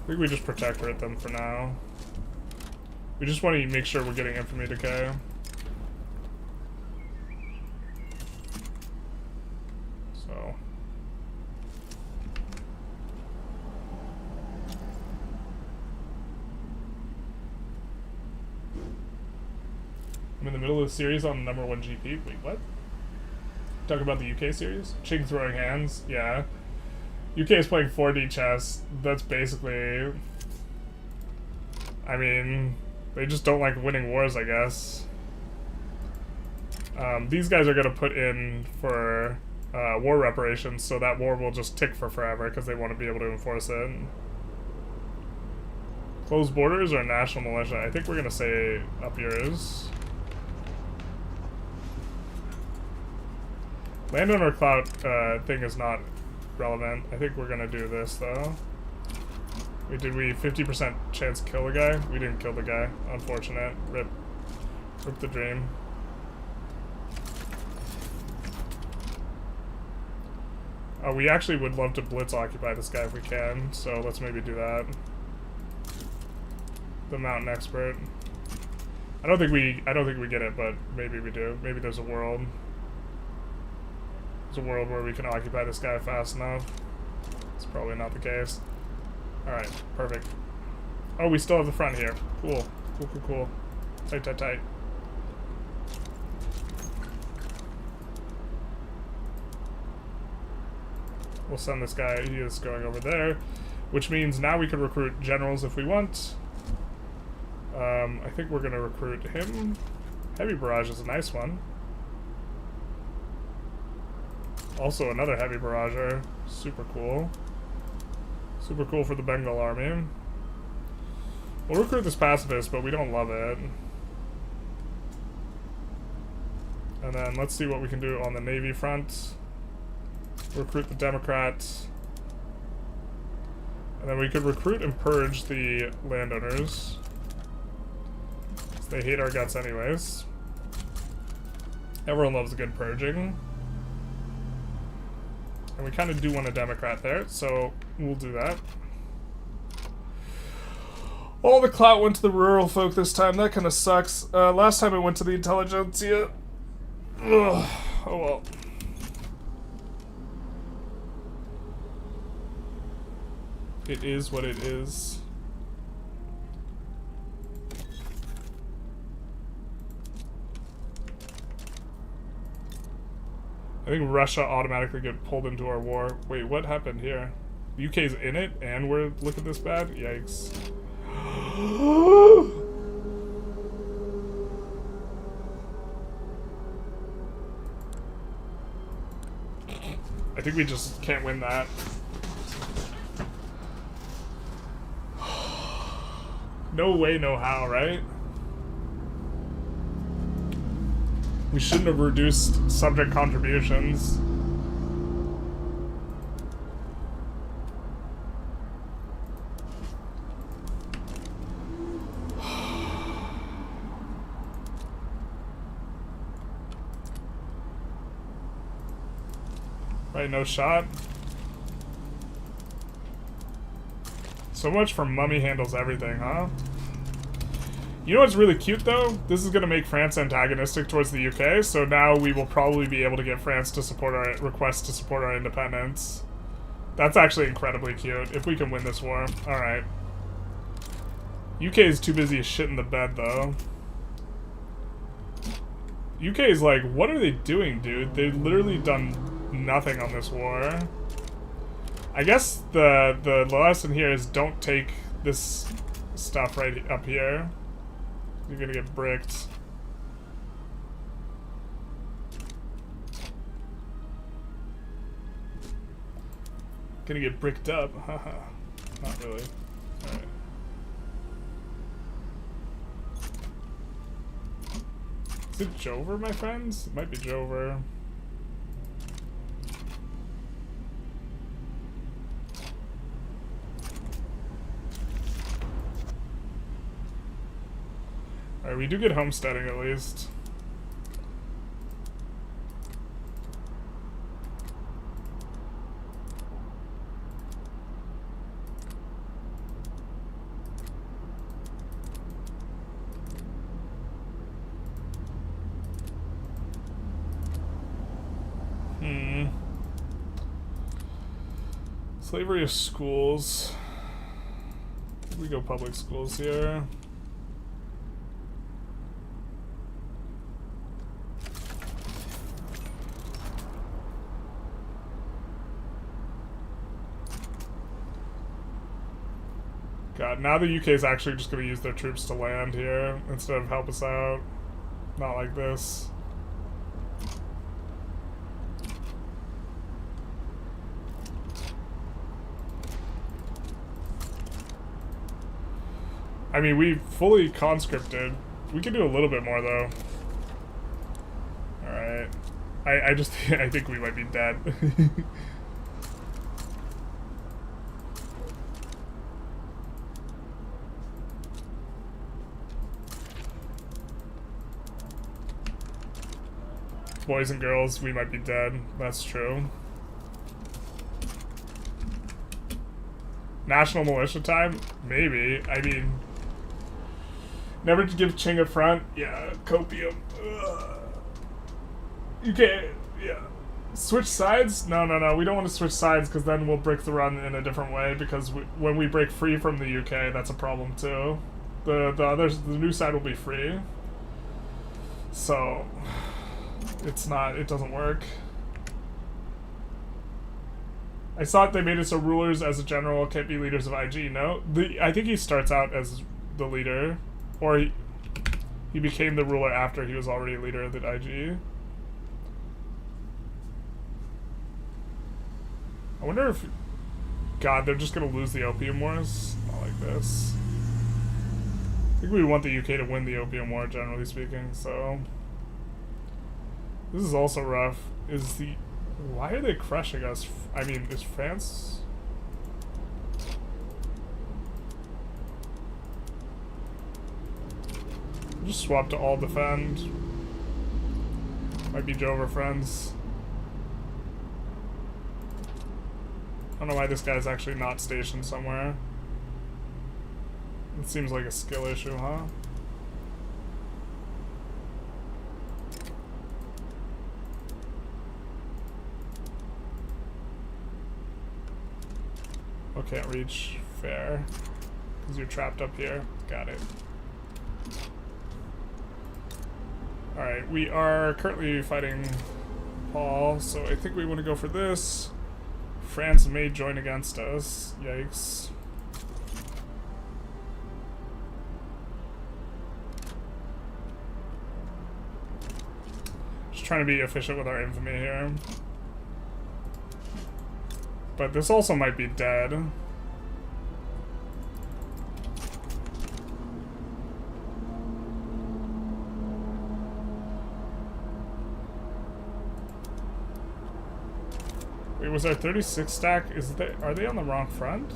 I think we just protectorate them for now. We just want to make sure we're getting infamy decay. So. I'm in the middle of the series on number 1 GP. Wait, what? Talk about the UK series? Ching throwing hands? Yeah. UK is playing 4D chess. That's basically... I mean, they just don't like winning wars, I guess. These guys are going to put in for war reparations, so that war will just tick for forever because they want to be able to enforce it. Closed borders or national militia? I think we're going to say up yours. Landowner clout thing is not relevant. I think we're gonna do this though. Did we 50% chance kill the guy? We didn't kill the guy. Unfortunate. Rip the dream. We actually would love to blitz occupy this guy if we can, so let's maybe do that. The mountain expert. I don't think we get it, but maybe we do. Maybe there's a world. There's a world where we can occupy this guy fast enough. It's probably not the case. Alright, perfect. Oh, we still have the front here. Cool. Cool. Tight. We'll send this guy, he is going over there. Which means now we can recruit generals if we want. I think we're gonna recruit him. Heavy barrage is a nice one. Also another heavy barrager. Super cool. Super cool for the Bengal army. We'll recruit this pacifist, but we don't love it. And then let's see what we can do on the Navy front. Recruit the Democrats. And then we could recruit and purge the landowners. They hate our guts anyways. Everyone loves a good purging. And we kind of do want a Democrat there, so we'll do that. All the clout went to the rural folk this time. That kind of sucks. Last time it went to the Intelligentsia. Ugh. Oh well. It is what it is. I think Russia automatically get pulled into our war. Wait, what happened here? The UK's in it, and we're looking this bad? Yikes. I think we just can't win that. No way, no how, right? We shouldn't have reduced subject contributions. Right, no shot. So much for mummy handles everything, huh? You know what's really cute though? This is gonna make France antagonistic towards the UK, so now we will probably be able to get France to support our request to support our independence. That's actually incredibly cute, if we can win this war. Alright. UK is too busy shitting the bed though. UK is like, what are they doing, dude? They've literally done nothing on this war. I guess the lesson here is don't take this stuff right up here. You're gonna get bricked. Gonna get bricked up. Haha. Not really. Alright. Is it Jover, my friends? It might be Jover. Alright, we do get homesteading at least. Slavery of schools. We go public schools here. God, now the UK is actually just going to use their troops to land here instead of help us out. Not like this. I mean, we fully conscripted. We can do a little bit more, though. Alright. I just... I think we might be dead. Boys and girls, we might be dead. That's true. National militia time? Maybe. I mean... Never to give Ching a front. Yeah, copium. Ugh. You can't... Yeah. Switch sides? No. We don't want to switch sides because then we'll break the run in a different way because when we break free from the UK, that's a problem too. The new side will be free. So... it doesn't work. I thought they made us so rulers as a general can't be leaders of IG. No, I think he starts out as the leader, or he became the ruler after he was already a leader of the IG. I wonder if... God, they're just gonna lose the Opium Wars? Not like this. I think we want the UK to win the Opium War, generally speaking, so... This is also rough. Why are they crushing us? I mean, is France... Just swap to all defend. Might be Jover friends. I don't know why this guy's actually not stationed somewhere. It seems like a skill issue, huh? Oh, can't reach. Fair. Because you're trapped up here. Got it. Alright, we are currently fighting Paul, so I think we want to go for this. France may join against us. Yikes. Just trying to be efficient with our infamy here. But this also might be dead. Wait, was our 36 stack? Are they on the wrong front?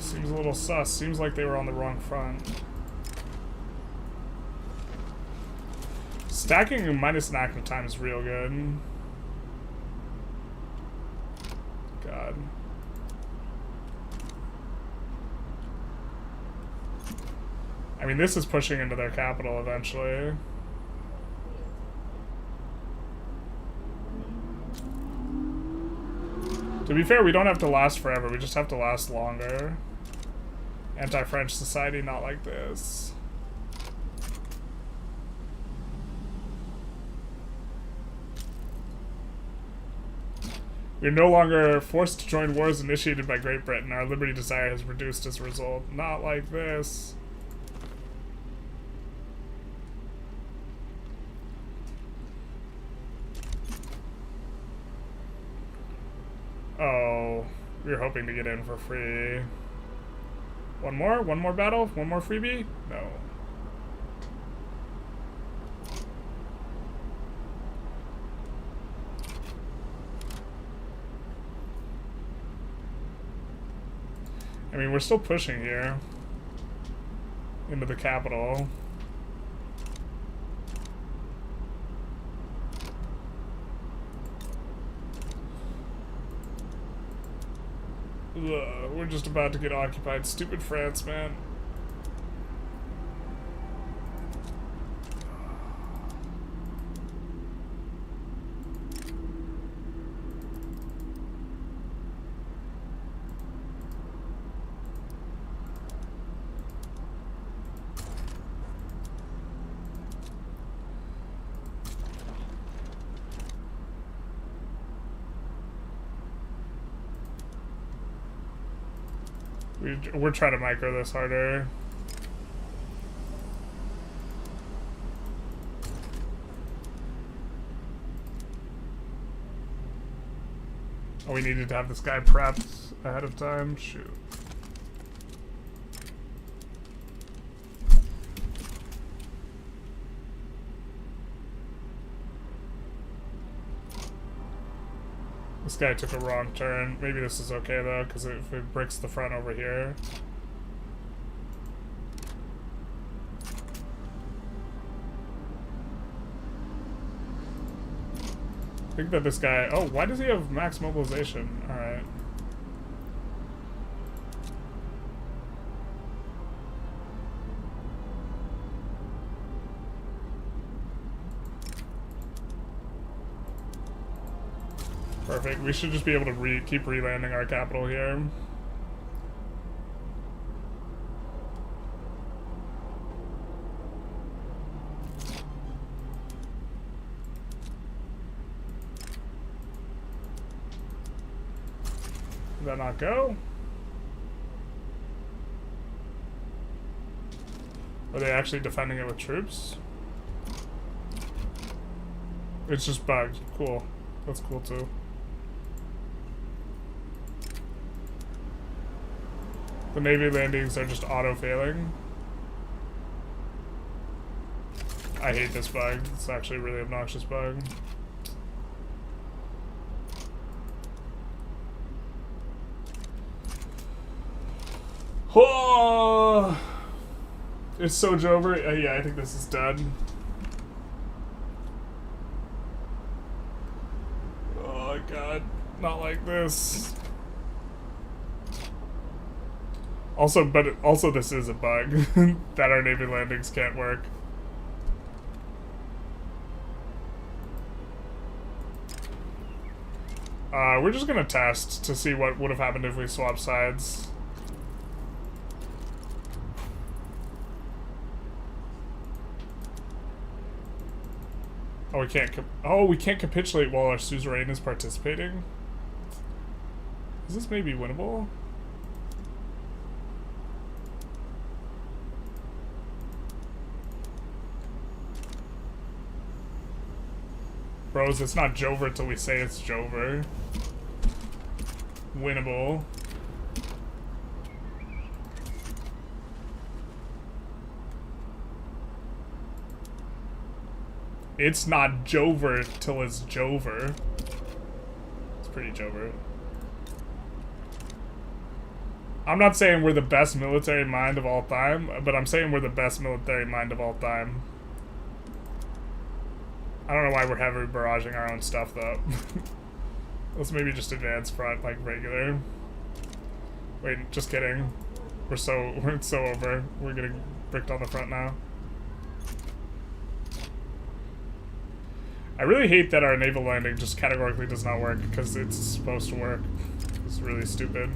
Seems a little sus. Seems like they were on the wrong front. Stacking minus an active time is real good. God. I mean, this is pushing into their capital eventually. To be fair, we don't have to last forever, we just have to last longer. Anti-French society, not like this. We are no longer forced to join wars initiated by Great Britain. Our liberty desire has reduced as a result. Not like this. Oh, we were hoping to get in for free. One more? One more battle? One more freebie? No. I mean, we're still pushing here into the capital. Ugh, we're just about to get occupied. Stupid France, man. We're trying to micro this harder. Oh, we needed to have this guy prepped ahead of time? Shoot. This guy took a wrong turn. Maybe this is okay though, because if it bricks the front over here. I think that this guy... Oh, why does he have max mobilization? Alright. Perfect. We should just be able to keep re-landing our capital here. Did that not go? Are they actually defending it with troops? It's just bugged. Cool. That's cool too. The Navy landings are just auto-failing. I hate this bug. It's actually a really obnoxious bug. Oh! It's so Jover. Yeah, I think this is done. Oh my god. Not like this. Also, also this is a bug that our Navy landings can't work. We're just gonna test to see what would have happened if we swapped sides. Oh, we can't capitulate while our suzerain is participating? Is this maybe winnable? Bros, it's not Jover till we say it's Jover. Winnable. It's not Jover till it's Jover. It's pretty Jover. I'm not saying we're the best military mind of all time, but I'm saying we're the best military mind of all time. I don't know why we're heavy barraging our own stuff though. Let's maybe just advance front like regular. Wait, just kidding. We're so over. We're getting bricked on the front now. I really hate that our naval landing just categorically does not work because it's supposed to work. It's really stupid.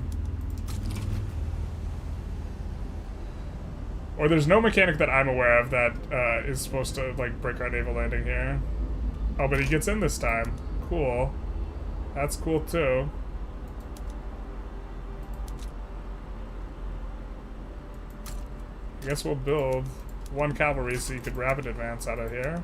Or there's no mechanic that I'm aware of that is supposed to like break our naval landing here. Oh, but he gets in this time. Cool. That's cool too. I guess we'll build one cavalry so you could rapid advance out of here.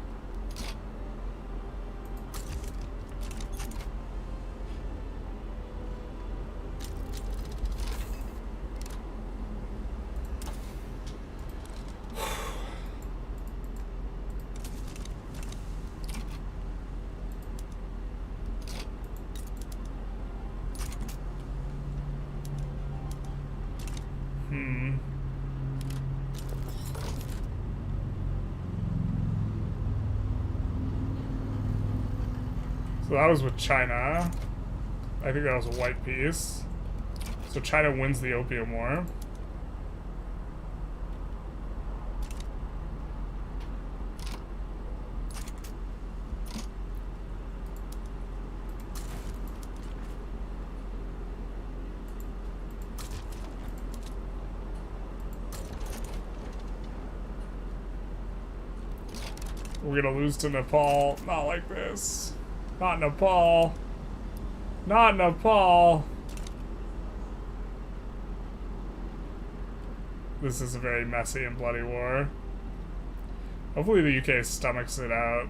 So that was with China. I think that was a white piece. So China wins the Opium War. We're gonna lose to Nepal. Not like this. Not Nepal. Not Nepal. This is a very messy and bloody war. Hopefully the UK stomachs it out.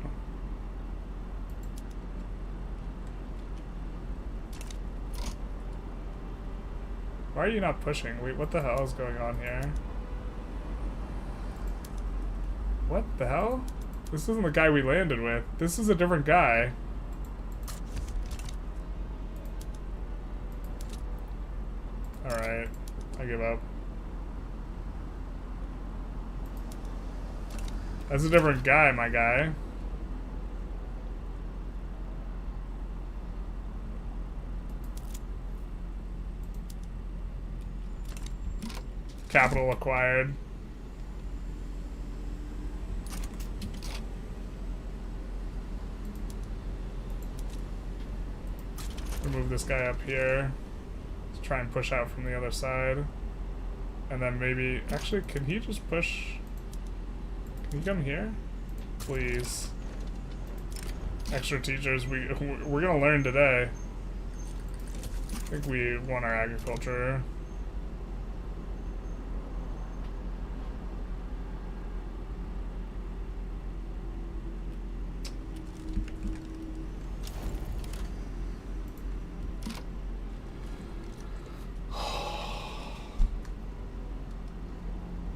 Why are you not pushing? Wait, what the hell is going on here? What the hell? This isn't the guy we landed with. This is a different guy. Alright, I give up. That's a different guy, my guy. Capital acquired. Move this guy up here. Let's try and push out from the other side. And then maybe... Actually, can he just push... Can he come here? Please. Extra teachers. We're gonna learn today. I think we won our agriculture.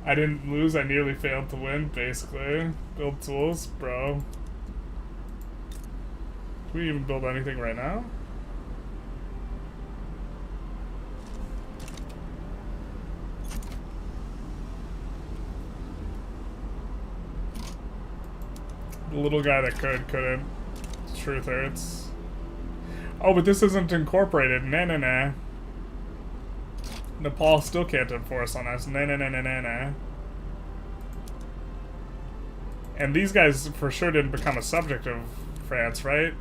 I didn't lose, I nearly failed to win, basically. Build tools, bro. Do we even build anything right now? The little guy that couldn't. Truth hurts. Oh, but this isn't incorporated. Nah. Nepal still can't enforce on us. Nah. And these guys for sure didn't become a subject of France, right?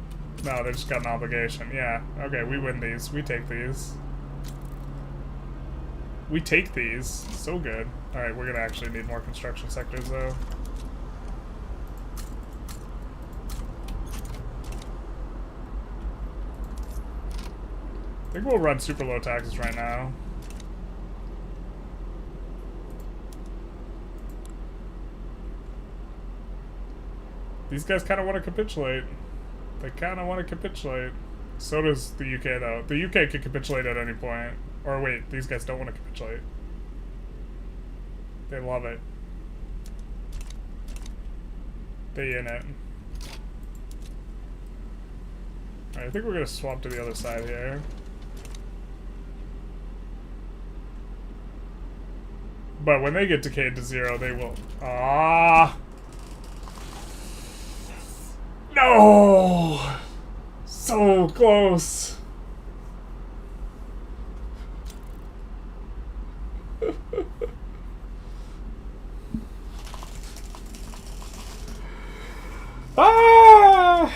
No, they just got an obligation. Yeah. Okay, we win these. We take these. We take these. So good. Alright, we're gonna actually need more construction sectors, though. I think we'll run super low taxes right now. These guys kind of want to capitulate. They kind of want to capitulate. So does the UK, though. The UK could capitulate at any point. Or wait, these guys don't want to capitulate. They love it. They in it. Alright, I think we're going to swap to the other side here. But when they get decayed to 0, they will... Ah! No! So close. Ah!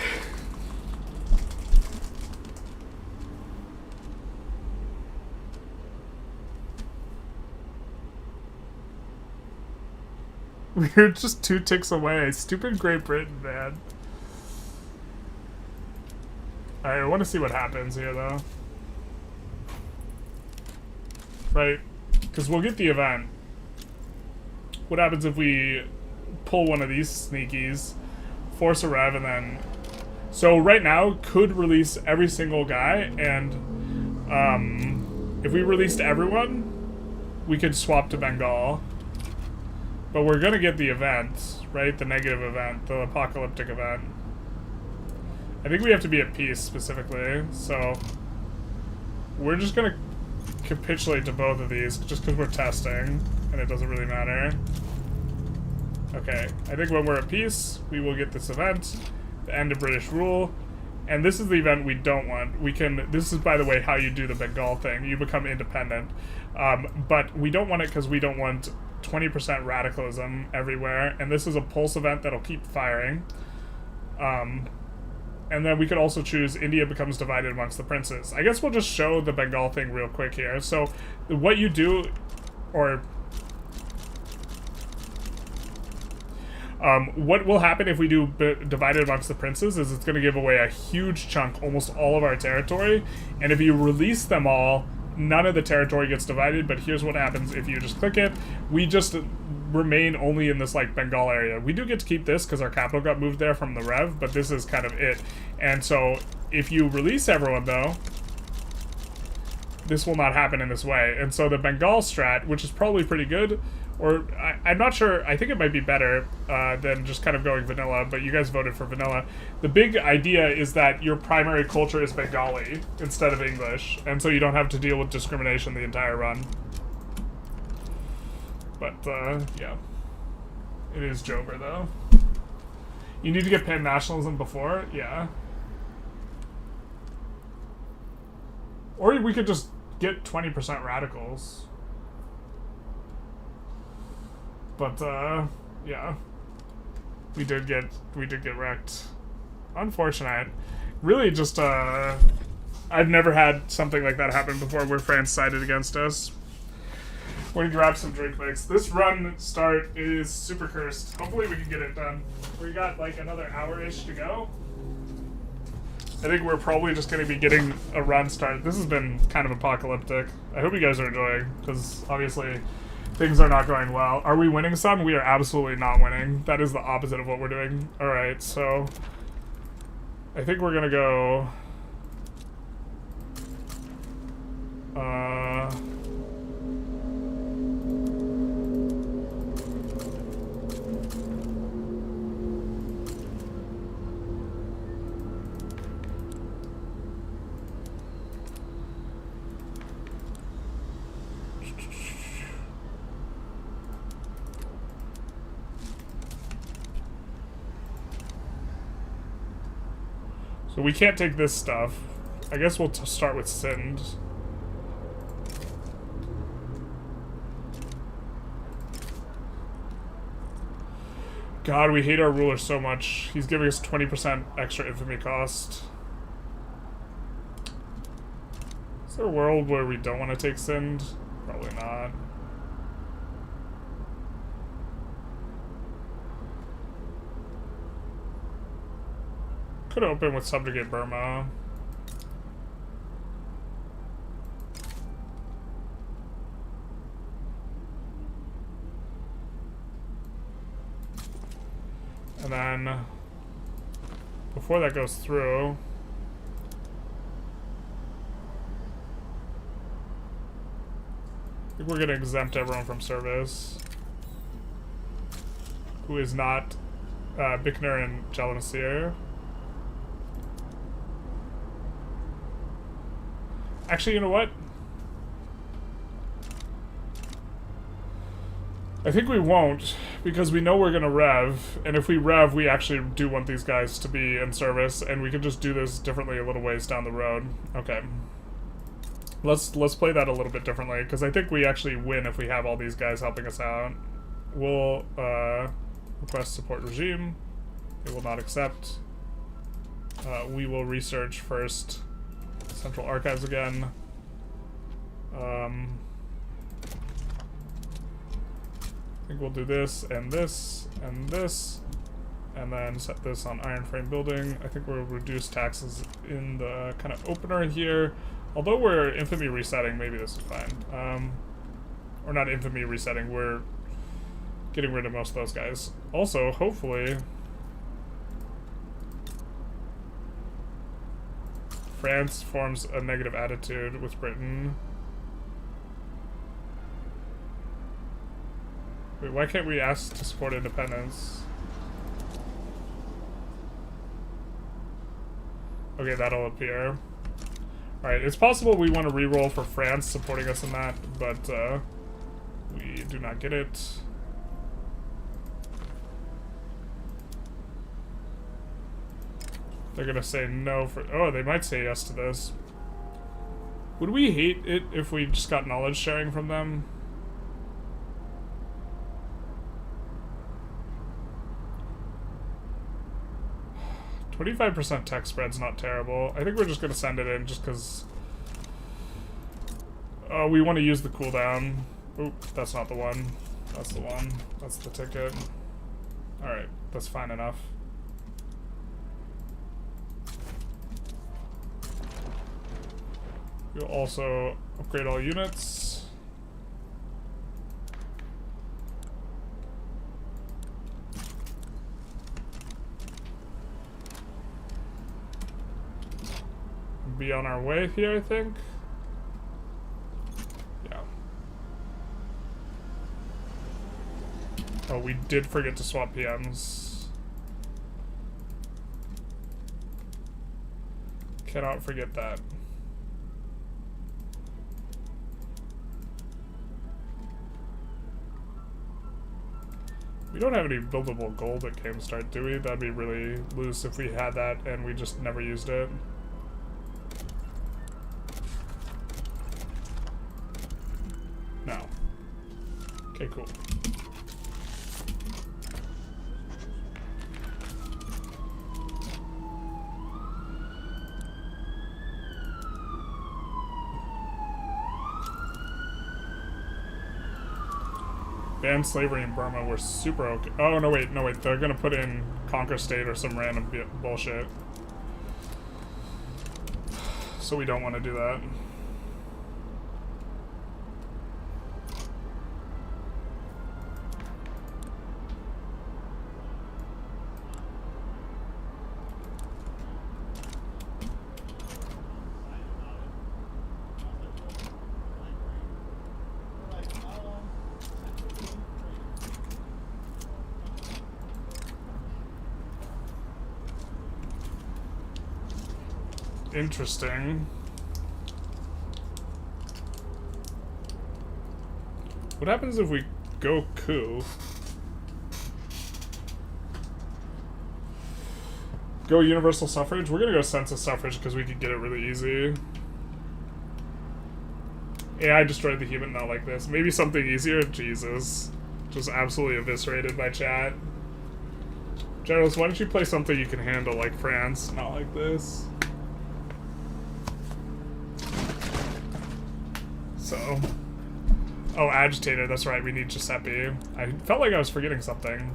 We're just 2 ticks away. Stupid Great Britain, man. Alright, I want to see what happens here, though. Right? Because we'll get the event. What happens if we pull one of these sneakies, force a rev, and then... So right now, could release every single guy, and if we released everyone, we could swap to Bengal. But we're gonna get the event, right? The negative event, the apocalyptic event. I think we have to be at peace, specifically, so... We're just gonna capitulate to both of these, just because we're testing, and it doesn't really matter. Okay, I think when we're at peace, we will get this event, the end of British rule, and this is the event we don't want. We can, this is, by the way, how you do the Bengal thing. You become independent, but we don't want it because we don't want 20% radicalism everywhere, and this is a pulse event that'll keep firing. And then we could also choose India becomes divided amongst the princes. I guess we'll just show the Bengal thing real quick here. So what you do, or what will happen if we do divided amongst the princes is it's going to give away a huge chunk, almost all of our territory. And if you release them all, none of the territory gets divided, but here's what happens if you just click it. We just remain only in this, like, Bengal area. We do get to keep this because our capital got moved there from the Rev, but this is kind of it. And so if you release everyone, though, this will not happen in this way. And so the Bengal strat, which is probably pretty good, or I'm not sure, I think it might be better than just kind of going vanilla, but you guys voted for vanilla. The big idea is that your primary culture is Bengali instead of English, and so you don't have to deal with discrimination the entire run. But, yeah. It is Jover, though. You need to get pan-nationalism before? Yeah. Or we could just get 20% radicals. But, yeah. We did get wrecked. Unfortunate. Really just, I've never had something like that happen before where France sided against us. We're gonna grab some drink mix. This run start is super cursed. Hopefully we can get it done. We got like another hour-ish to go. I think we're probably just gonna be getting a run start. This has been kind of apocalyptic. I hope you guys are enjoying, because obviously things are not going well. Are we winning, son? We are absolutely not winning. That is the opposite of what we're doing. Alright, so I think we're gonna go so we can't take this stuff. I guess we'll start with Sind. God, we hate our ruler so much. He's giving us 20% extra infamy cost. Is there a world where we don't want to take Sind? Probably not. Could open with subjugate Burma. And then, before that goes through, I think we're going to exempt everyone from service who is not Bickner and Jalanasir. Actually, you know what? I think we won't, because we know we're gonna rev, and if we rev, we actually do want these guys to be in service, and we can just do this differently a little ways down the road. Okay. Let's play that a little bit differently, because I think we actually win if we have all these guys helping us out. We'll request support regime. They will not accept. We will research first. Central Archives again. I think we'll do this and this and this. and then set this on iron frame building. I think we'll reduce taxes in the kind of opener here. Although we're infamy resetting, maybe this is fine. Or not infamy resetting, we're getting rid of most of those guys. Also, hopefully, France forms a negative attitude with Britain. Wait, why can't we ask to support independence? Okay, that'll appear. Alright, it's possible we want to reroll for France supporting us in that, but we do not get it. They're gonna say no for... Oh, they might say yes to this. Would we hate it if we just got knowledge sharing from them? %25% tech spread's not terrible. I think we're just gonna send it in just because we want to use the cooldown. Oop, that's not the one. That's the one. That's the ticket. Alright, that's fine enough. We'll also upgrade all units. Be on our way here, I think. Yeah. Oh, we did forget to swap PMs. Cannot forget that. We don't have any buildable gold at Game Start, do we? That'd be really loose if we had that and we just never used it. No. Okay, cool. Ban slavery in Burma, we're super okay. Oh, no wait, they're gonna put in Conquer State or some random bullshit. So we don't want to do that. Interesting. What happens if we go coup? Go universal suffrage? We're gonna go census suffrage because we could get it really easy. AI destroyed the human, not like this. Maybe something easier? Jesus. Just absolutely eviscerated by chat. Generals, why don't you play something you can handle like France? Not like this. So, oh, agitator, that's right, we need Giuseppe. I felt like I was forgetting something.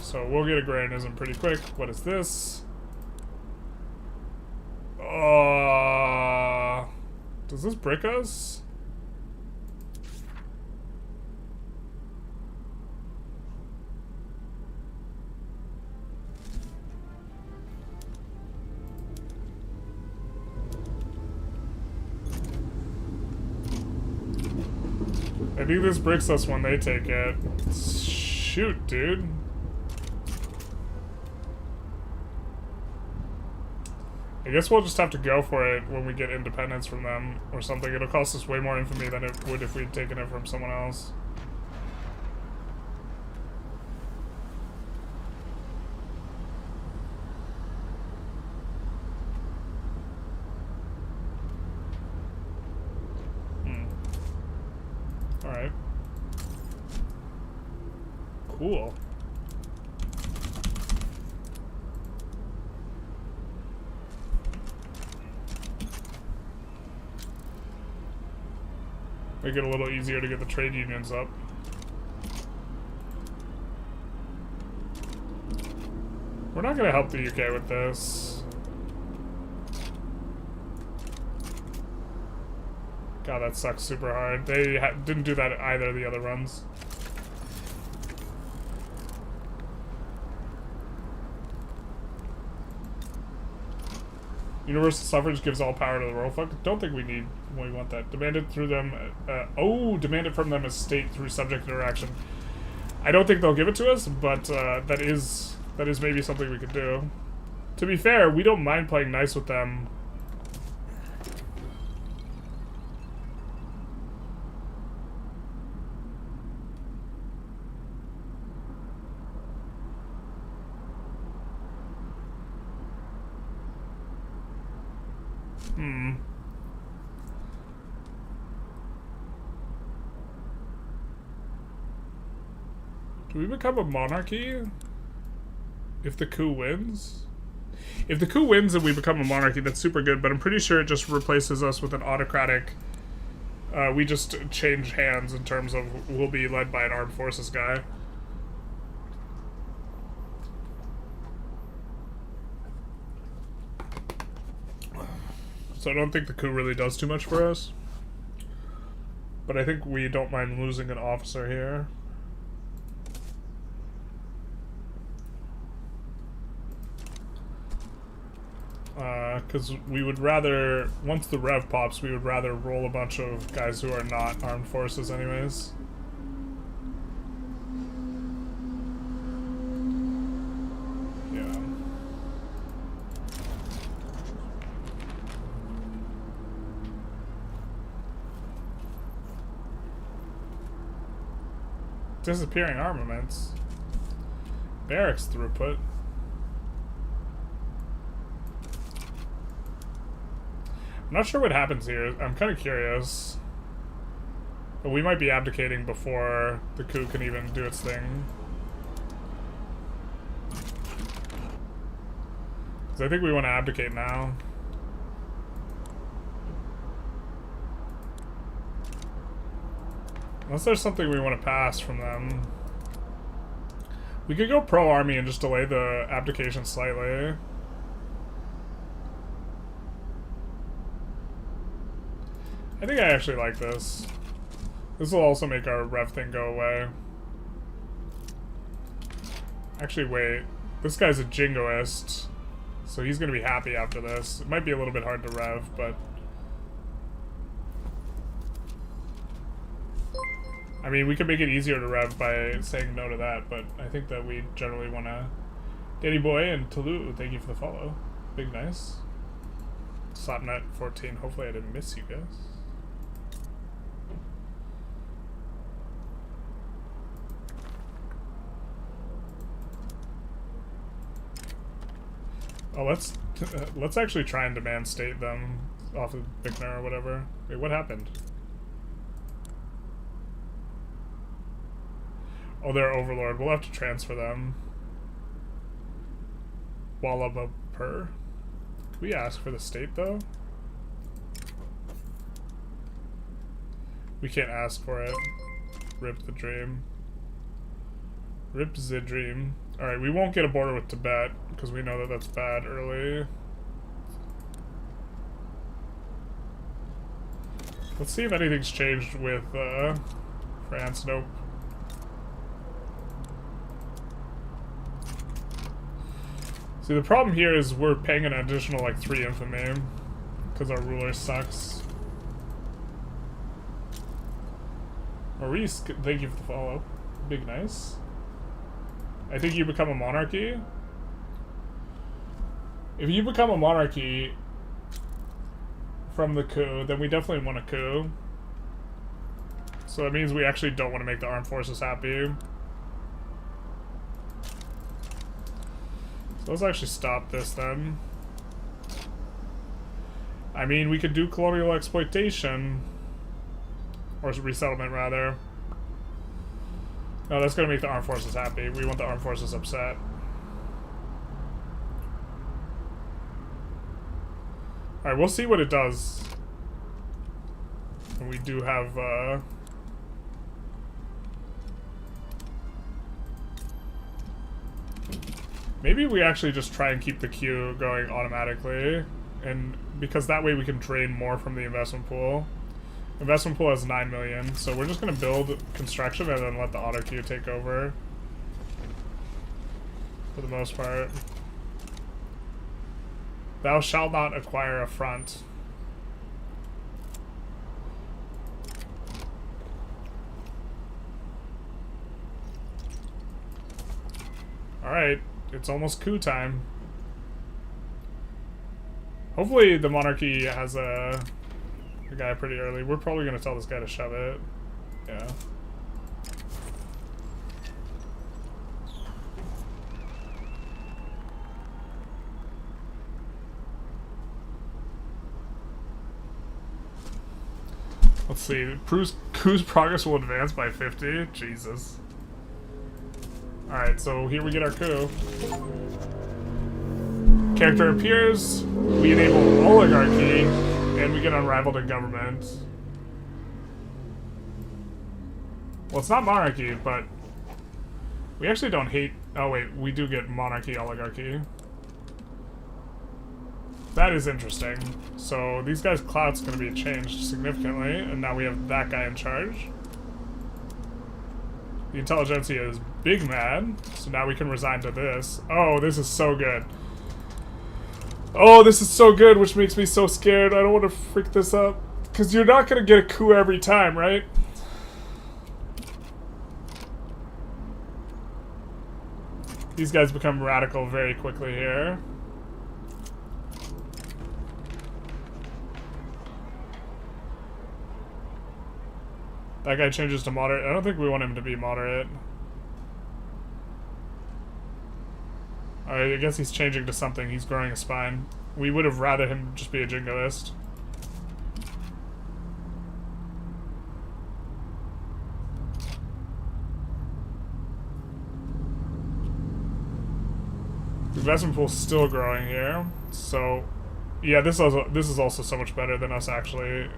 So we'll get agrarianism pretty quick. What is this? Does this brick us? I think this bricks us when they take it. Shoot, dude. I guess we'll just have to go for it when we get independence from them or something. It'll cost us way more infamy than it would if we'd taken it from someone else. Alright. Cool. Make it a little easier to get the trade unions up. We're not gonna help the UK with this. God, that sucks super hard. They didn't do that either of the other runs. Universal suffrage gives all power to the royal folk. Don't think we want that. Demanded through them. Demanded from them as state through subject interaction. I don't think they'll give it to us, but that is maybe something we could do. To be fair, we don't mind playing nice with them. Do we become a monarchy if the coup wins? If the coup wins and we become a monarchy, that's super good, but I'm pretty sure it just replaces us with an autocratic... we just change hands in terms of we'll be led by an armed forces guy. So I don't think the coup really does too much for us. But I think we don't mind losing an officer here. Because we would rather, once the rev pops, we would rather roll a bunch of guys who are not armed forces anyways. Yeah. Disappearing armaments. Barracks throughput. I'm not sure what happens here. I'm kind of curious. But we might be abdicating before the coup can even do its thing. So I think we want to abdicate now. Unless there's something we want to pass from them. We could go pro-army and just delay the abdication slightly. I think I actually like this. This will also make our rev thing go away. Actually, wait. This guy's a jingoist, so he's going to be happy after this. It might be a little bit hard to rev, but... I mean, we could make it easier to rev by saying no to that, but I think that we generally want to... Danny Boy and Toulouse, thank you for the follow. Big nice. Slapnut 14, hopefully I didn't miss you guys. Oh, let's actually try and demand state them off of Bickner or whatever. Wait, what happened? Oh, they're overlord. We'll have to transfer them. Wallaba per. Can we ask for the state though? We can't ask for it. Rip the dream. Rip the dream. Alright, we won't get a border with Tibet, because we know that that's bad early. Let's see if anything's changed with France. Nope. See, the problem here is we're paying an additional, like, 3 infamy, because our ruler sucks. Maurice, thank you for the follow. Big nice. I think you become a monarchy. If you become a monarchy from the coup, then we definitely want a coup. So that means we actually don't want to make the armed forces happy. So let's actually stop this then. I mean, we could do colonial exploitation. Or resettlement, rather. No, that's gonna make the armed forces happy. We want the armed forces upset. Alright, we'll see what it does. and we do have, maybe we actually just try and keep the queue going automatically, and because that way we can drain more from the investment pool. Investment pool has 9 million, so we're just going to build construction and then let the auto queue take over for the most part. Thou shalt not acquire a front. Alright, it's almost coup time. Hopefully the monarchy has a guy pretty early. We're probably going to tell this guy to shove it. Yeah. Let's see. Coup's progress will advance by 50. Jesus. Alright, so here we get our coup. Character appears, we enable oligarchy, and we get unrivaled in government. Well, it's not monarchy, but we actually don't hate... Oh wait, we do get monarchy, oligarchy. That is interesting. So these guys' clout's going to be changed significantly, and now we have that guy in charge. The Intelligentsia is big mad, so now we can resign to this. Oh, this is so good. Oh, this is so good, which makes me so scared. I don't want to freak this up. Because you're not going to get a coup every time, right? These guys become radical very quickly here. That guy changes to moderate. I don't think we want him to be moderate. Alright, I guess he's changing to something. He's growing a spine. We would have rather him just be a jingoist. The investment pool's still growing here. So, yeah, this is also so much better than us actually.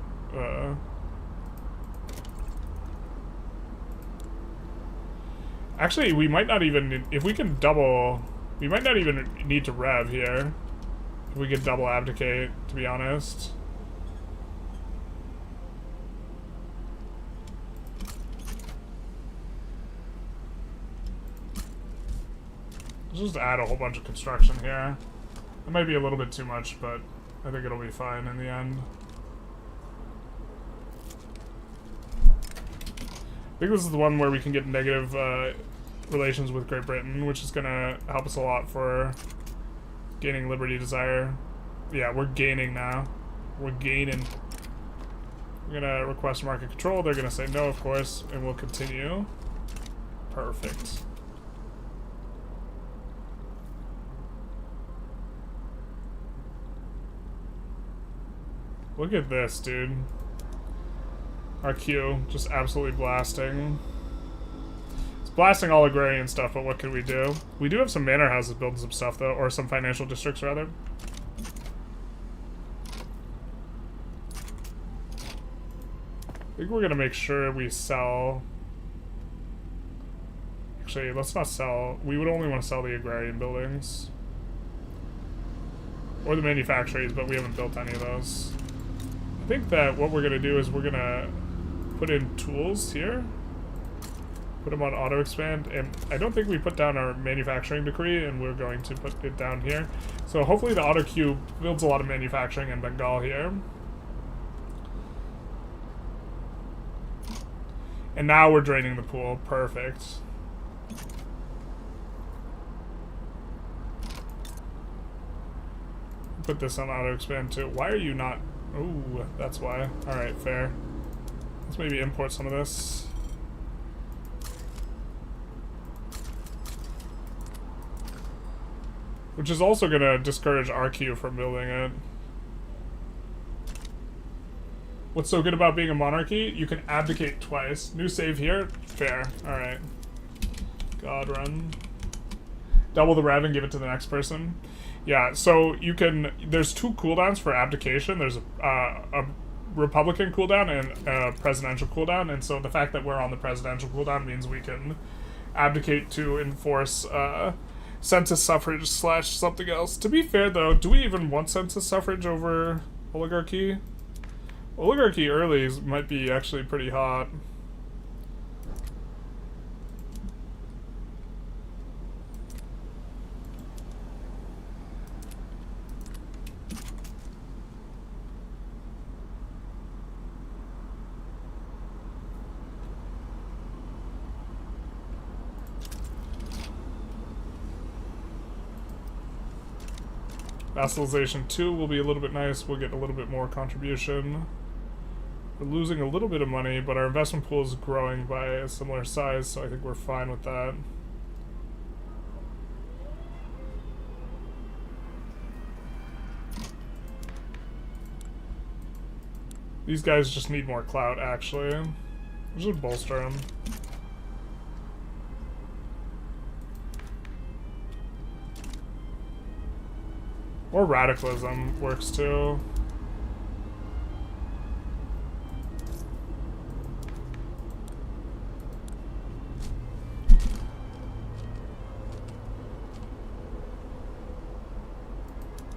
Actually, we might not even... If we can double... We might not even need to rev here. If we could double abdicate, to be honest. Let's just add a whole bunch of construction here. It might be a little bit too much, but I think it'll be fine in the end. I think this is the one where we can get negative relations with Great Britain, which is going to help us a lot for gaining liberty desire. Yeah, we're gaining now. We're gaining. We're going to request market control. They're going to say no, of course, and we'll continue. Perfect. Look at this, dude. Our queue, just absolutely blasting. It's blasting all agrarian stuff, but what can we do? We do have some manor houses building some stuff, though, or some financial districts, rather. I think we're gonna make sure we sell... Actually, let's not sell... We would only want to sell the agrarian buildings. Or the manufactories, but we haven't built any of those. I think that what we're gonna do is we're gonna put in tools here, put them on auto expand, and I don't think we put down our manufacturing decree, and we're going to put it down here. So hopefully the auto queue builds a lot of manufacturing in Bengal here. And now we're draining the pool. Perfect. Put this on auto expand too. Why are you not... Ooh, that's why. Alright, fair. Let's maybe import some of this. Which is also going to discourage RQ from building it. What's so good about being a monarchy? You can abdicate twice. New save here? Fair. Alright. God run. Double the rev and give it to the next person. Yeah, so you can... There's 2 cooldowns for abdication. There's a Republican cooldown and presidential cooldown, and so the fact that we're on the presidential cooldown means we can abdicate to enforce census suffrage / something else. To be fair, though, do we even want census suffrage over oligarchy? Oligarchy early might be actually pretty hot. Vassalization 2 will be a little bit nice. We'll get a little bit more contribution. We're losing a little bit of money, but our investment pool is growing by a similar size, so I think we're fine with that. These guys just need more clout, actually. We should bolster them. Or radicalism works too.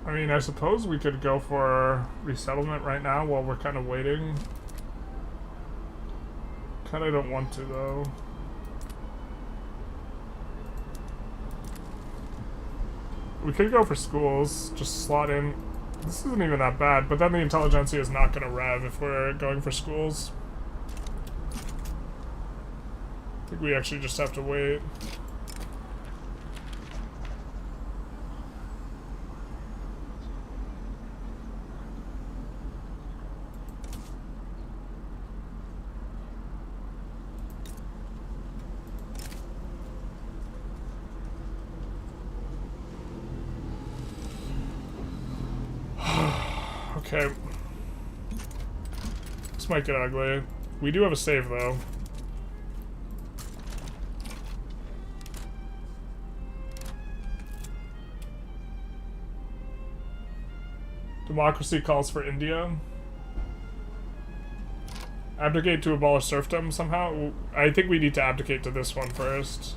I mean, I suppose we could go for resettlement right now while we're kind of waiting. Kind of don't want to, though. We could go for schools, just slot in. This isn't even that bad, but then the Intelligentsia is not going to rev if we're going for schools. I think we actually just have to wait. Okay. This might get ugly. We do have a save, though. Democracy calls for India. Abdicate to abolish serfdom somehow? I think we need to abdicate to this one first.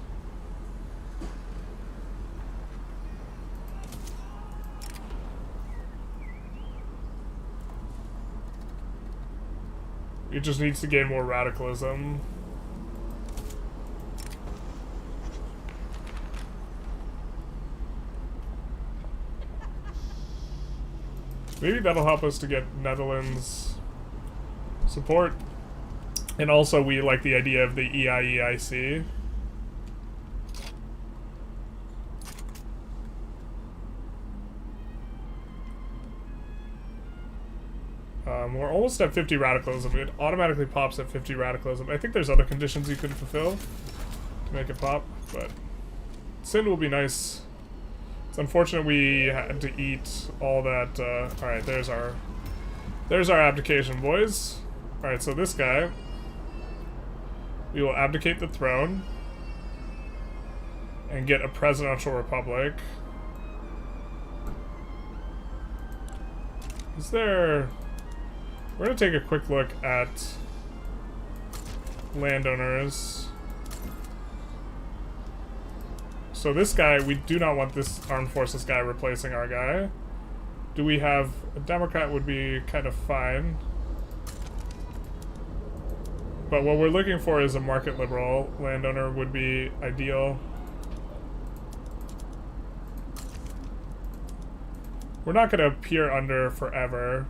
It just needs to gain more radicalism. Maybe that'll help us to get Netherlands support. And also we like the idea of the EIEIC. We're almost at 50 radicalism. It automatically pops at 50 radicalism. I think there's other conditions you can fulfill to make it pop, but Sin will be nice. It's unfortunate we had to eat all that. Alright, there's our abdication, boys. Alright, so this guy, we will abdicate the throne and get a presidential republic. Is there... We're going to take a quick look at landowners. So this guy, we do not want this armed forces guy replacing our guy. Do we have... A Democrat would be kind of fine. But what we're looking for is a market liberal. Landowner would be ideal. We're not going to peer under forever.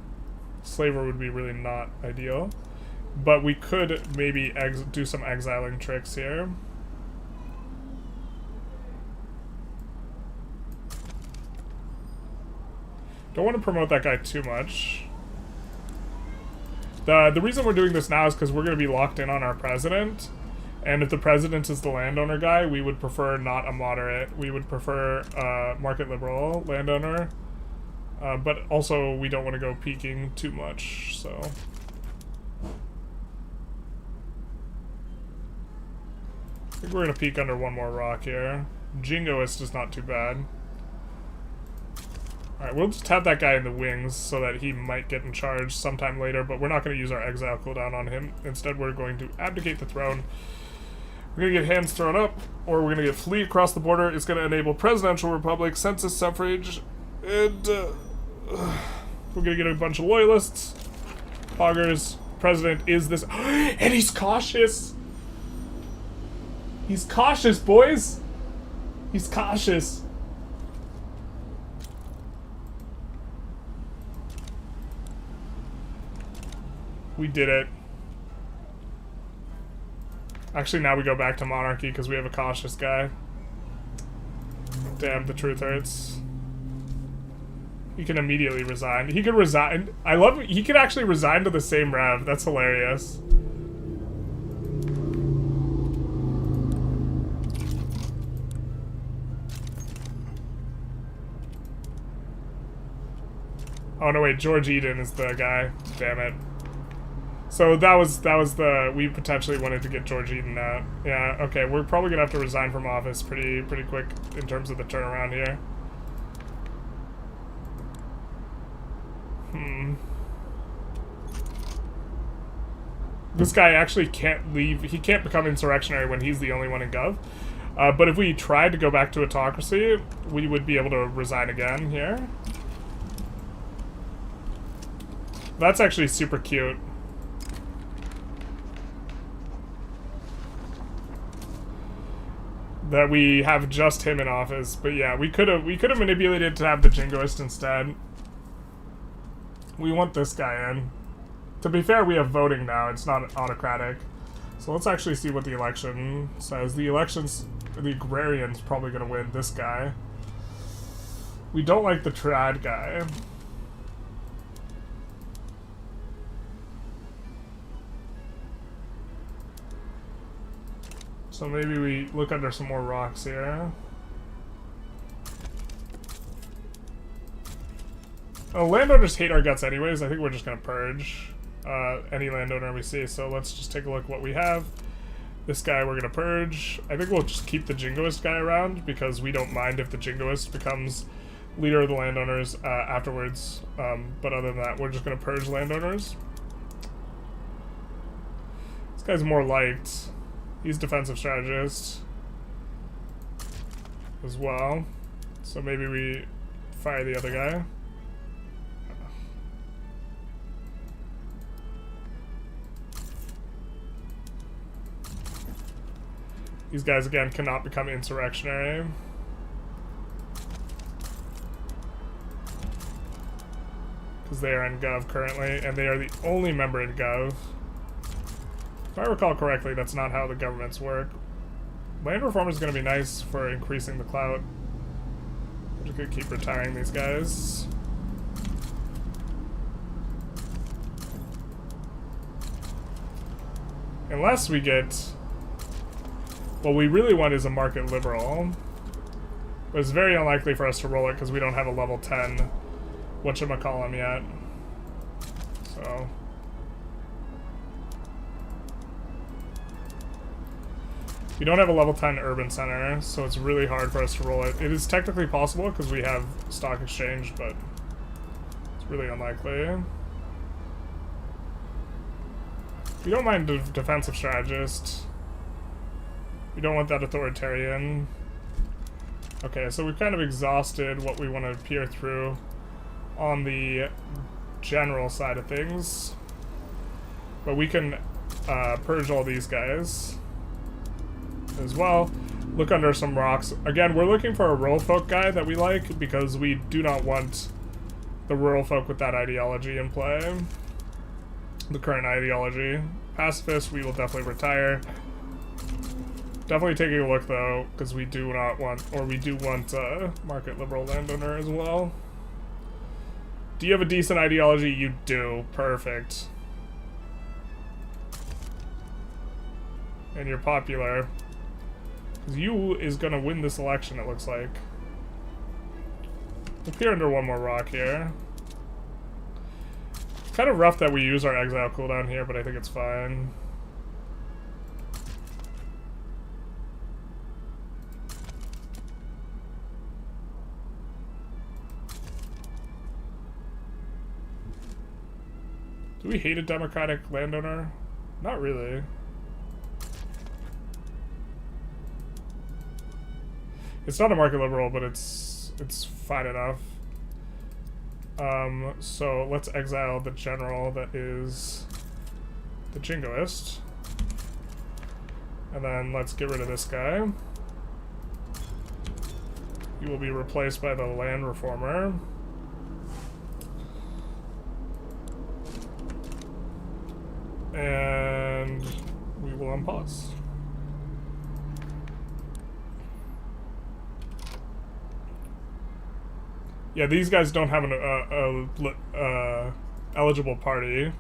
Slaver would be really not ideal. But we could maybe do some exiling tricks here. Don't want to promote that guy too much. The reason we're doing this now is because we're going to be locked in on our president. And if the president is the landowner guy, we would prefer not a moderate. We would prefer market liberal landowner. But also, we don't want to go peaking too much, so... I think we're going to peak under one more rock here. Jingoist is not too bad. Alright, we'll just have that guy in the wings so that he might get in charge sometime later, but we're not going to use our exile cooldown on him. Instead, we're going to abdicate the throne. We're going to get hands thrown up, or we're going to get fleet across the border. It's going to enable presidential republic, census suffrage, and we're going to get a bunch of loyalists. Poggers. President is this... And he's cautious! He's cautious, boys! He's cautious. We did it. Actually, now we go back to monarchy because we have a cautious guy. Damn, the truth hurts. He can immediately resign. He could resign. I love it. He could actually resign to the same rev. That's hilarious. Oh no, wait, George Eden is the guy. Damn it. So that was the... We potentially wanted to get George Eden out. Yeah, okay, we're probably gonna have to resign from office pretty quick in terms of the turnaround here. This guy actually can't leave. He can't become insurrectionary when he's the only one in Gov. But if we tried to go back to autocracy, we would be able to resign again here. That's actually super cute. That we have just him in office, but yeah, we could have manipulated to have the jingoist instead. We want this guy in. To be fair, we have voting now. It's not autocratic. So let's actually see what the election says. The agrarian's probably gonna win this guy. We don't like the trad guy. So maybe we look under some more rocks here. Oh, landowners hate our guts anyways. I think we're just gonna purge any landowner we see. So let's just take a look at what we have. This guy we're gonna purge. I think we'll just keep the jingoist guy around because we don't mind if the jingoist becomes leader of the landowners afterwards. But other than that, we're just gonna purge landowners. This guy's more liked. He's defensive strategist as well. So maybe we fire the other guy. These guys, again, cannot become insurrectionary. Because they are in Gov currently, and they are the only member in Gov. If I recall correctly, that's not how the governments work. Land reform is going to be nice for increasing the clout. I'm just going to keep retiring these guys. Unless we get... What we really want is a market liberal. But it's very unlikely for us to roll it because we don't have a level 10 whatchamacallem yet. So... We don't have a level 10 urban center, so it's really hard for us to roll it. It is technically possible because we have stock exchange, but it's really unlikely. We don't mind a defensive strategist. We don't want that authoritarian. Okay, so we've kind of exhausted what we want to peer through on the general side of things. But we can purge all these guys as well. Look under some rocks. Again, we're looking for a rural folk guy that we like because we do not want the rural folk with that ideology in play. The current ideology. Pacifist, we will definitely retire. Definitely taking a look though, because we do not want, or we do want market liberal landowner as well. Do you have a decent ideology? You do. Perfect. And you're popular. You is gonna win this election, it looks like. We'll peer under one more rock here. It's kind of rough that we use our exile cooldown here, but I think it's fine. Do we hate a democratic landowner? Not really. It's not a market liberal, but it's fine enough. So let's exile the general that is the jingoist. And then let's get rid of this guy. He will be replaced by the land reformer. And we will unpause. Yeah, these guys don't have an eligible party,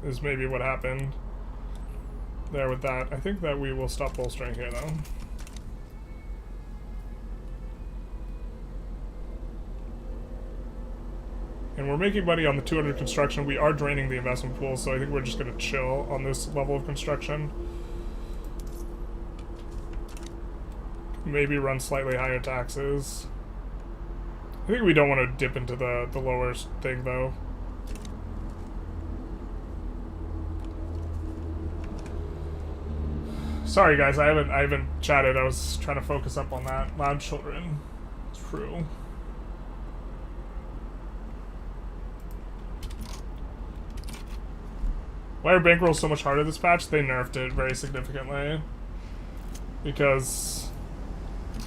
is maybe what happened there with that. I think that we will stop bolstering here, though. And we're making money on the 200 construction. We are draining the investment pool, so I think we're just going to chill on this level of construction. Maybe run slightly higher taxes. I think we don't want to dip into the lower thing, though. Sorry, guys, I haven't chatted. I was trying to focus up on that. Loud children. True. Why are bankrolls so much harder this patch? They nerfed it very significantly. Because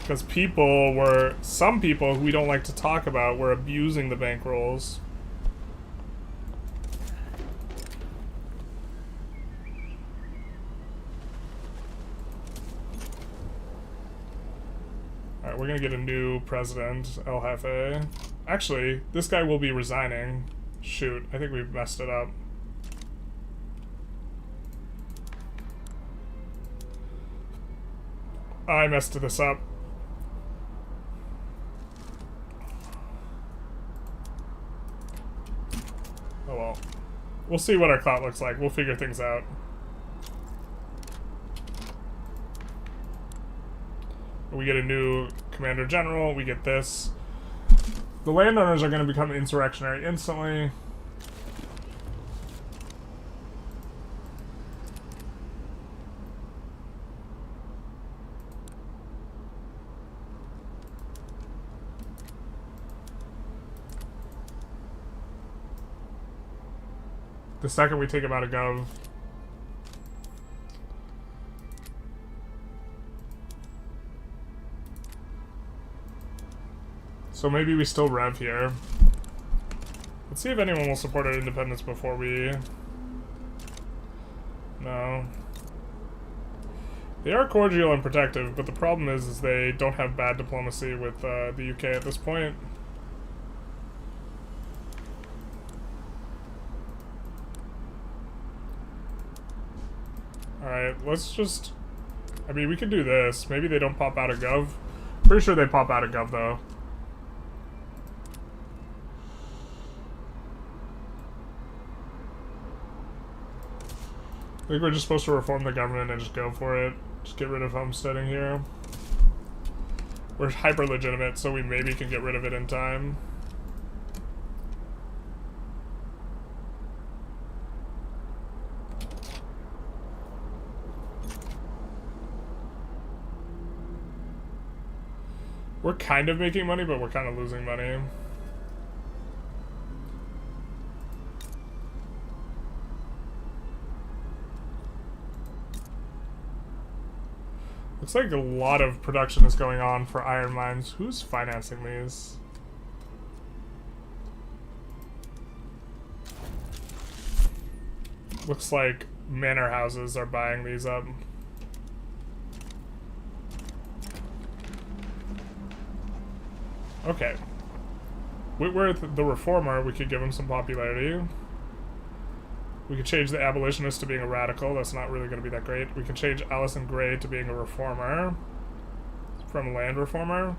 some people who we don't like to talk about were abusing the bankrolls. Alright, we're gonna get a new president, El Jefe. Actually, this guy will be resigning. Shoot, I think we've messed it up. I messed this up. Oh well. We'll see what our clout looks like. We'll figure things out. We get a new commander general. We get this. The landowners are going to become insurrectionary instantly. The second we take him out of Gov. So maybe we still rev here. Let's see if anyone will support our independence before we... No. They are cordial and protective, but the problem is they don't have bad diplomacy with the UK at this point. Alright, let's just... I mean, we could do this. Maybe they don't pop out of Gov. Pretty sure they pop out of Gov, though. I think we're just supposed to reform the government and just go for it. Just get rid of homesteading here. We're hyper-legitimate, so we maybe can get rid of it in time. We're kind of making money, but we're kind of losing money. Looks like a lot of production is going on for iron mines. Who's financing these? Looks like manor houses are buying these up. Okay. Whitworth, the reformer, we could give him some popularity. We could change the abolitionist to being a radical. That's not really going to be that great. We can change Allison Gray to being a reformer. From land reformer.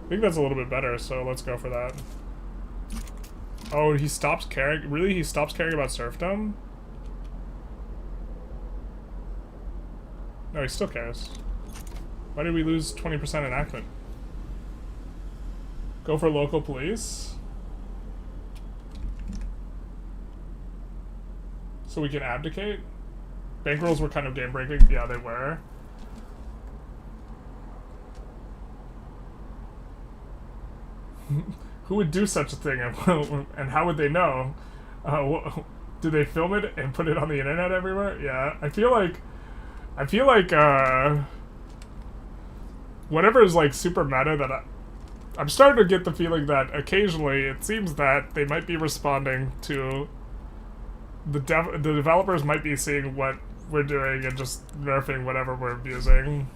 I think that's a little bit better, so let's go for that. Oh, he stops caring? Really? He stops caring about serfdom? No, he still cares. Why did we lose 20% enactment? Go for local police? So we can abdicate? Bankrolls were kind of game breaking. Yeah, they were. Who would do such a thing, and how would they know? Do they film it and put it on the internet everywhere? Yeah, I feel like whatever is like super meta that I'm starting to get the feeling that occasionally it seems that they might be responding to the developers might be seeing what we're doing and just nerfing whatever we're abusing.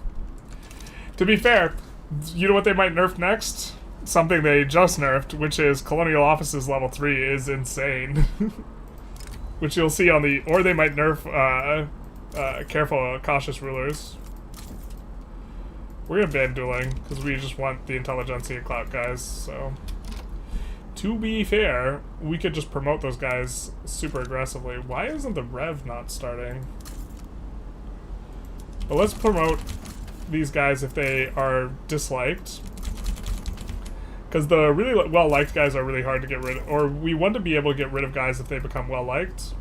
To be fair, you know what they might nerf next? Something they just nerfed, which is Colonial Offices level 3 is insane. Which you'll see on the... Or they might nerf, careful, cautious rulers. We're gonna ban dueling, because we just want the Intelligentsia clout guys, so... To be fair, we could just promote those guys super aggressively. Why isn't the Rev not starting? But let's promote these guys if they are disliked. Because the really well-liked guys are really hard to get rid of. Or we want to be able to get rid of guys if they become well-liked.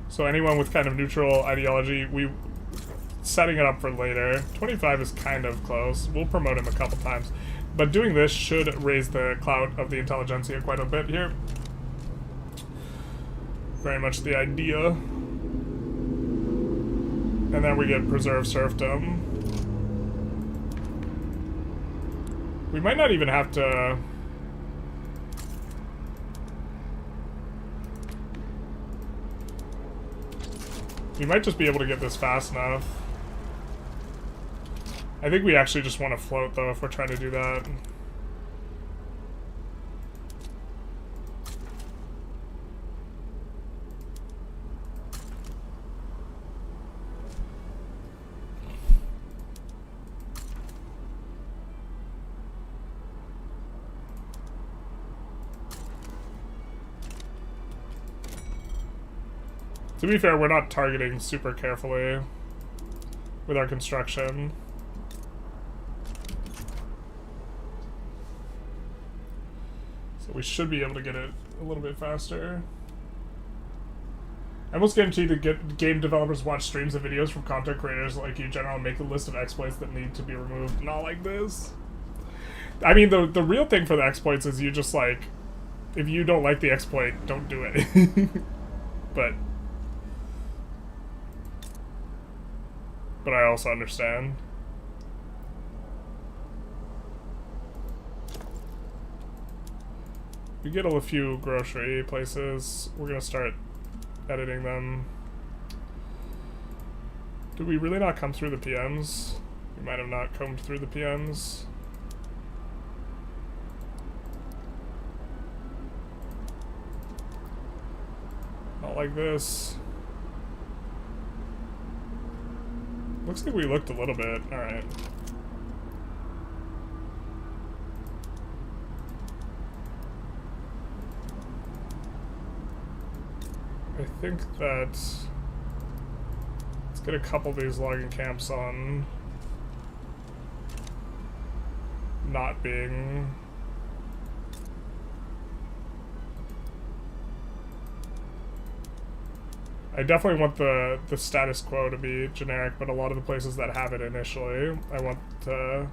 So anyone with kind of neutral ideology, setting it up for later. 25 is kind of close. We'll promote him a couple times. But doing this should raise the clout of the Intelligentsia quite a bit here. Very much the idea. And then we get preserved serfdom. We might not even have to... We might just be able to get this fast enough. I think we actually just want to float, though, if we're trying to do that. To be fair, we're not targeting super carefully with our construction. So we should be able to get it a little bit faster. I almost guarantee that game developers watch streams and videos from content creators like you, General, and make a list of exploits that need to be removed. Not like this. I mean, the real thing for the exploits is you just, like, if you don't like the exploit, don't do it. But I also understand. We get a few grocery places. We're gonna start editing them. Did we really not come through the PMs? We might have not combed through the PMs. Not like this. Looks like we looked a little bit. Alright. I think that... Let's get a couple of these logging camps on... not being... I definitely want the status quo to be generic, but a lot of the places that have it initially, I want to...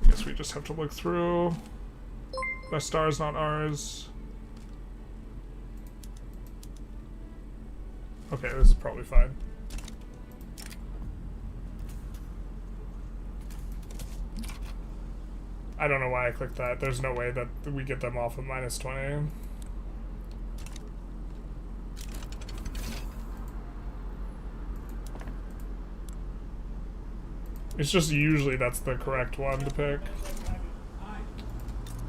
I guess we just have to look through. Best stars, not ours. Okay, this is probably fine. I don't know why I clicked that. There's no way that we get them off of -20. It's just usually that's the correct one to pick.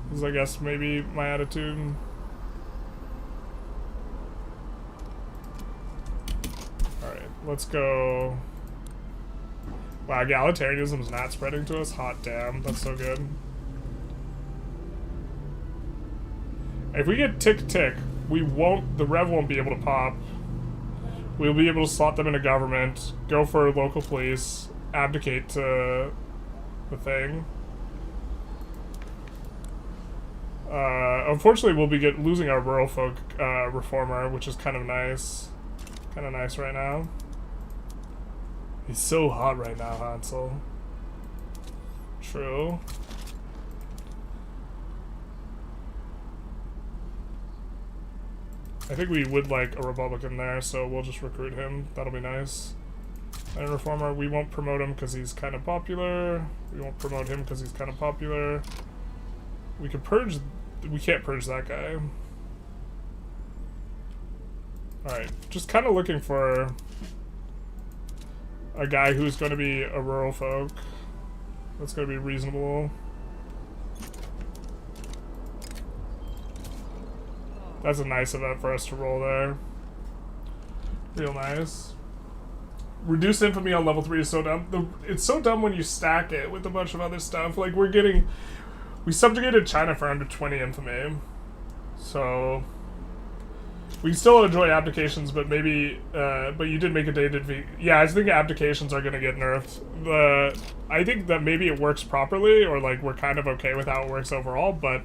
This is, I guess, maybe my attitude. Alright, let's go... Wow, egalitarianism's not spreading to us? Hot damn, that's so good. If we get tick-tick, we won't... the Rev won't be able to pop. We'll be able to slot them into government, go for local police, abdicate to the thing. Unfortunately, we'll be losing our rural folk reformer, which is kind of nice. Kind of nice right now. He's so hot right now, Hansel. True. I think we would like a Republican there, so we'll just recruit him. That'll be nice. And a reformer, we won't promote him because he's kind of popular. We won't promote him because he's kind of popular. We could purge... We can't purge that guy. Alright, just kind of looking for a guy who's going to be a rural folk. That's going to be reasonable. That's a nice event for us to roll there. Real nice. Reduce infamy on level 3 is so dumb. It's so dumb when you stack it with a bunch of other stuff. Like, we subjugated China for under 20 infamy. So... we still enjoy abdications, but maybe... but you did make a dated... yeah, I think abdications are going to get nerfed. I think that maybe it works properly, or, like, we're kind of okay with how it works overall, but...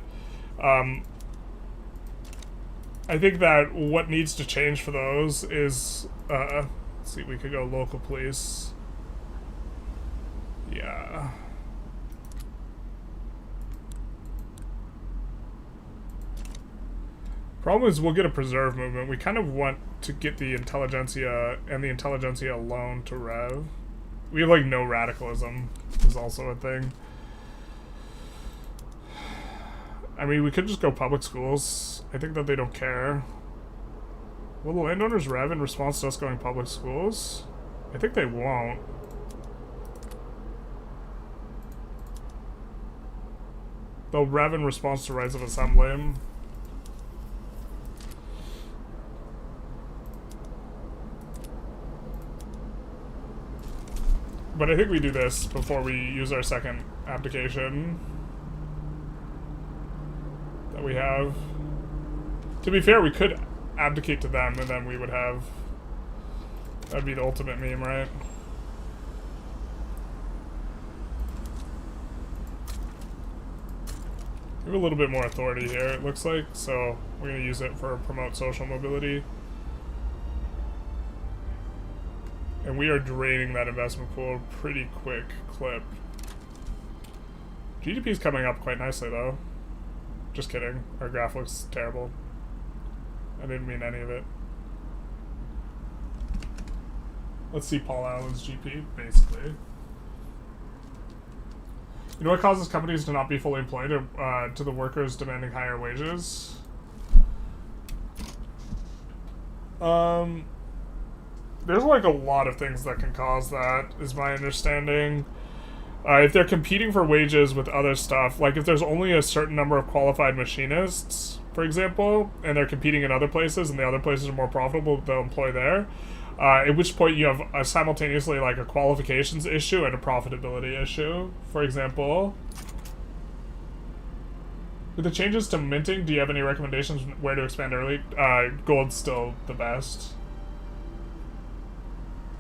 I think that what needs to change for those is, let's see, we could go local police. Yeah. Problem is we'll get a preserve movement. We kind of want to get the Intelligentsia and the Intelligentsia alone to rev. We have, like, no radicalism is also a thing. I mean, we could just go public schools. I think that they don't care. Will the landowners rev in response to us going public schools? I think they won't. They'll rev in response to rights of assembly. But I think we do this before we use our second abdication that we have. To be fair, we could abdicate to them and then we would have... that'd be the ultimate meme, right? We have a little bit more authority here, it looks like, so we're going to use it for promote social mobility. And we are draining that investment pool pretty quick clip. GDP is coming up quite nicely, though. Just kidding. Our graph looks terrible. I didn't mean any of it. Let's see Paul Allen's GP, basically. You know what causes companies to not be fully employed? To the workers demanding higher wages? There's like a lot of things that can cause that, is my understanding. If they're competing for wages with other stuff, like if there's only a certain number of qualified machinists, for example, and they're competing in other places and the other places are more profitable, they'll employ there. At which point you have simultaneously like a qualifications issue and a profitability issue. For example, with the changes to minting, do you have any recommendations where to expand early? Gold's still the best.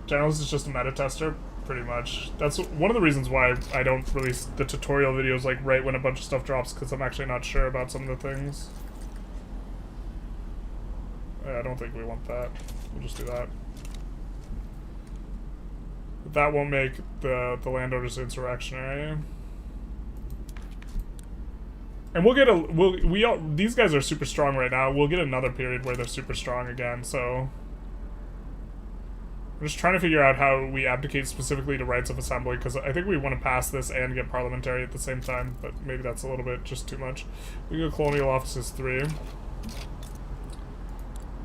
Generalist is just a meta tester, pretty much. That's one of the reasons why I don't release the tutorial videos like right when a bunch of stuff drops, because I'm actually not sure about some of the things. I don't think we want that. We'll just do that. But that won't make the landowners insurrectionary. And we'll get these guys are super strong right now. We'll get another period where they're super strong again, so... I'm just trying to figure out how we abdicate specifically to rights of assembly, because I think we want to pass this and get parliamentary at the same time, but maybe that's a little bit just too much. We go colonial offices 3.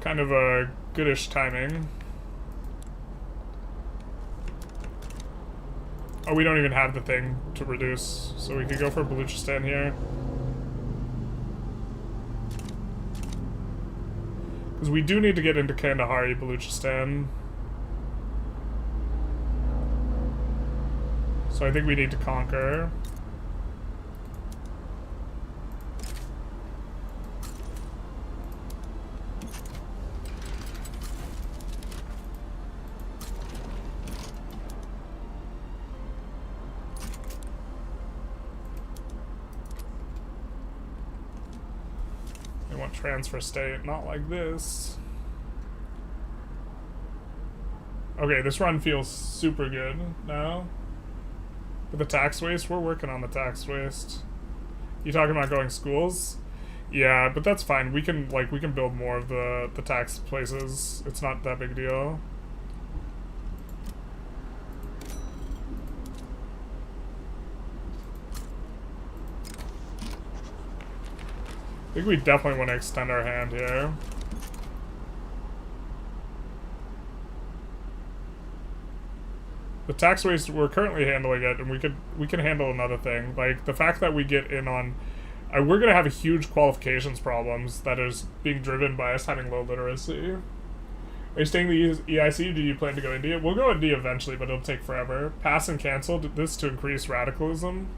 Kind of a goodish timing. Oh, we don't even have the thing to reduce, so we could go for Baluchistan here. Because we do need to get into Kandahari, Baluchistan. So I think we need to conquer. want transfer state, not like this. Okay, this run feels super good now. With the tax waste, we're working on the tax waste. You talking about going schools? Yeah, but that's fine. We can build more of the tax places. It's not that big a deal. I think we definitely want to extend our hand here. The tax waste, we're currently handling it, and we can handle another thing. Like, the fact that we get in on... we're going to have a huge qualifications problems that is being driven by us having low literacy. Are you staying the EIC, or do you plan to go India? We'll go India eventually, but it'll take forever. Pass and cancel, this to increase radicalism.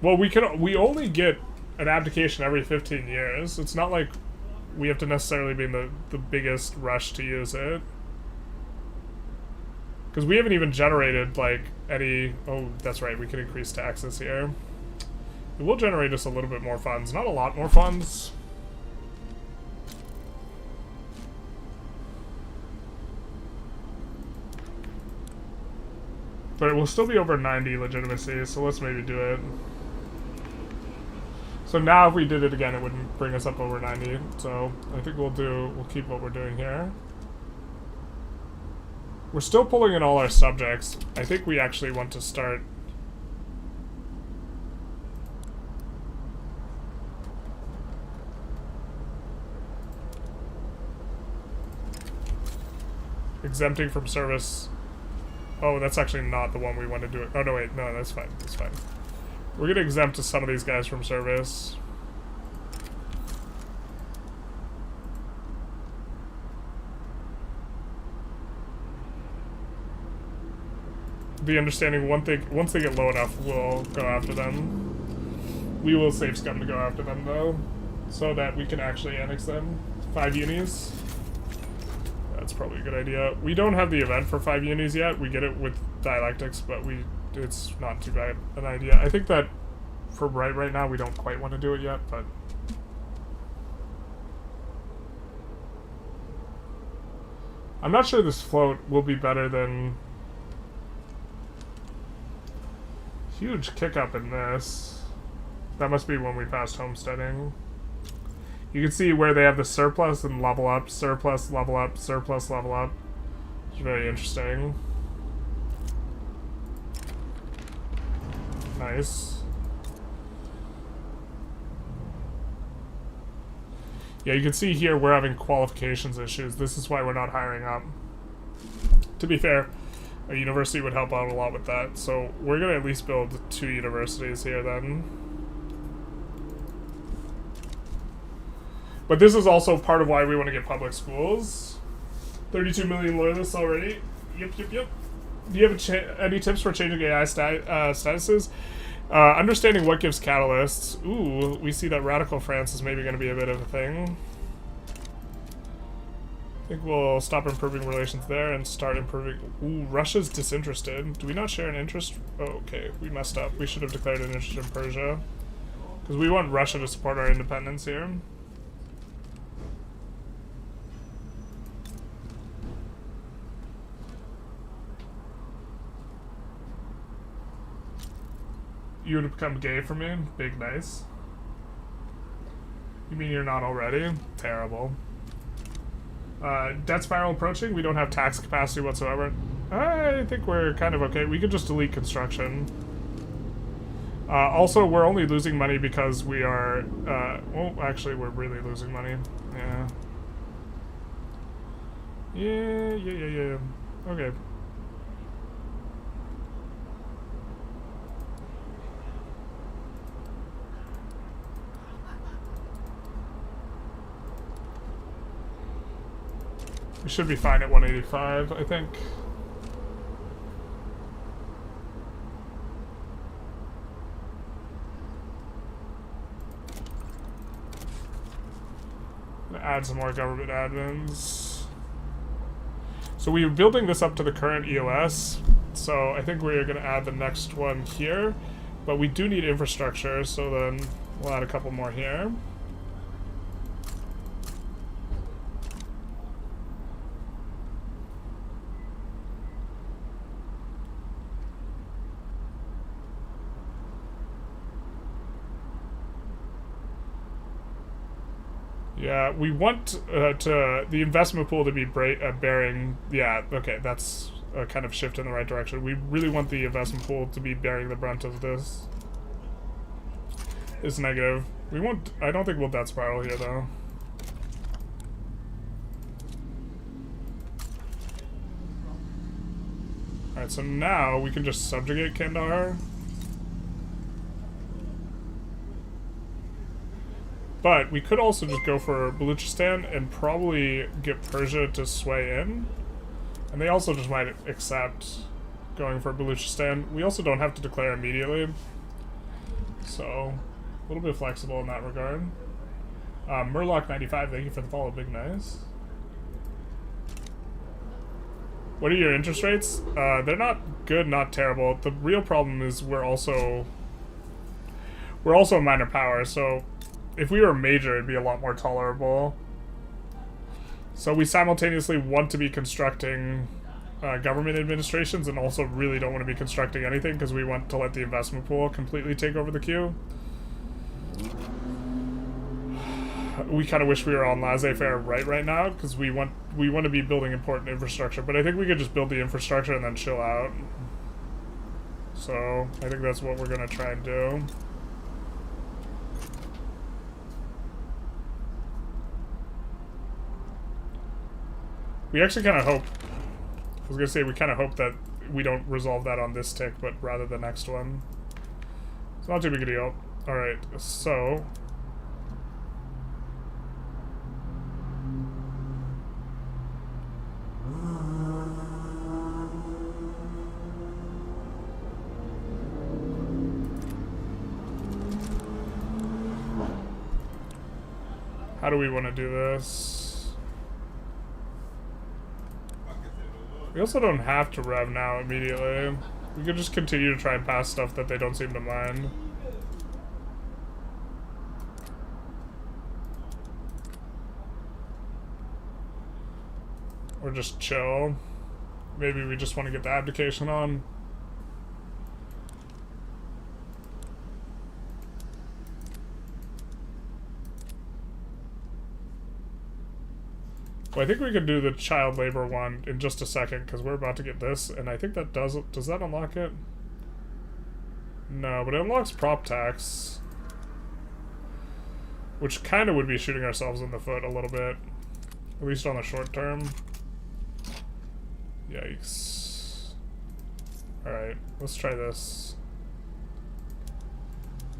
Well, we only get an abdication every 15 years. It's not like we have to necessarily be in the biggest rush to use it. Because we haven't even generated, like, any... Oh, that's right, we can increase taxes here. It will generate us a little bit more funds. Not a lot more funds. But it will still be over 90 legitimacy, so let's maybe do it. So now if we did it again, it wouldn't bring us up over 90. So I think we'll keep what we're doing here. We're still pulling in all our subjects. I think we actually want to start... exempting from service. Oh, that's actually not the one we want to do it. Oh, no, wait. No, that's fine. That's fine. We're going to exempt some of these guys from service. The understanding, once they get low enough, we'll go after them. We will save scum to go after them, though, so that we can actually annex them. 5 unis. That's probably a good idea. We don't have the event for 5 unis yet. We get it with dialectics, but it's not too bad an idea. I think that for right now, we don't quite want to do it yet, but... I'm not sure this float will be better than... Huge kick up in this. That must be when we passed homesteading. You can see where they have the surplus and level up, surplus, level up, surplus, level up. It's very interesting. Nice. Yeah, you can see here we're having qualifications issues. This is why we're not hiring up. To be fair, a university would help out a lot with that. So we're going to at least build 2 universities here then. But this is also part of why we want to get public schools. 32 million loyalists already. Yep. Do you have any tips for changing AI statuses? Understanding what gives catalysts. Ooh, we see that radical France is maybe going to be a bit of a thing. I think we'll stop improving relations there and start improving... Ooh, Russia's disinterested. Do we not share an interest? Oh, okay, we messed up. We should have declared an interest in Persia. Because we want Russia to support our independence here. You would have become gay for me? Big nice. You mean you're not already? Terrible. Debt spiral approaching. We don't have tax capacity whatsoever. I think we're kind of okay. We could just delete construction. Also, we're only losing money because we are... well, actually, we're really losing money. Yeah. Okay. We should be fine at 185, I think. Add some more government admins. So we're building this up to the current EOS, so I think we're going to add the next one here, but we do need infrastructure, so then we'll add a couple more here. Yeah, we want to the investment pool to be bearing. Yeah, okay, that's a kind of shift in the right direction. We really want the investment pool to be bearing the brunt of this. It's negative. We won't. I don't think we'll debt spiral here though. All right, so now we can just subjugate Kandahar. But we could also just go for Baluchistan and probably get Persia to sway in. And they also just might accept going for Baluchistan. We also don't have to declare immediately. So, a little bit flexible in that regard. Murloc95, thank you for the follow, big nice. What are your interest rates? They're not good, not terrible. The real problem is we're also a minor power, so if we were a major, it'd be a lot more tolerable. So we simultaneously want to be constructing government administrations and also really don't want to be constructing anything because we want to let the investment pool completely take over the queue. We kind of wish we were on laissez-faire right now because we want to be building important infrastructure, but I think we could just build the infrastructure and then chill out. So I think that's what we're going to try and do. We actually kind of hope, I was going to say, we kind of hope that we don't resolve that on this tick, but rather the next one. It's not too big a deal. Alright, so... how do we want to do this? We also don't have to rev now immediately. We could just continue to try and pass stuff that they don't seem to mind. Or just chill. Maybe we just want to get the abdication on. Well, I think we could do the child labor one in just a second, because we're about to get this, and I think that does that unlock it? No, but it unlocks prop tax. Which kind of would be shooting ourselves in the foot a little bit. At least on the short term. Yikes. Alright, let's try this.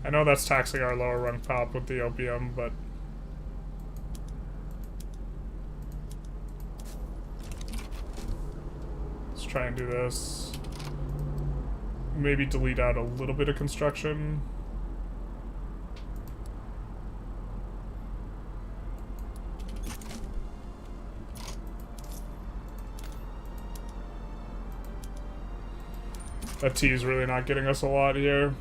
I know that's taxing our lower rung pop with the opium, but... try and do this. Maybe delete out a little bit of construction. That T is really not getting us a lot here.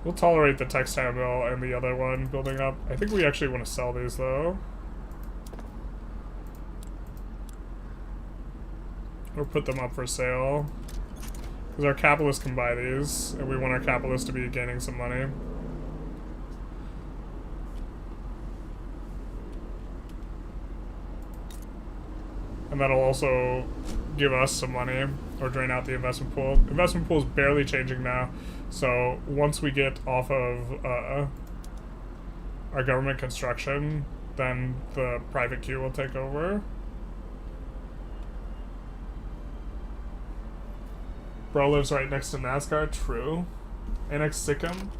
We'll tolerate the textile mill and the other one building up. I think we actually want to sell these though. Or put them up for sale. Because our capitalists can buy these, and we want our capitalists to be gaining some money. And that'll also give us some money, or drain out the investment pool. Investment pool is barely changing now. So once we get off of our government construction, then the private queue will take over. Bro lives right next to NASCAR, true. Annex Sikkim.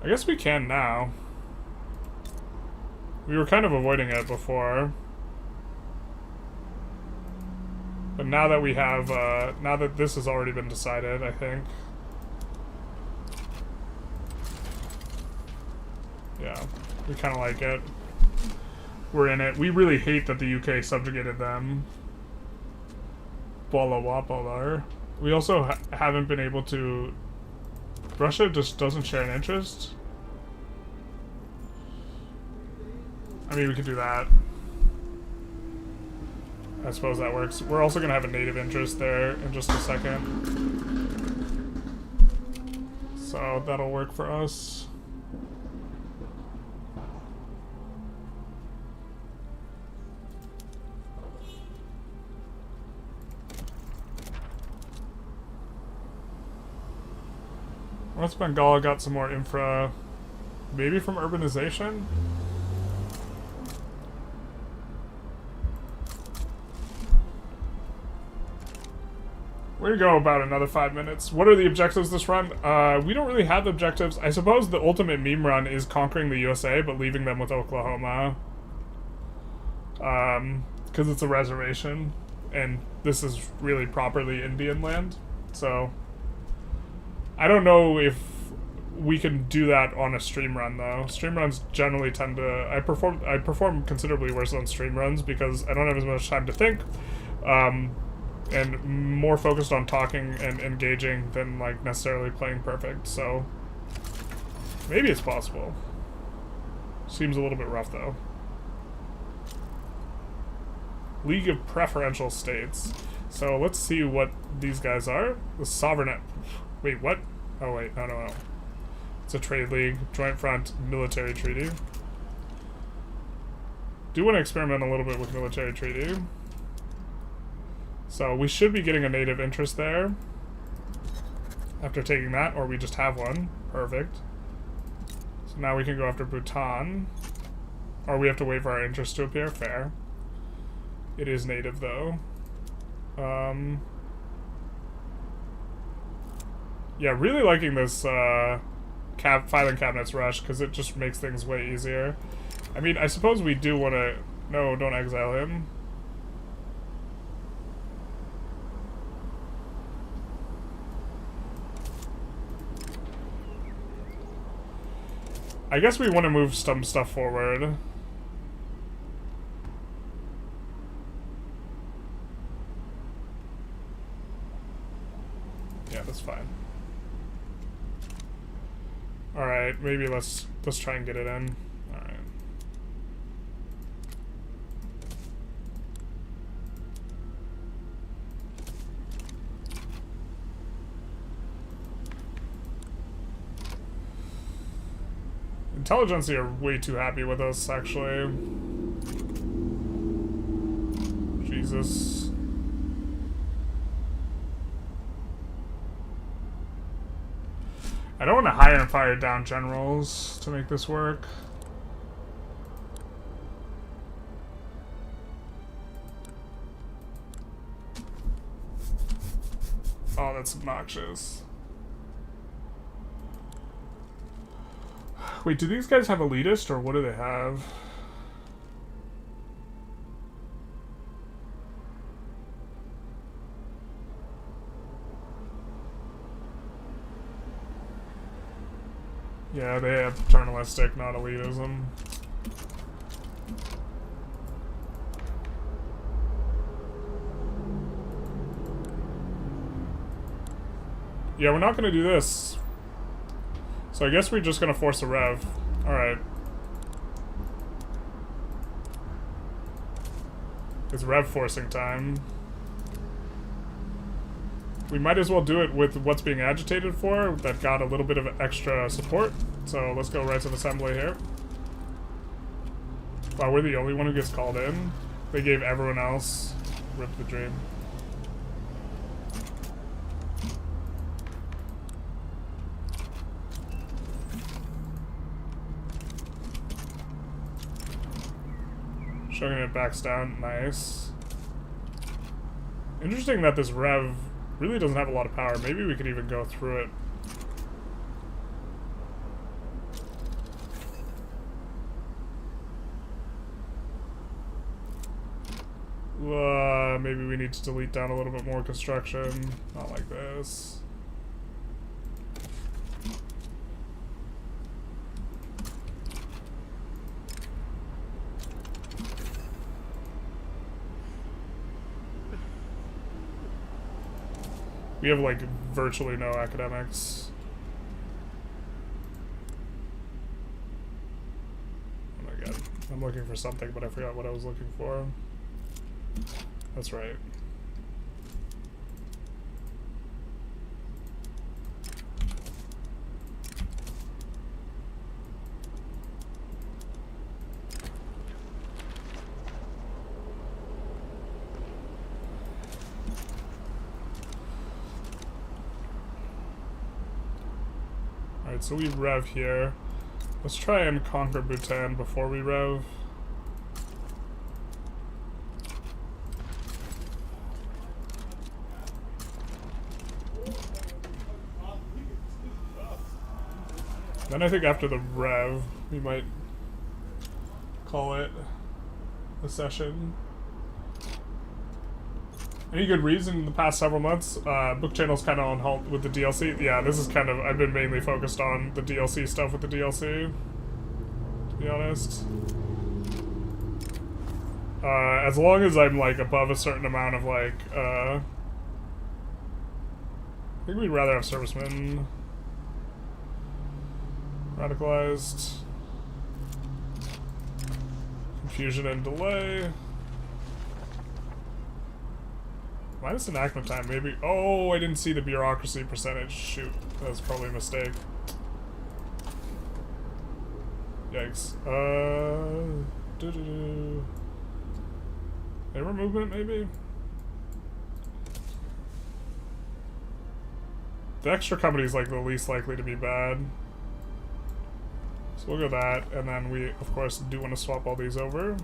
I guess we can now. We were kind of avoiding it before. But now that we have, now that this has already been decided, I think. Yeah, we kind of like it. We're in it. We really hate that the UK subjugated them. Blah, blah, blah, blah, blah. We also haven't been able to... Russia just doesn't share an interest. I mean, we could do that. I suppose that works. We're also going to have a native interest there in just a second. So that'll work for us. West Bengal got some more infra, maybe from urbanization? We're gonna go about another 5 minutes. What are the objectives this run? We don't really have objectives. I suppose the ultimate meme run is conquering the USA, but leaving them with Oklahoma. Because it's a reservation, and this is really properly Indian land, so... I don't know if we can do that on a stream run, though. Stream runs generally tend to... I perform considerably worse on stream runs because I don't have as much time to think, and more focused on talking and engaging than, like, necessarily playing perfect, so... Maybe it's possible. Seems a little bit rough, though. League of Preferential States. So, let's see what these guys are. The Sovereign... Wait, what? Oh, wait, no. It's a trade league, joint front, military treaty. Do want to experiment a little bit with military treaty. So we should be getting a native interest there after taking that, or we just have one. Perfect. So now we can go after Bhutan. Or we have to wait for our interest to appear. Fair. It is native, though. Yeah, really liking this filing cabinets rush, because it just makes things way easier. I mean, I suppose we do want to... No, don't exile him. I guess we want to move some stuff forward. Yeah, that's fine. Alright, maybe let's try and get it in. Alright. Intelligentsia are way too happy with us, actually. Jesus. I don't want to hire and fire down generals to make this work. Oh, that's obnoxious. Wait, do these guys have elitist, or what do they have? Yeah, they have paternalistic, not elitism. Yeah, we're not gonna do this. So I guess we're just gonna force a rev. Alright. It's rev forcing time. We might as well do it with what's being agitated for, that got a little bit of extra support. So let's go Rights of Assembly here. Wow, we're the only one who gets called in. They gave everyone else rip the dream. Showing it backs down, nice. Interesting that this rev really doesn't have a lot of power. Maybe we could even go through it. Maybe we need to delete down a little bit more construction. Not like this. We have, like, virtually no academics. Oh my god. I'm looking for something, but I forgot what I was looking for. That's right. Alright, so we rev here. Let's try and conquer Bhutan before we rev. Then I think after the rev, we might call it a session. Any good reason in the past several months? Book channel's kind of on halt with the DLC. Yeah, this is kind of, I've been mainly focused on the DLC stuff with the DLC, to be honest. As long as I'm like above a certain amount of like, I think we'd rather have servicemen. Radicalized. Confusion and delay. Minus enactment time, maybe. Oh, I didn't see the bureaucracy percentage. Shoot, that was probably a mistake. Yikes. Labor movement, maybe? The extra company is like the least likely to be bad. So we'll go that, and then we, of course, do want to swap all these over.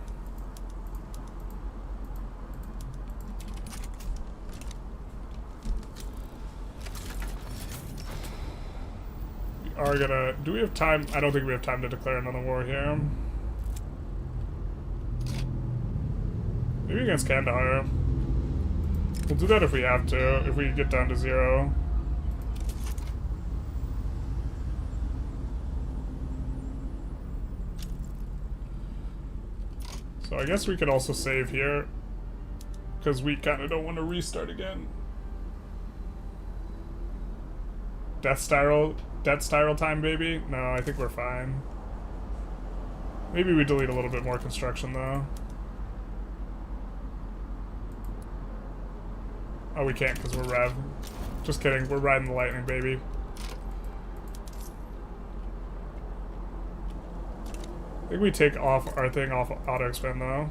We are gonna... Do we have time? I don't think we have time to declare another war here. Maybe against Kandahar. We'll do that if we have to, if we get down to 0. So I guess we could also save here, because we kind of don't want to restart again. Death spiral time, baby? No, I think we're fine. Maybe we delete a little bit more construction, though. Oh, we can't, because we're rev. Just kidding, we're riding the lightning, baby. I think we take off our thing off auto expand though.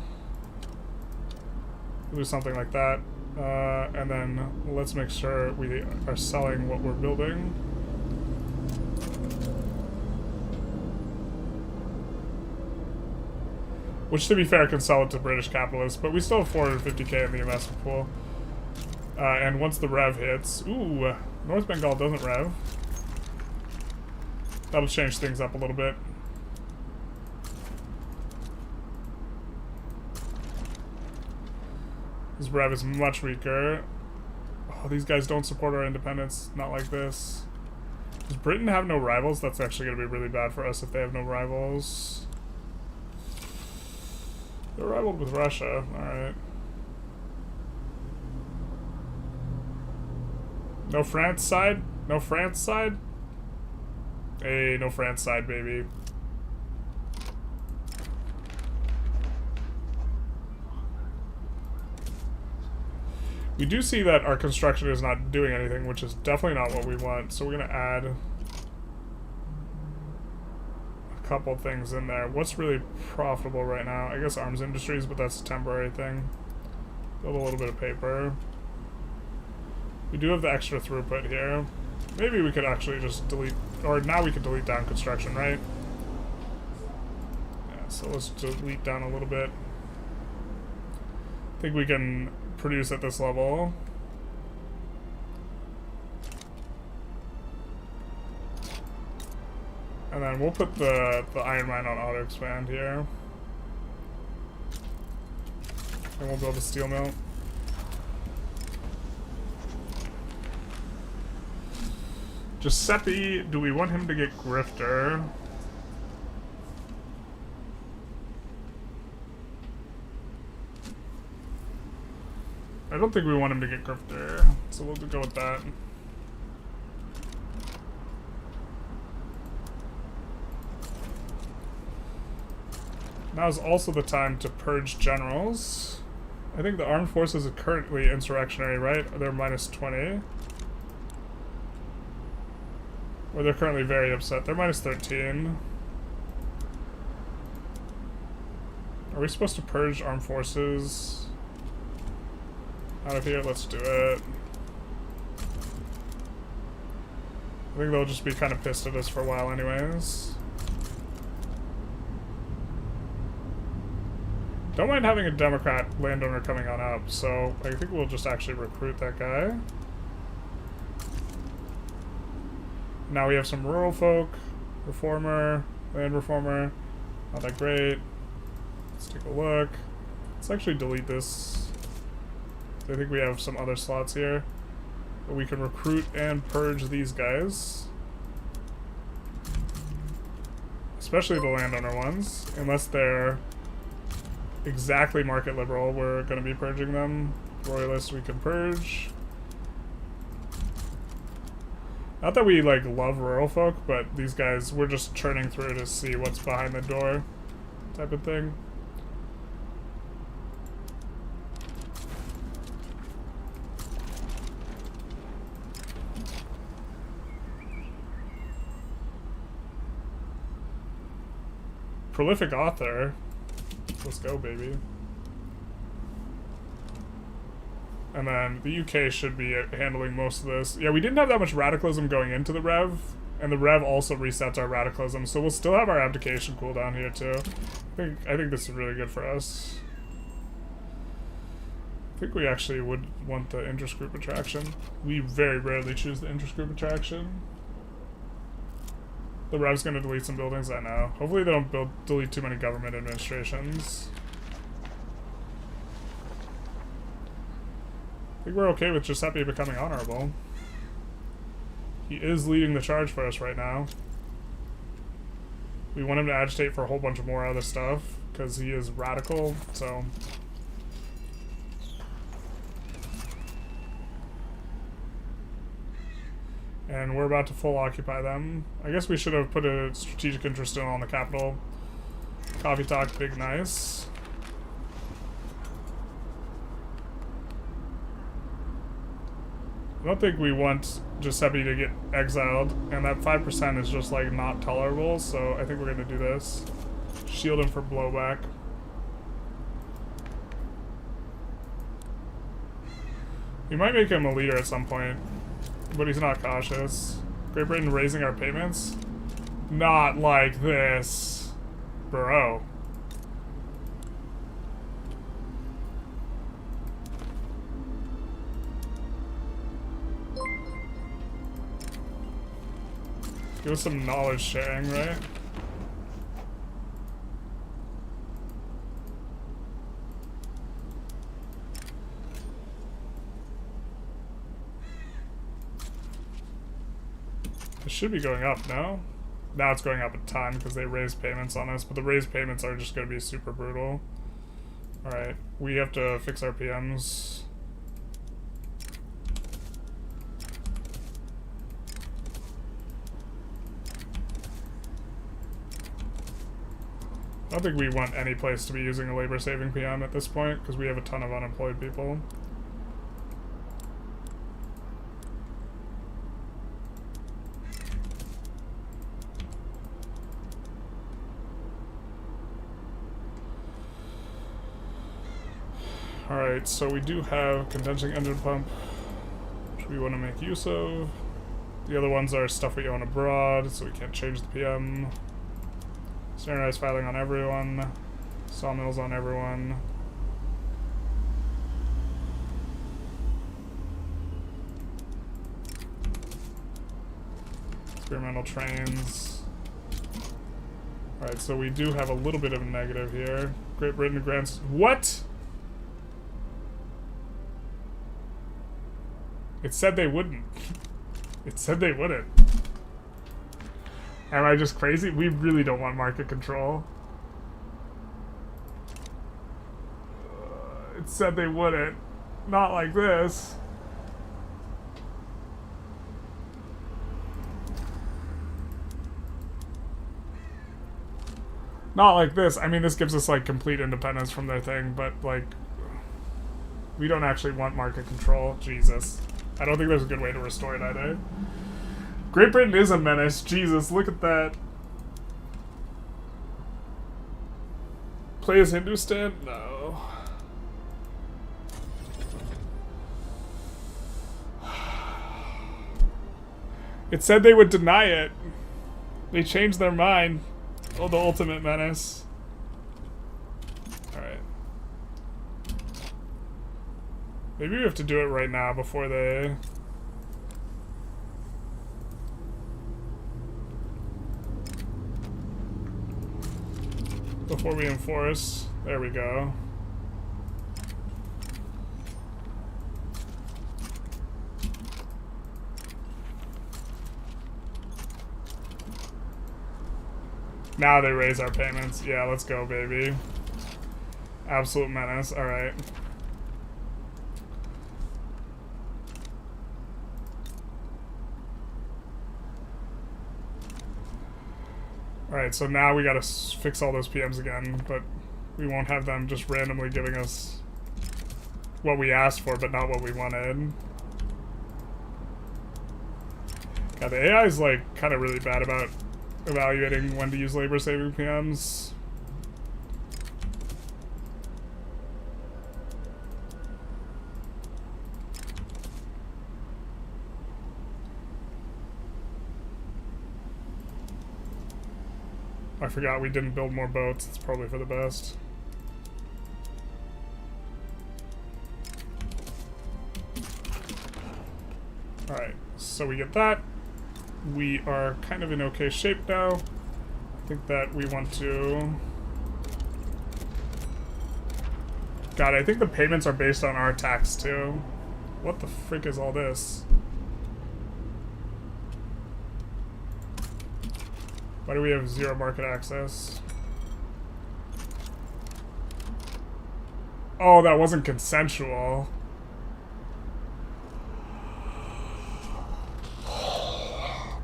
We'll do something like that. And then let's make sure we are selling what we're building. Which, to be fair, can sell it to British capitalists, but we still have 450k in the investment pool. And once the rev hits... Ooh, North Bengal doesn't rev. That'll change things up a little bit. This rev is much weaker. Oh, these guys don't support our independence. Not like this. Does Britain have no rivals? That's actually going to be really bad for us if they have no rivals. They're rivaled with Russia. Alright. No France side? No France side? Hey, no France side, baby. We do see that our construction is not doing anything, which is definitely not what we want, so we're going to add a couple things in there. What's really profitable right now? I guess arms industries, but that's a temporary thing. Build a little bit of paper. We do have the extra throughput here. Maybe we could actually just delete, or now we could delete down construction, right? Yeah, so let's delete down a little bit. I think we can produce at this level. And then we'll put the iron mine on auto expand here. And we'll build a steel mill. Giuseppe, do we want him to get Grifter? I don't think we want him to get Grifter, so we'll go with that. Now is also the time to purge generals I think the armed forces are currently insurrectionary, right? They're minus 20. Or they're currently very upset. They're minus 13. Are we supposed to purge armed forces out of here? Let's do it. I think they'll just be kind of pissed at us for a while anyways. Don't mind having a Democrat landowner coming on up, so I think we'll just actually recruit that guy. Now we have some rural folk, reformer, land reformer, not that great. Let's take a look. Let's actually delete this. I think we have some other slots here. But we can recruit and purge these guys. Especially the landowner ones, unless they're exactly market liberal, we're going to be purging them. Royalists we can purge. Not that we like love rural folk, but these guys, we're just churning through to see what's behind the door type of thing. Prolific author. Let's go, baby. And then the UK should be handling most of this. Yeah, we didn't have that much radicalism going into the Rev, and the Rev also resets our radicalism, so we'll still have our abdication cooldown here too. I think this is really good for us. I think we actually would want the interest group attraction. We very rarely choose the interest group attraction. The Rev's gonna delete some buildings, I know. Hopefully they don't delete too many government administrations. I think we're okay with Giuseppe becoming honorable. He is leading the charge for us right now. We want him to agitate for a whole bunch of more other stuff, because he is radical, so... And we're about to full occupy them. I guess we should have put a strategic interest in on the capital. Coffee talk, big nice. I don't think we want Giuseppe to get exiled, and that 5% is just like not tolerable, so I think we're gonna do this. Shield him for blowback. We might make him a leader at some point, but he's not cautious. Great Britain raising our payments? Not like this, bro. Give us some knowledge sharing, right? It should be going up, no? Now it's going up a ton because they raised payments on us, but the raised payments are just going to be super brutal. Alright, we have to fix our PMs. I don't think we want any place to be using a labor-saving PM at this point, because we have a ton of unemployed people. Alright, so we do have condensing engine pump, which we want to make use of. The other ones are stuff we own abroad, so we can't change the PM. Standardized filing on everyone. Sawmills on everyone. Experimental trains. Alright, so we do have a little bit of a negative here. Great Britain grants... What?! It said they wouldn't. It said they wouldn't. Am I just crazy? We really don't want market control. It said they wouldn't. Not like this. Not like this. I mean, this gives us, like, complete independence from their thing, but, like... We don't actually want market control. Jesus. I don't think there's a good way to restore it either. Great Britain is a menace. Jesus, look at that. Play as Hindustan? No. It said they would deny it. They changed their mind. Oh, the ultimate menace. Alright. Maybe we have to do it right now before they... Before we enforce. There we go. Now they raise our payments. Yeah, let's go, baby. Absolute menace. Alright. Alright, so now we gotta fix all those PMs again, but we won't have them just randomly giving us what we asked for, but not what we wanted. God, the AI is like kind of really bad about evaluating when to use labor-saving PMs. I forgot we didn't build more boats. It's probably for the best. Alright, so we get that. We are kind of in okay shape now. I think that we want to... God, I think the payments are based on our tax too. What the frick is all this? Why do we have 0 market access? Oh, that wasn't consensual.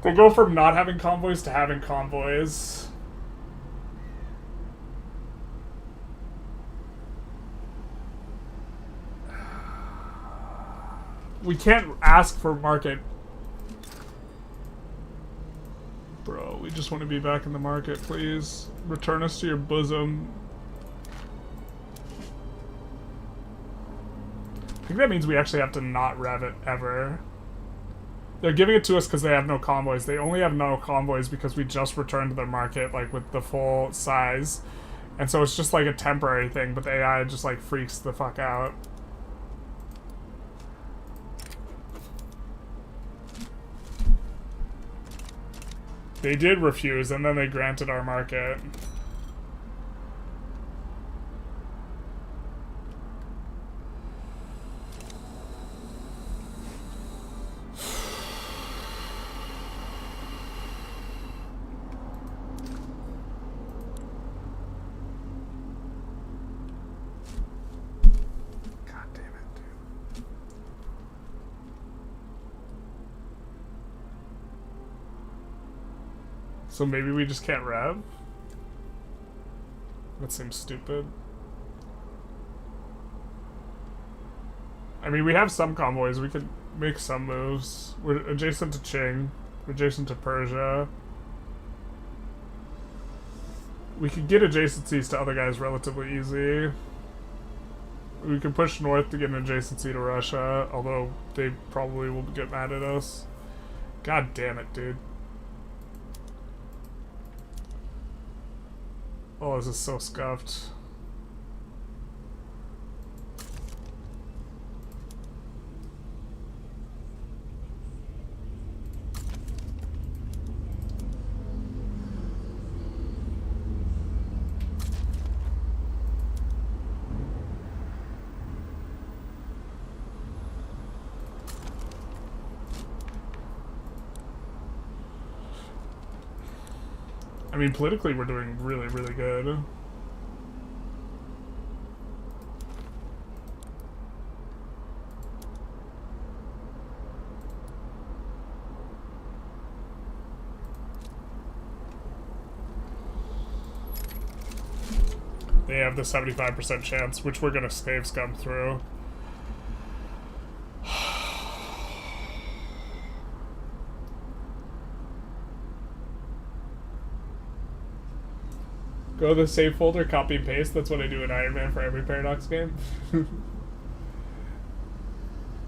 They go from not having convoys to having convoys. We can't ask for market. Bro, we just want to be back in the market, please. Return us to your bosom. I think that means we actually have to not rev it ever. They're giving it to us because they have no convoys. They only have no convoys because we just returned to their market, like, with the full size. And so it's just, like, a temporary thing, but the AI just, like, freaks the fuck out. They did refuse, and then they granted our market. So maybe we just can't rev? That seems stupid. I mean, we have some convoys. We could make some moves. We're adjacent to Qing. We're adjacent to Persia. We could get adjacencies to other guys relatively easy. We can push north to get an adjacency to Russia, although they probably will get mad at us. God damn it, dude. Oh, this is so scuffed. I mean, politically, we're doing really, really good. They have the 75% chance, which we're gonna save scum through. Go to the save folder, copy and paste. That's what I do in Iron Man for every Paradox game.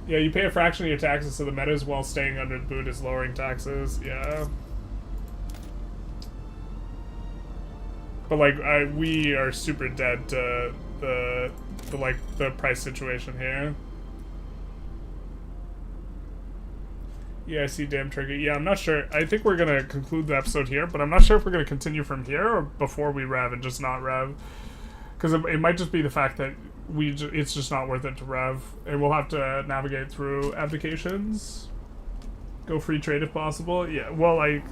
Yeah, you pay a fraction of your taxes, so the meta is while staying under the boot is lowering taxes. Yeah. But like, we are super dead to the price situation here. Yeah, I see damn turkey. Yeah, I'm not sure. I think we're gonna conclude the episode here, but I'm not sure if we're gonna continue from here or before we rev and just not rev. Because it might just be the fact that it's just not worth it to rev, and we'll have to navigate through abdications. Go free trade if possible. Yeah, well, like,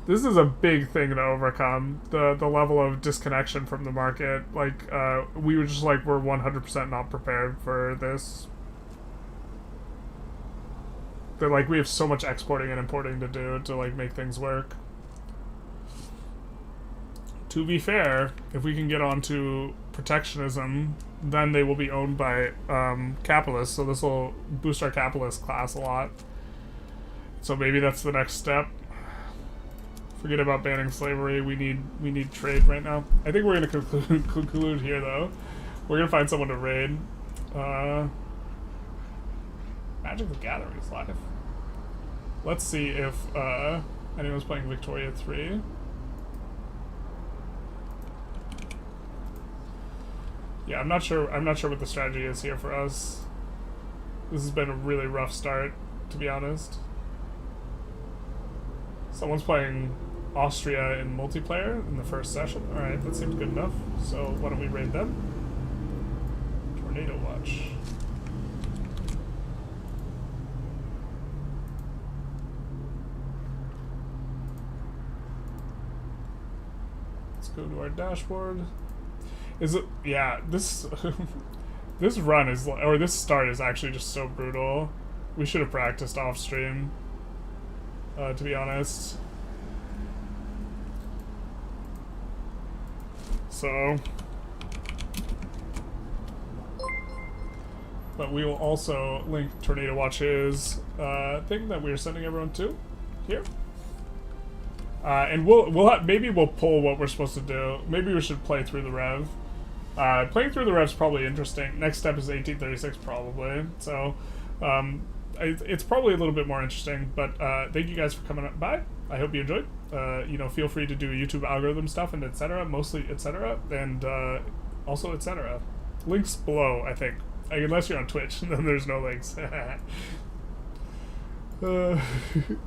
this is a big thing to overcome, the level of disconnection from the market. Like, we were just like, we're 100% not prepared for this. That, like, we have so much exporting and importing to do to, like, make things work. To be fair, if we can get onto protectionism, then they will be owned by capitalists, so this will boost our capitalist class a lot. So maybe that's the next step. Forget about banning slavery. We need trade right now. I think we're gonna conclude here, though. We're gonna find someone to raid. Magic the Gathering is live. Let's see if anyone's playing Victoria 3. Yeah, I'm not sure what the strategy is here for us. This has been a really rough start, to be honest. Someone's playing Austria in multiplayer in the first session. Alright, that seems good enough. So why don't we raid them? Tornado Watch. Let's go to our dashboard. Is it? Yeah, this this run is, or this start is actually just so brutal. We should have practiced off stream, to be honest. So, but we will also link Tornado Watch's thing that we are sending everyone to here. And maybe we'll pull what we're supposed to do. Maybe we should play through the rev. Playing through the rev's probably interesting. Next step is 1836 probably. So it's probably a little bit more interesting. But thank you guys for coming by. I hope you enjoyed. Feel free to do YouTube algorithm stuff and etc. Mostly etc. And also etc. Links below, I think. Unless you're on Twitch, then there's no links.